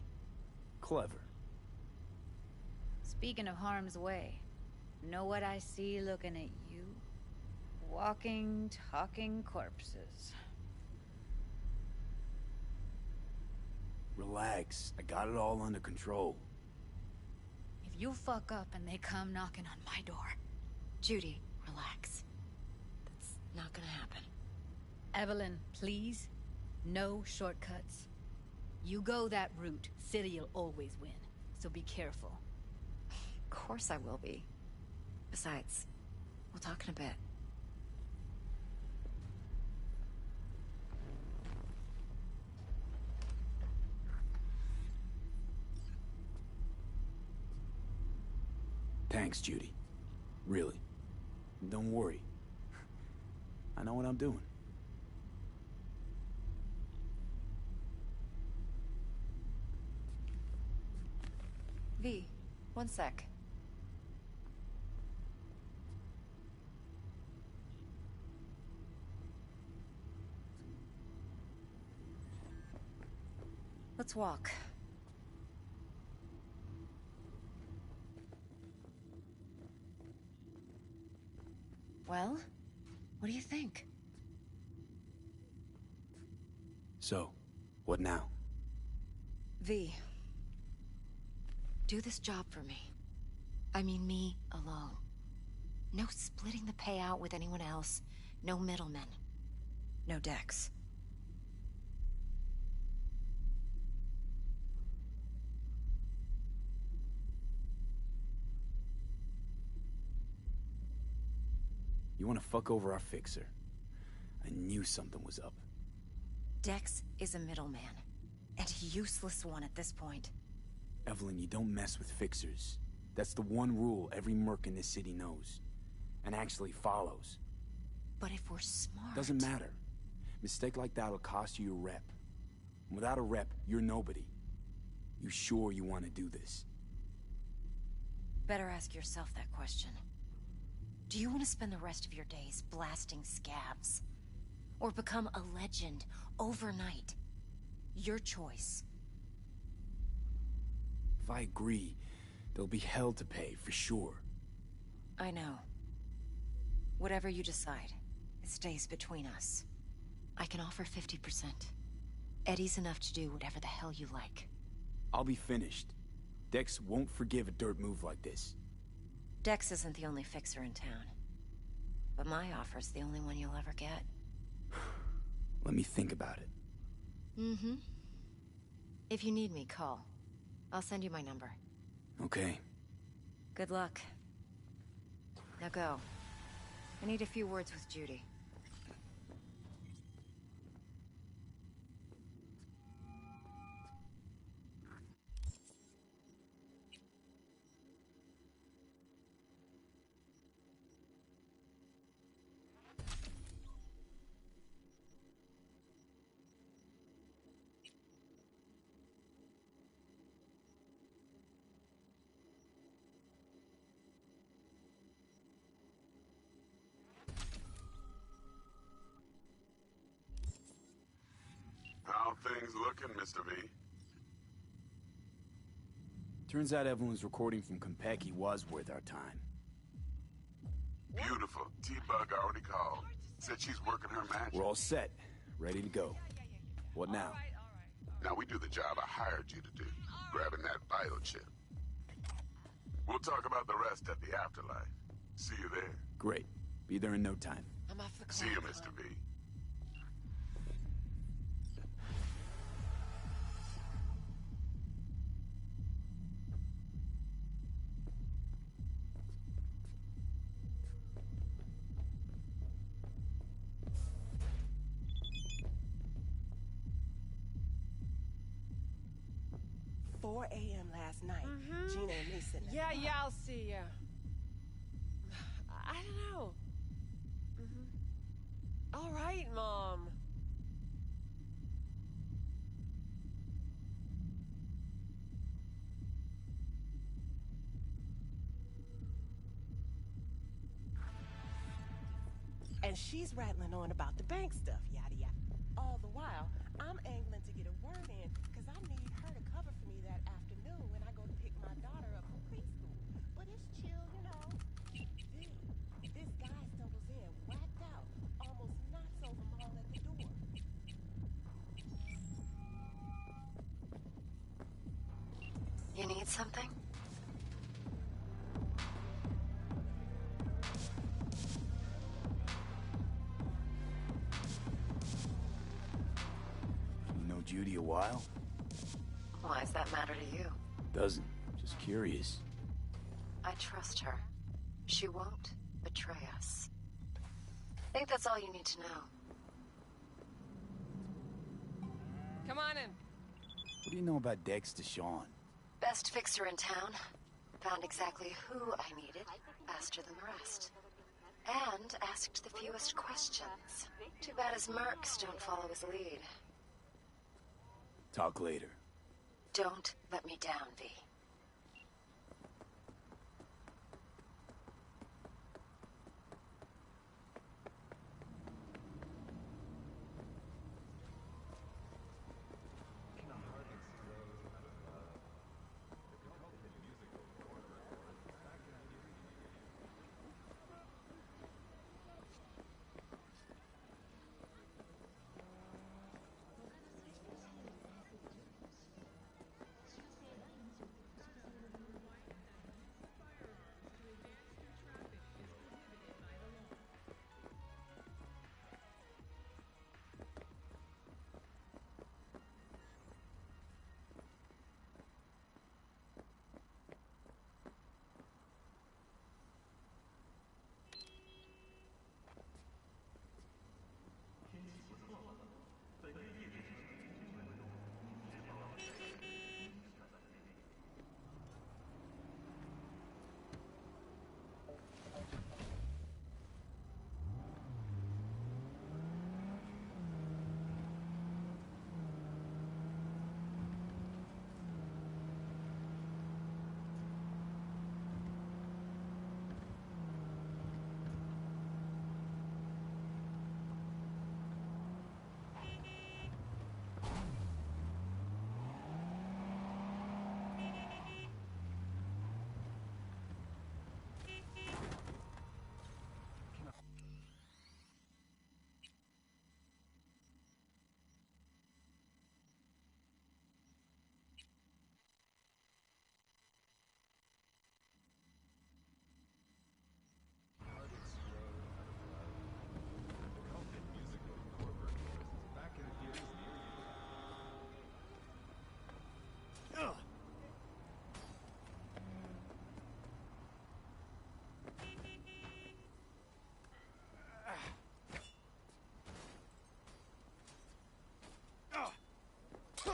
Clever. Speaking of harm's way, know what I see looking at you? Walking, talking corpses. Relax. I got it all under control. If you fuck up and they come knocking on my door... Judy, relax. That's not gonna happen. Evelyn, please. No shortcuts. You go that route, City'll always win. So be careful. Of course I will be. Besides, we'll talk in a bit. Thanks, Judy. Really. Don't worry. I know what I'm doing. V, one sec. Let's walk. Well, what do you think? So, what now? V, do this job for me. I mean me alone. No splitting the payout with anyone else. No middlemen. No Dex. You want to fuck over our fixer? I knew something was up. Dex is a middleman. And a useless one at this point. Evelyn, you don't mess with fixers. That's the one rule every merc in this city knows. And actually follows. But if we're smart... Doesn't matter. Mistake like that'll cost you your rep. And without a rep, you're nobody. You sure you want to do this? Better ask yourself that question. Do you want to spend the rest of your days blasting scabs? Or become a legend overnight? Your choice. If I agree, there'll be hell to pay, for sure. I know. Whatever you decide, it stays between us. I can offer 50%. Eddie's enough to do whatever the hell you like. I'll be finished. Dex won't forgive a dirt move like this. Dex isn't the only fixer in town. But my offer's the only one you'll ever get. Let me think about it. Mm-hmm. If you need me, call. I'll send you my number. Okay. Good luck. Now go. I need a few words with Judy. things looking, Mr. V? Turns out Evelyn's recording from Konpeki was worth our time. Beautiful. T-Bug already called. Said she's working her magic. We're all set. Ready to go. What now? Now we do the job I hired you to do. Grabbing that biochip. We'll talk about the rest at the afterlife. See you there. Great. Be there in no time. I'm off the clock. See you, Mr. V. 4 a.m. last night. Gina and me sitting Yeah, I'll see ya. I don't know. All right, Mom. And she's rattling on about the bank stuff, yada yada. All the while, I'm angling to get a word in because I need her to cover for me that afternoon when I go to pick my daughter up from preschool. But it's chill, you know. Then, this guy stumbles in, whacked out, almost knocks over Maul at the door. You need something? Judy a while? Why does that matter to you? Doesn't. Just curious. I trust her. She won't betray us. I think that's all you need to know. Come on in. What do you know about Dexter Sean? Best fixer in town. Found exactly who I needed faster than the rest. And asked the fewest questions. Too bad his mercs don't follow his lead. Talk later. Don't let me down, V.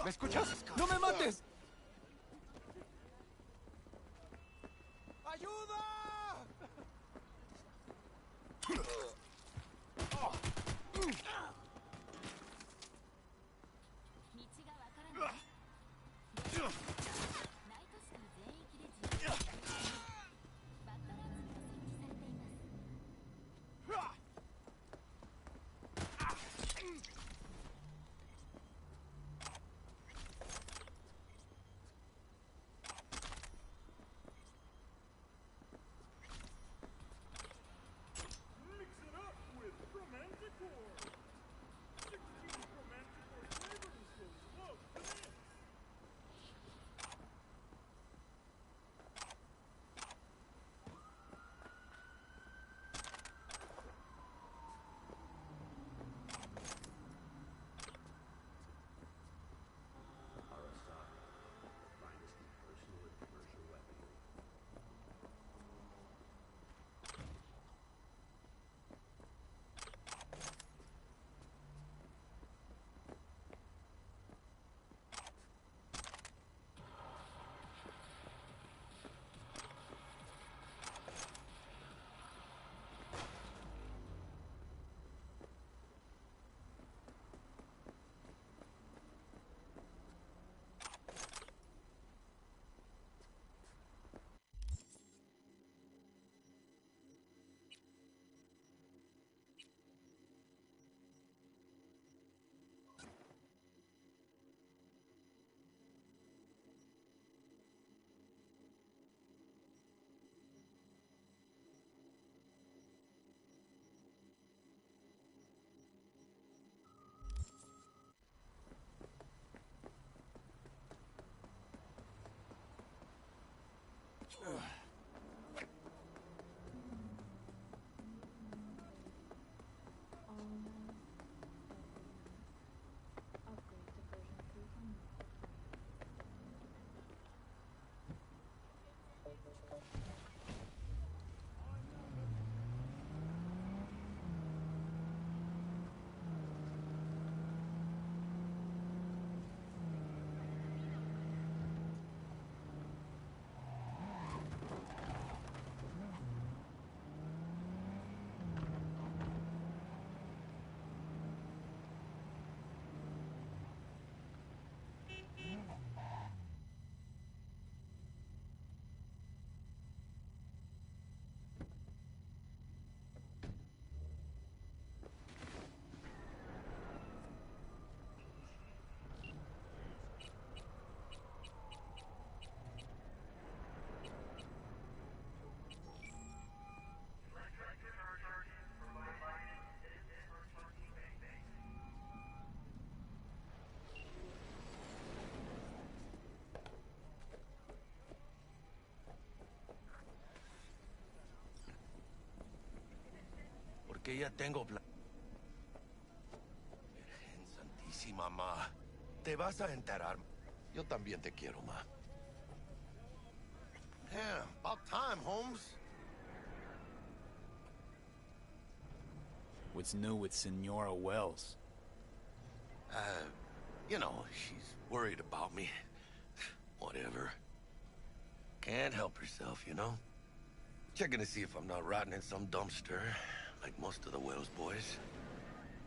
¿Me escuchas? ¡No me mates! ¡Ayuda! Porque ya tengo Virgen Santísima, ma. Te vas a enterar. Yo también te quiero, ma. Yeah, about time, Holmes. What's new with Senora Wells? You know, she's worried about me. Whatever. Can't help herself, you know? Checking to see if I'm not rotting in some dumpster, like most of the Wells boys.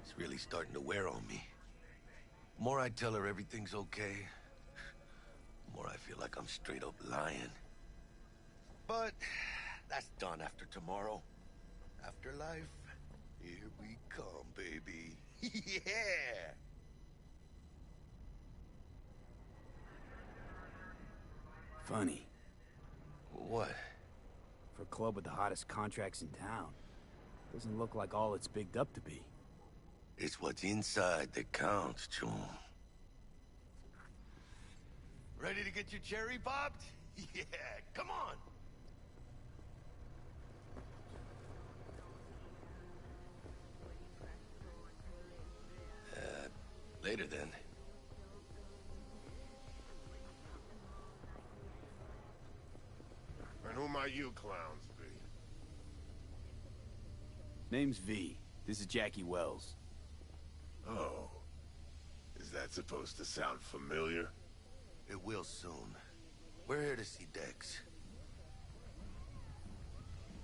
It's really starting to wear on me. The more I tell her everything's okay, the more I feel like I'm straight up lying. But that's done after tomorrow. Afterlife, here we come, baby. Yeah! Funny. What? For a club with the hottest contracts in town, doesn't look like all it's bigged up to be. It's what's inside that counts, Chum. Ready to get your cherry popped? Yeah, come on! Later then. And who might you clowns be? Name's V. This is Jackie Wells. Oh. Is that supposed to sound familiar? It will soon. We're here to see Dex.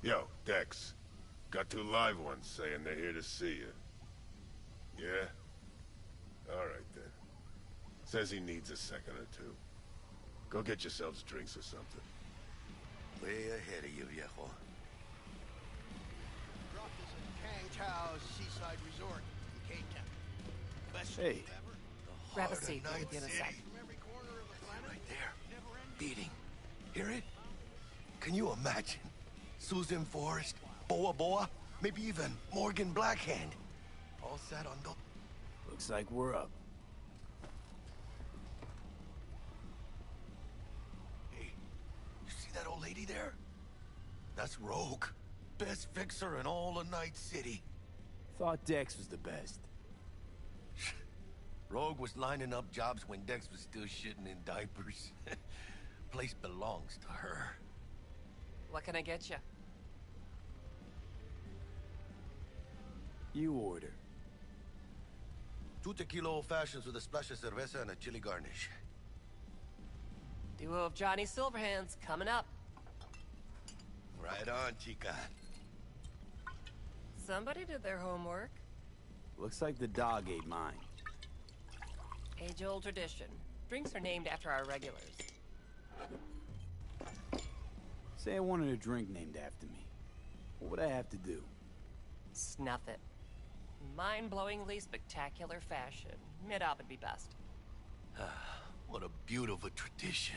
Yo, Dex. Got two live ones saying they're here to see you. Yeah? Alright then. Says he needs a second or two. Go get yourselves drinks or something. Way ahead of you, viejo. Dropped us at Kang Tao's Seaside Resort in Cape Town. Best Hey. move ever. Grab a seat. We'll be in a sec. From every corner of the planet. Right there. Never ending. Beating. Hear it? Can you imagine? Susan Forrest, Boa Boa, maybe even Morgan Blackhand. All sat on the... Looks like we're up. Hey, you see that old lady there? That's Rogue. Best fixer in all of Night City. Thought Dex was the best. Rogue was lining up jobs when Dex was still shitting in diapers. Place belongs to her. What can I get you? You order. 2 tequila old fashions with a splash of cerveza and a chili garnish. Duo of Johnny Silverhands coming up. Right on, chica. Somebody did their homework. Looks like the dog ate mine. Age-old tradition. Drinks are named after our regulars. Say I wanted a drink named after me. What would I have to do? Snuff it. Mind-blowingly spectacular fashion. Mid-op would be best. What a beautiful tradition.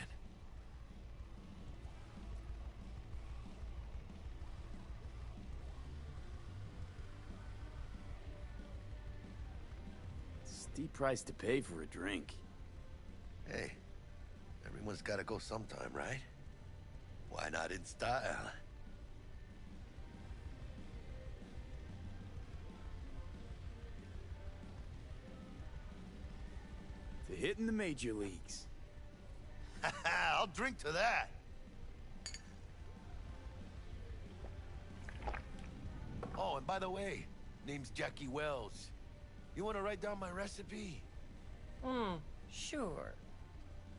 Steep price to pay for a drink. Hey, everyone's gotta go sometime, right? Why not in style? To hitting the major leagues. I'll drink to that. Oh, and by the way, name's Jackie Wells. You want to write down my recipe? Sure.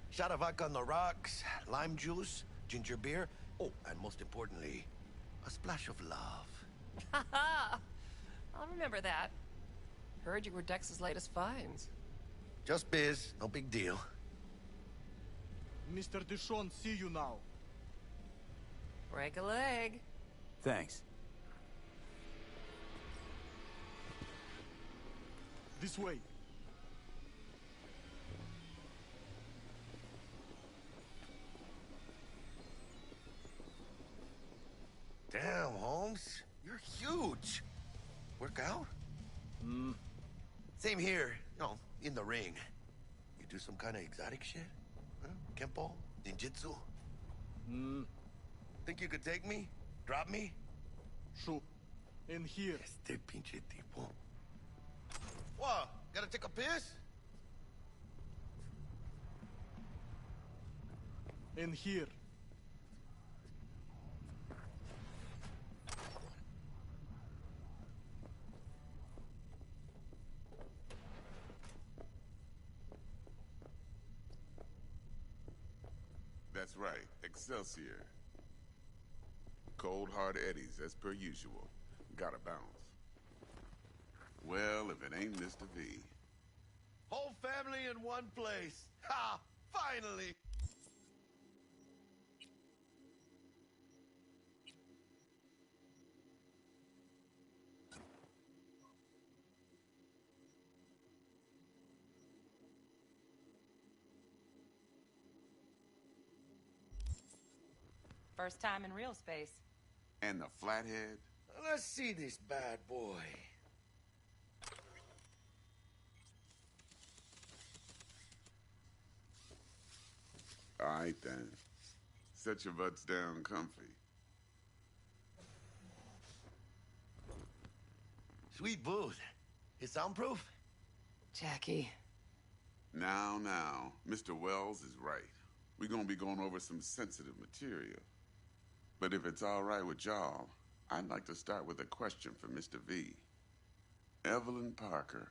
Shot of vodka on the rocks, lime juice, ginger beer. Oh, and most importantly, a splash of love. Haha! I'll remember that. Heard you were Dex's latest finds. Just biz, no big deal. Mr. Dishon, see you now. Break a leg. Thanks. This way. Damn, Holmes. You're huge. Work out? Same here. No, in the ring. You do some kind of exotic shit? Huh? Kempo? Ninjutsu? Think you could take me? Drop me? Shoot. In here. Este pinche tipo. What? Gotta take a piss? In here. That's right, Excelsior. Cold hard eddies, as per usual. Gotta bounce. Well, if it ain't Mr. V. Whole family in one place. Ha! Finally! First time in real space. And the flathead? Let's see this bad boy. All right, then. Set your butts down comfy. Sweet booth. It's soundproof? Jackie. Now, Mr. Wells is right. We're gonna be going over some sensitive material. But if it's all right with y'all, I'd like to start with a question for Mr. V. Evelyn Parker,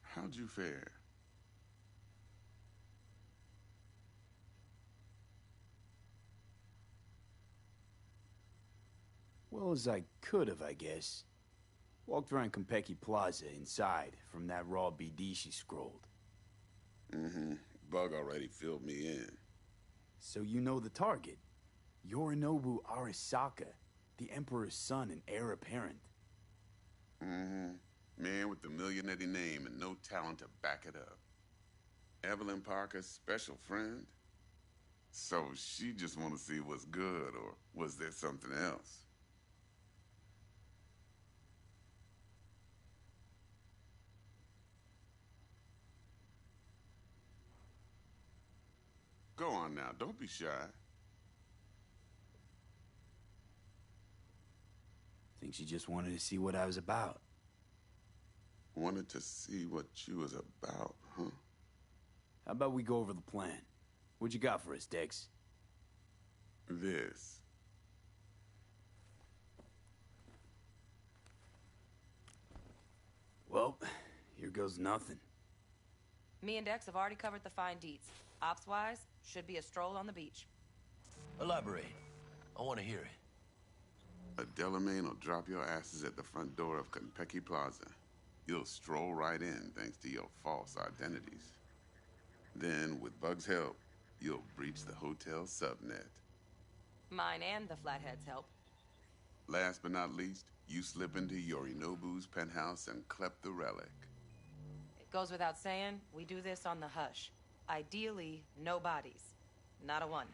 how'd you fare? Well as I could have, I guess. Walked around Konpeki Plaza inside from that raw BD she scrolled. Bug already filled me in. So you know the target. Yorinobu Arasaka, the Emperor's son and heir apparent. Man with the millionaire name and no talent to back it up. Evelyn Parker's special friend? So she just want to see what's good, or was there something else? Go on now, don't be shy. Think she just wanted to see what I was about. Wanted to see what you was about, huh? How about we go over the plan? What you got for us, Dex? This. Well, here goes nothing. Me and Dex have already covered the fine deets. Ops-wise, should be a stroll on the beach. Elaborate. I want to hear it. A Delamain will drop your asses at the front door of Konpeki Plaza. You'll stroll right in thanks to your false identities. Then, with Bug's help, you'll breach the hotel subnet. Mine and the Flathead's help. Last but not least, you slip into Yorinobu's penthouse and clep the relic. It goes without saying, we do this on the hush. Ideally, no bodies. Not a one.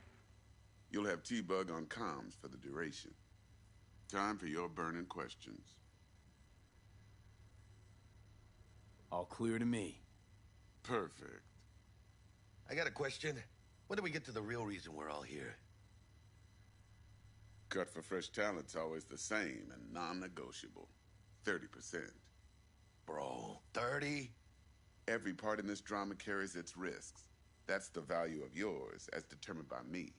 You'll have T-Bug on comms for the duration. Time for your burning questions. All clear to me. Perfect. I got a question. When do we get to the real reason we're all here? Cut for fresh talent's always the same and non-negotiable. 30%. Bro, 30? Every part in this drama carries its risks. That's the value of yours, as determined by me.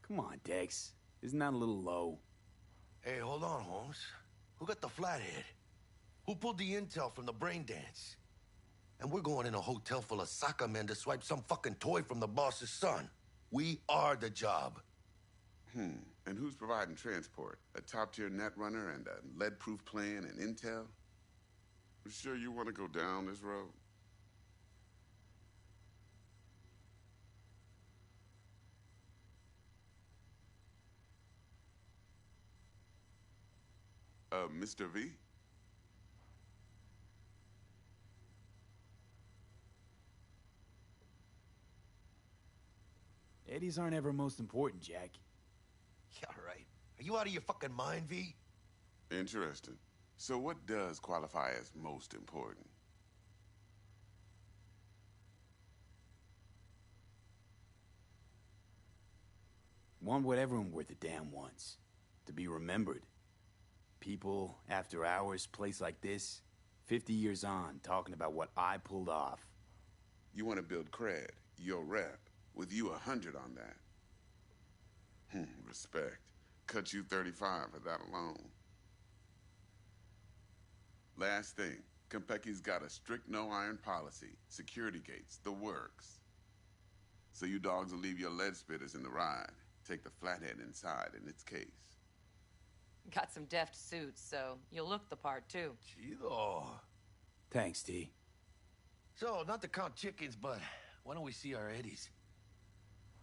Come on, Dex. Isn't that a little low? Hey, hold on, Holmes. Who got the flathead? Who pulled the intel from the brain dance? And we're going in a hotel full of soccer men to swipe some fucking toy from the boss's son. We are the job. And who's providing transport? A top-tier netrunner and a lead-proof plan and intel? You sure you want to go down this road? Mr. V? Eddies aren't ever most important, Jack. Yeah, right. Are you out of your fucking mind, V? Interesting. So what does qualify as most important? Want what everyone worth a damn wants. To be remembered. People, after hours, place like this, 50 years on, talking about what I pulled off. You want to build cred, your rep, with you 100 on that. Respect. Cut you 35 for that alone. Last thing, Konpeki's got a strict no-iron policy, security gates, the works. So you dogs will leave your lead spitters in the ride, take the flathead inside in its case. Got some deft suits, so you'll look the part, too. Chido. Thanks, T. So, not to count chickens, but why don't we see our Eddies?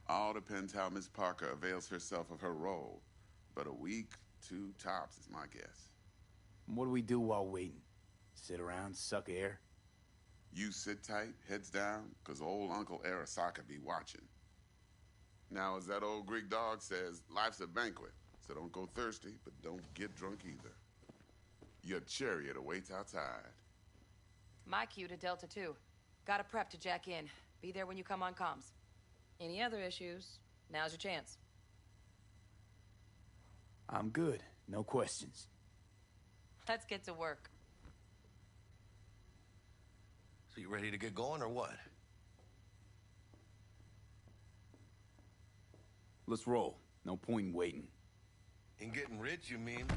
All depends how Miss Parker avails herself of her role. But a week, 2 tops is my guess. What do we do while waiting? Sit around, suck air? You sit tight, heads down, 'cause old Uncle Arasaka be watching. Now, as that old Greek dog says, life's a banquet. So don't go thirsty, but don't get drunk either. Your chariot awaits outside. My cue to Delta 2. Gotta prep to jack in. Be there when you come on comms. Any other issues, now's your chance. I'm good. No questions. Let's get to work. So you ready to get going, or what? Let's roll. No point in waiting. In getting rich, you mean?